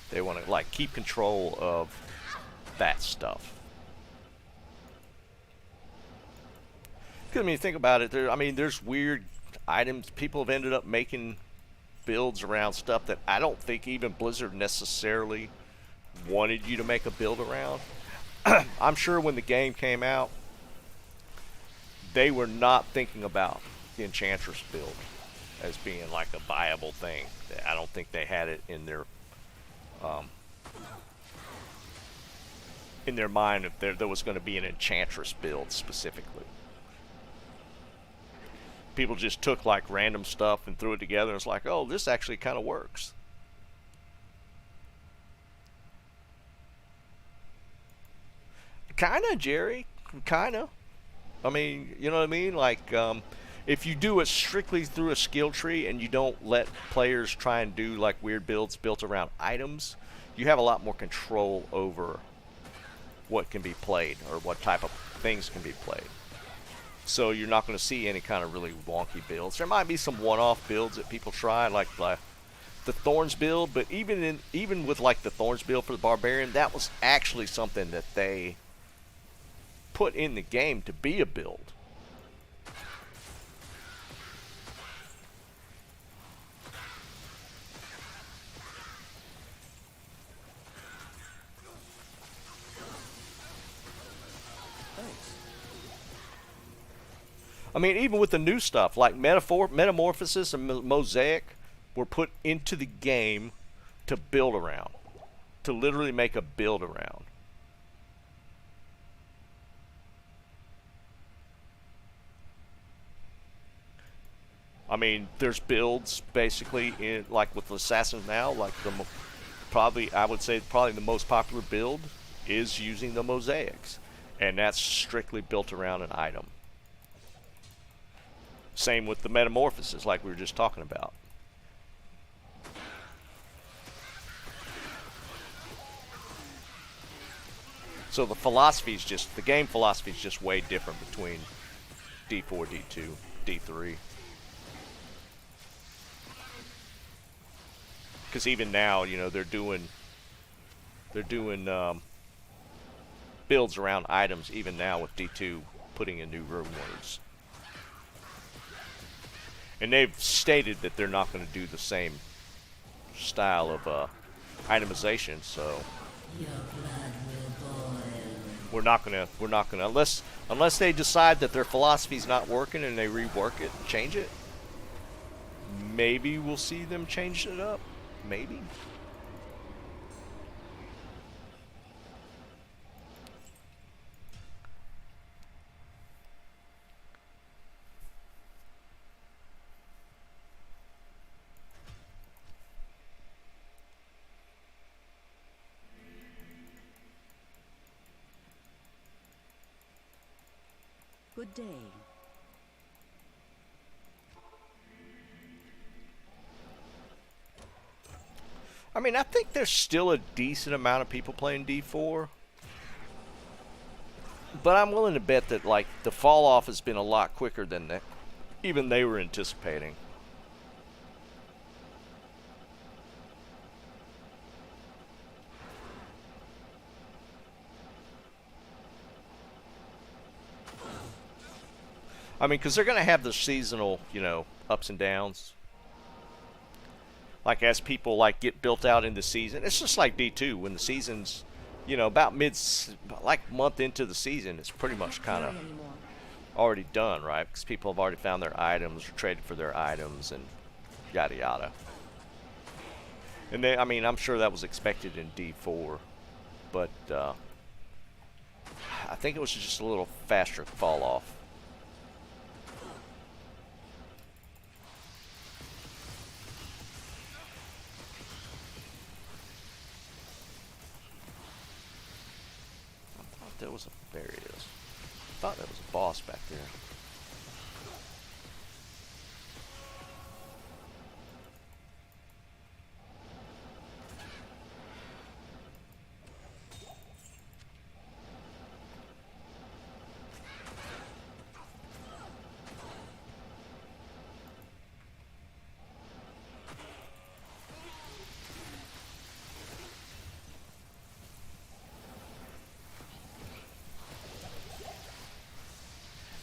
They want to like keep control of that stuff. Because I mean, think about it. There's weird items. People have ended up making builds around stuff that I don't think even Blizzard necessarily wanted you to make a build around. I'm sure when the game came out, they were not thinking about the Enchantress build as being like a viable thing. I don't think they had it in their mind if there was going to be an Enchantress build specifically. People just took like random stuff and threw it together and it's like, oh, this actually kind of works. Kinda, Jerry. Kinda. I mean, you know what I mean? Like, if you do it strictly through a skill tree and you don't let players try and do like weird builds built around items, you have a lot more control over what can be played or what type of things can be played. So you're not going to see any kind of really wonky builds. There might be some one-off builds that people try, like the Thorns build, but even with like the Thorns build for the Barbarian, that was actually something that they put in the game to be a build. I mean, even with the new stuff, like Metamorphosis and Mosaic were put into the game to build around. To literally make a build around. I mean, there's builds, basically, in like with Assassins now, like I would say probably the most popular build is using the Mosaics. And that's strictly built around an item. Same with the Metamorphosis, like we were just talking about. So the game philosophy is just way different between D4, D2, D3. Because even now, you know, they're doing builds around items. Even now with D2 putting in new room words. And they've stated that they're not going to do the same style of itemization, so we're not gonna unless they decide that their philosophy's not working and they rework it and change it. Maybe we'll see them change it up. Maybe. Good day. I mean, I think there's still a decent amount of people playing D4. But I'm willing to bet that, like, the fall off has been a lot quicker than even they were anticipating. I mean, because they're going to have the seasonal, you know, ups and downs. Like, as people, like, get built out in the season. It's just like D2. When the season's, you know, about like, month into the season, it's pretty much kind of already done, right? Because people have already found their items or traded for their items and yada yada. And then, I mean, I'm sure that was expected in D4. But, I think it was just a little faster fall off. There was there it is. thought that was a boss back there.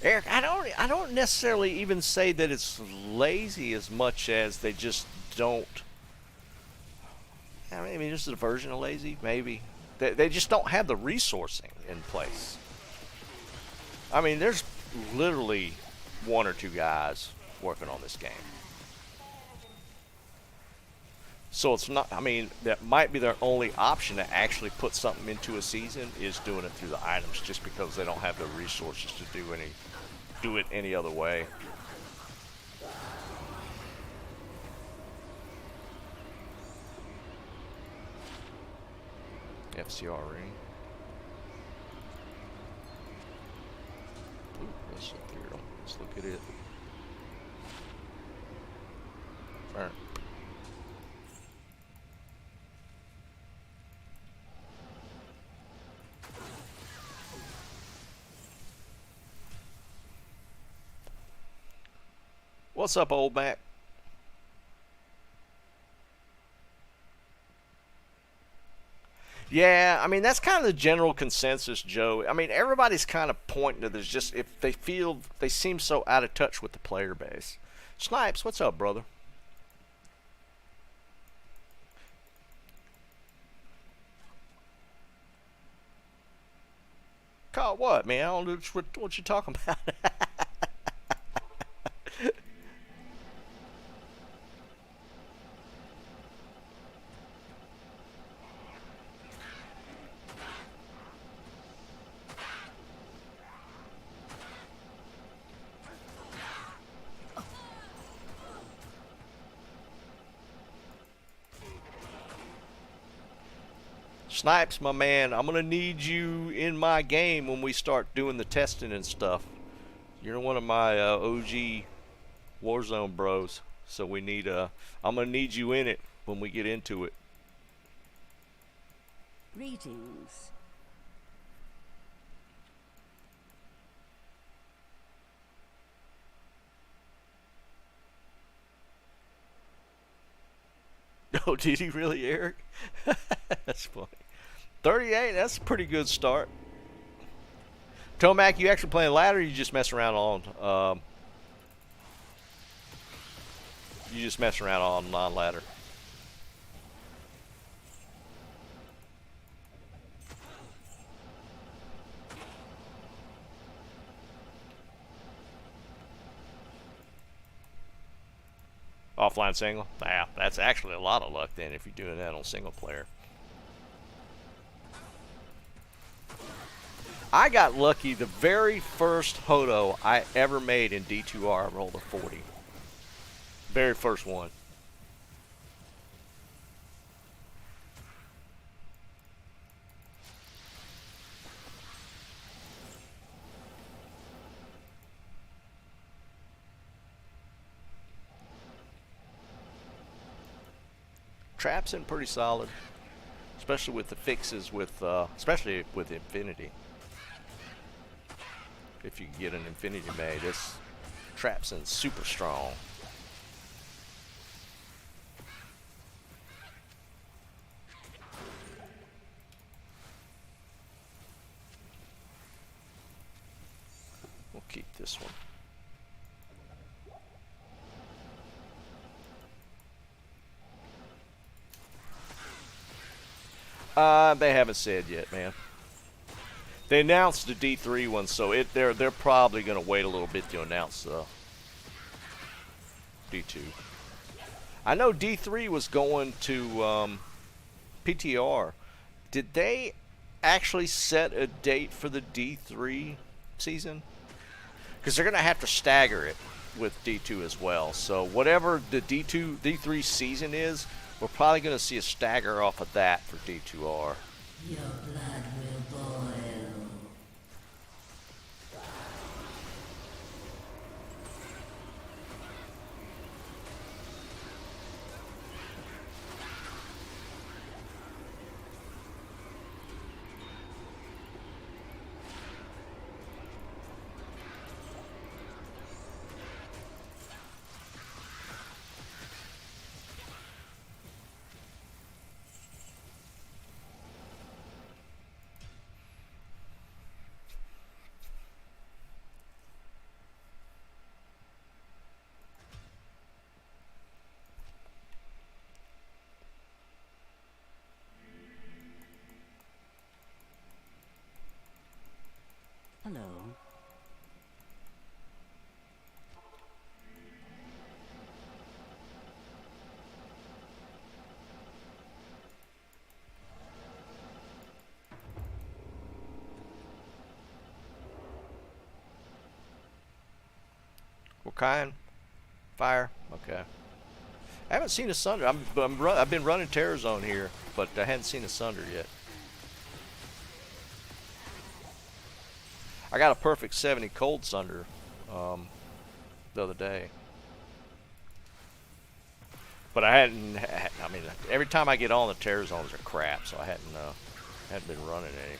Eric, I don't necessarily even say that it's lazy as much as they just don't. I mean, just a version of lazy, maybe. They just don't have the resourcing in place. I mean, there's literally one or two guys working on this game. So it's not, I mean, that might be their only option to actually put something into a season is doing it through the items, just because they don't have the resources to do it any other way. FCR ring. Ooh, that's ethereal. Let's look at it. Alright. What's up, old Mac? Yeah, I mean, that's kind of the general consensus, Joe. I mean, everybody's kind of pointing to this, just if they feel they seem so out of touch with the player base. Snipes, what's up, brother? Caught what, man? I don't know what you're talking about. Snipes, my man, I'm going to need you in my game when we start doing the testing and stuff. You're one of my OG Warzone bros, so we need I'm going to need you in it when we get into it. Greetings. Oh, did he really, Eric? That's funny. 38, that's a pretty good start. Tomac, you actually playing ladder, or you just mess around on you just mess around on non-ladder? Offline single? Yeah, that's actually a lot of luck then if you're doing that on single player. I got lucky the very first Hodo I ever made in D2R. I rolled a 40. Very first one. Traps in pretty solid, especially with the fixes with especially with Infinity. If you get an Infinity made, this Traps in super strong. We'll keep this one. They haven't said yet, man. They announced the D3 one, so they're probably gonna wait a little bit to announce D2. I know D3 was going to PTR. Did they actually set a date for the D3 season? Because they're gonna have to stagger it with D2 as well. So whatever the D3 season is, we're probably gonna see a stagger off of that for D2R. Your blood will boil. Hello. What kind? Fire? Okay. I haven't seen a Sunder. I've been running Terror Zone here, but I hadn't seen a Sunder yet. I got a perfect 70 cold Sunder the other day. But I hadn't, I mean, every time I get on, the Terror Zones are crap, so I hadn't been running any.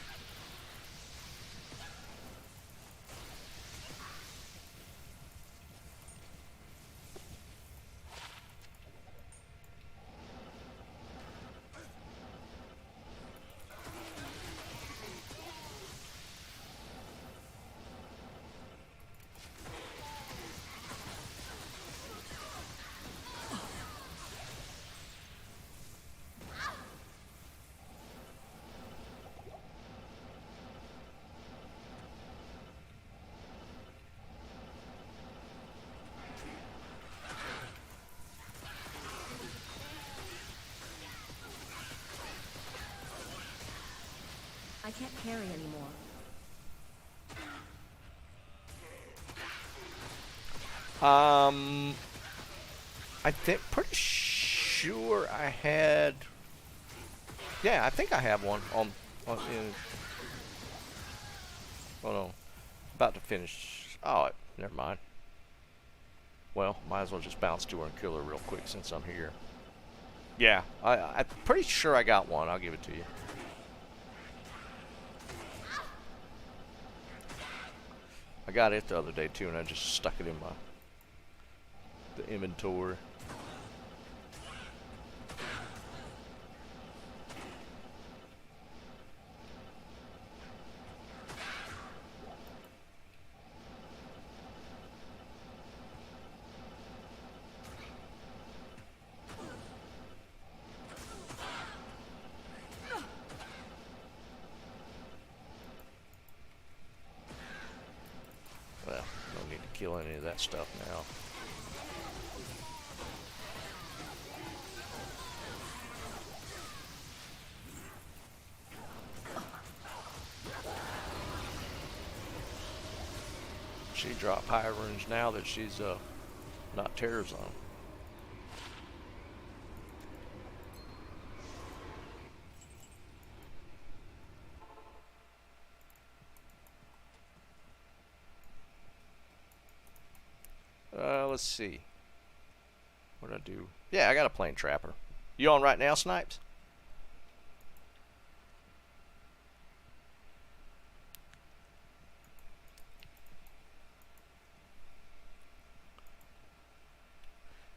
I can't carry anymore. I think pretty sure I had. Yeah, I think I have one on oh no, about to finish. Oh, never mind. Well, might as well just bounce to her and kill her real quick since I'm here. Yeah, I'm pretty sure I got one. I'll give it to you. I got it the other day too, and I just stuck it in the inventory. Well, no need to kill any of that stuff now. She dropped high runes now that she's not Terror Zone. Let's see. What did I do? Yeah, I got a plane trapper. You on right now, Snipes?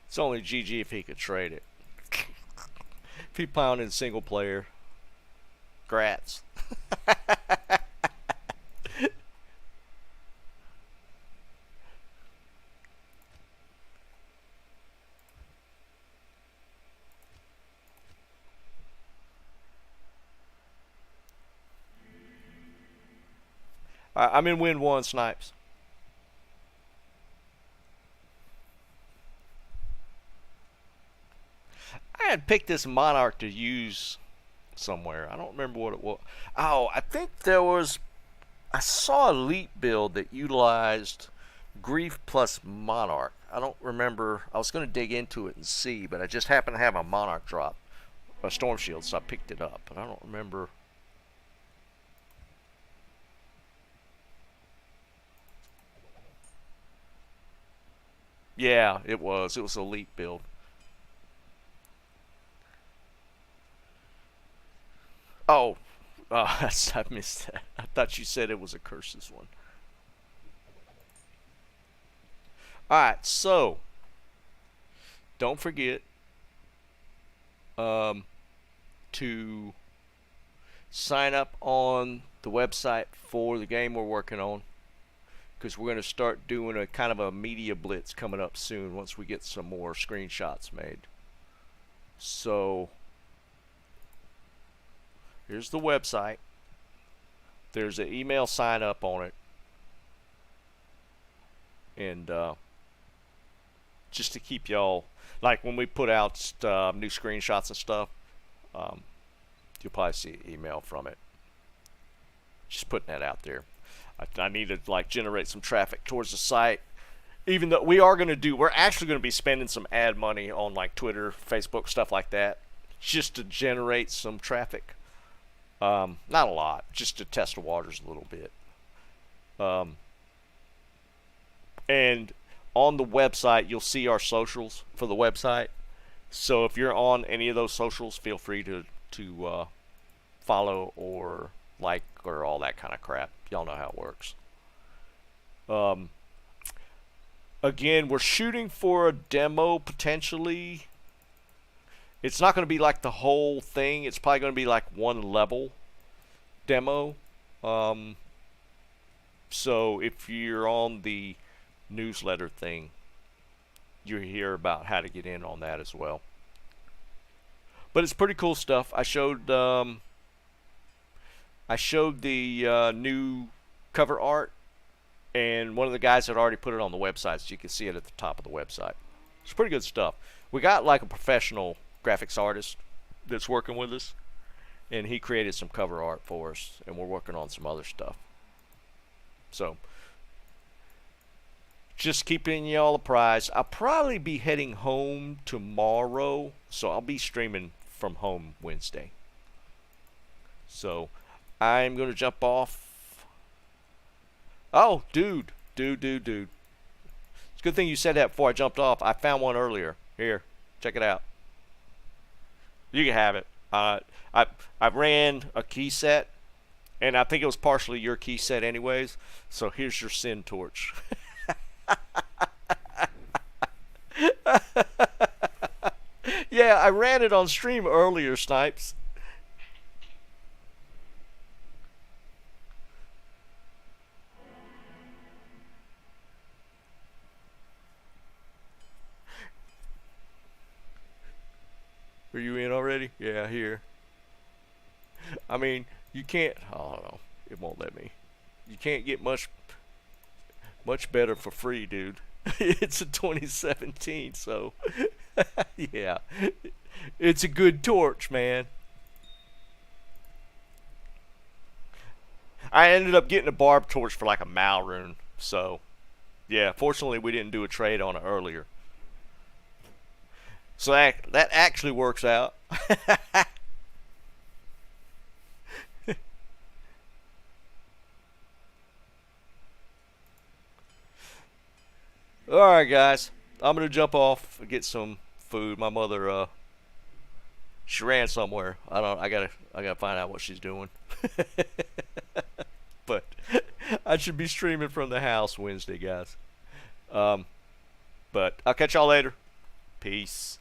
It's only GG if he could trade it. If he pounded single player. Grats. I'm in win one, Snipes. I had picked this Monarch to use somewhere. I don't remember what it was. Oh, I think there was. I saw a Elite build that utilized Grief plus Monarch. I don't remember. I was going to dig into it and see, but I just happened to have a Monarch drop, a Storm Shield, so I picked it up. But I don't remember. Yeah, it was. It was Elite build. Oh, I missed that. I thought you said it was a Curses one. Alright, so don't forget to sign up on the website for the game we're working on, because we're going to start doing a kind of a media blitz coming up soon once we get some more screenshots made. So here's the website. There's an email sign up on it. and just to keep y'all, like when we put out new screenshots and stuff, you'll probably see an email from it. Just putting that out there. I need to like generate some traffic towards the site. Even though we're actually going to be spending some ad money on like Twitter, Facebook, stuff like that, just to generate some traffic. Not a lot, just to test the waters a little bit. And on the website, you'll see our socials for the website. So if you're on any of those socials, feel free to follow or like or all that kind of crap. Y'all know how it works. Again, we're shooting for a demo potentially. It's not going to be like the whole thing. It's probably going to be like one level demo. So if you're on the newsletter thing, you hear about how to get in on that as well. But it's pretty cool stuff. I showed the new cover art, and one of the guys had already put it on the website, so you can see it at the top of the website. It's pretty good stuff. We got like a professional graphics artist that's working with us, and he created some cover art for us, and we're working on some other stuff. So just keeping y'all apprised. I'll probably be heading home tomorrow, so I'll be streaming from home Wednesday. So I'm going to jump off. Oh, dude. It's a good thing you said that before I jumped off. I found one earlier. Here, check it out. You can have it. I ran a key set, and I think it was partially your key set anyways. So here's your sin torch. Yeah, I ran it on stream earlier, Snipes. Are you in already? Yeah, here. I mean, you can't. Oh no, it won't let me. You can't get much better for free, dude. It's a 2017, so yeah, it's a good torch, man. I ended up getting a barb torch for like a Malrune, so yeah. Fortunately, we didn't do a trade on it earlier. So that actually works out. Alright guys, I'm gonna jump off and get some food. My mother she ran somewhere. I gotta find out what she's doing. But I should be streaming from the house Wednesday, guys. But I'll catch y'all later. Peace.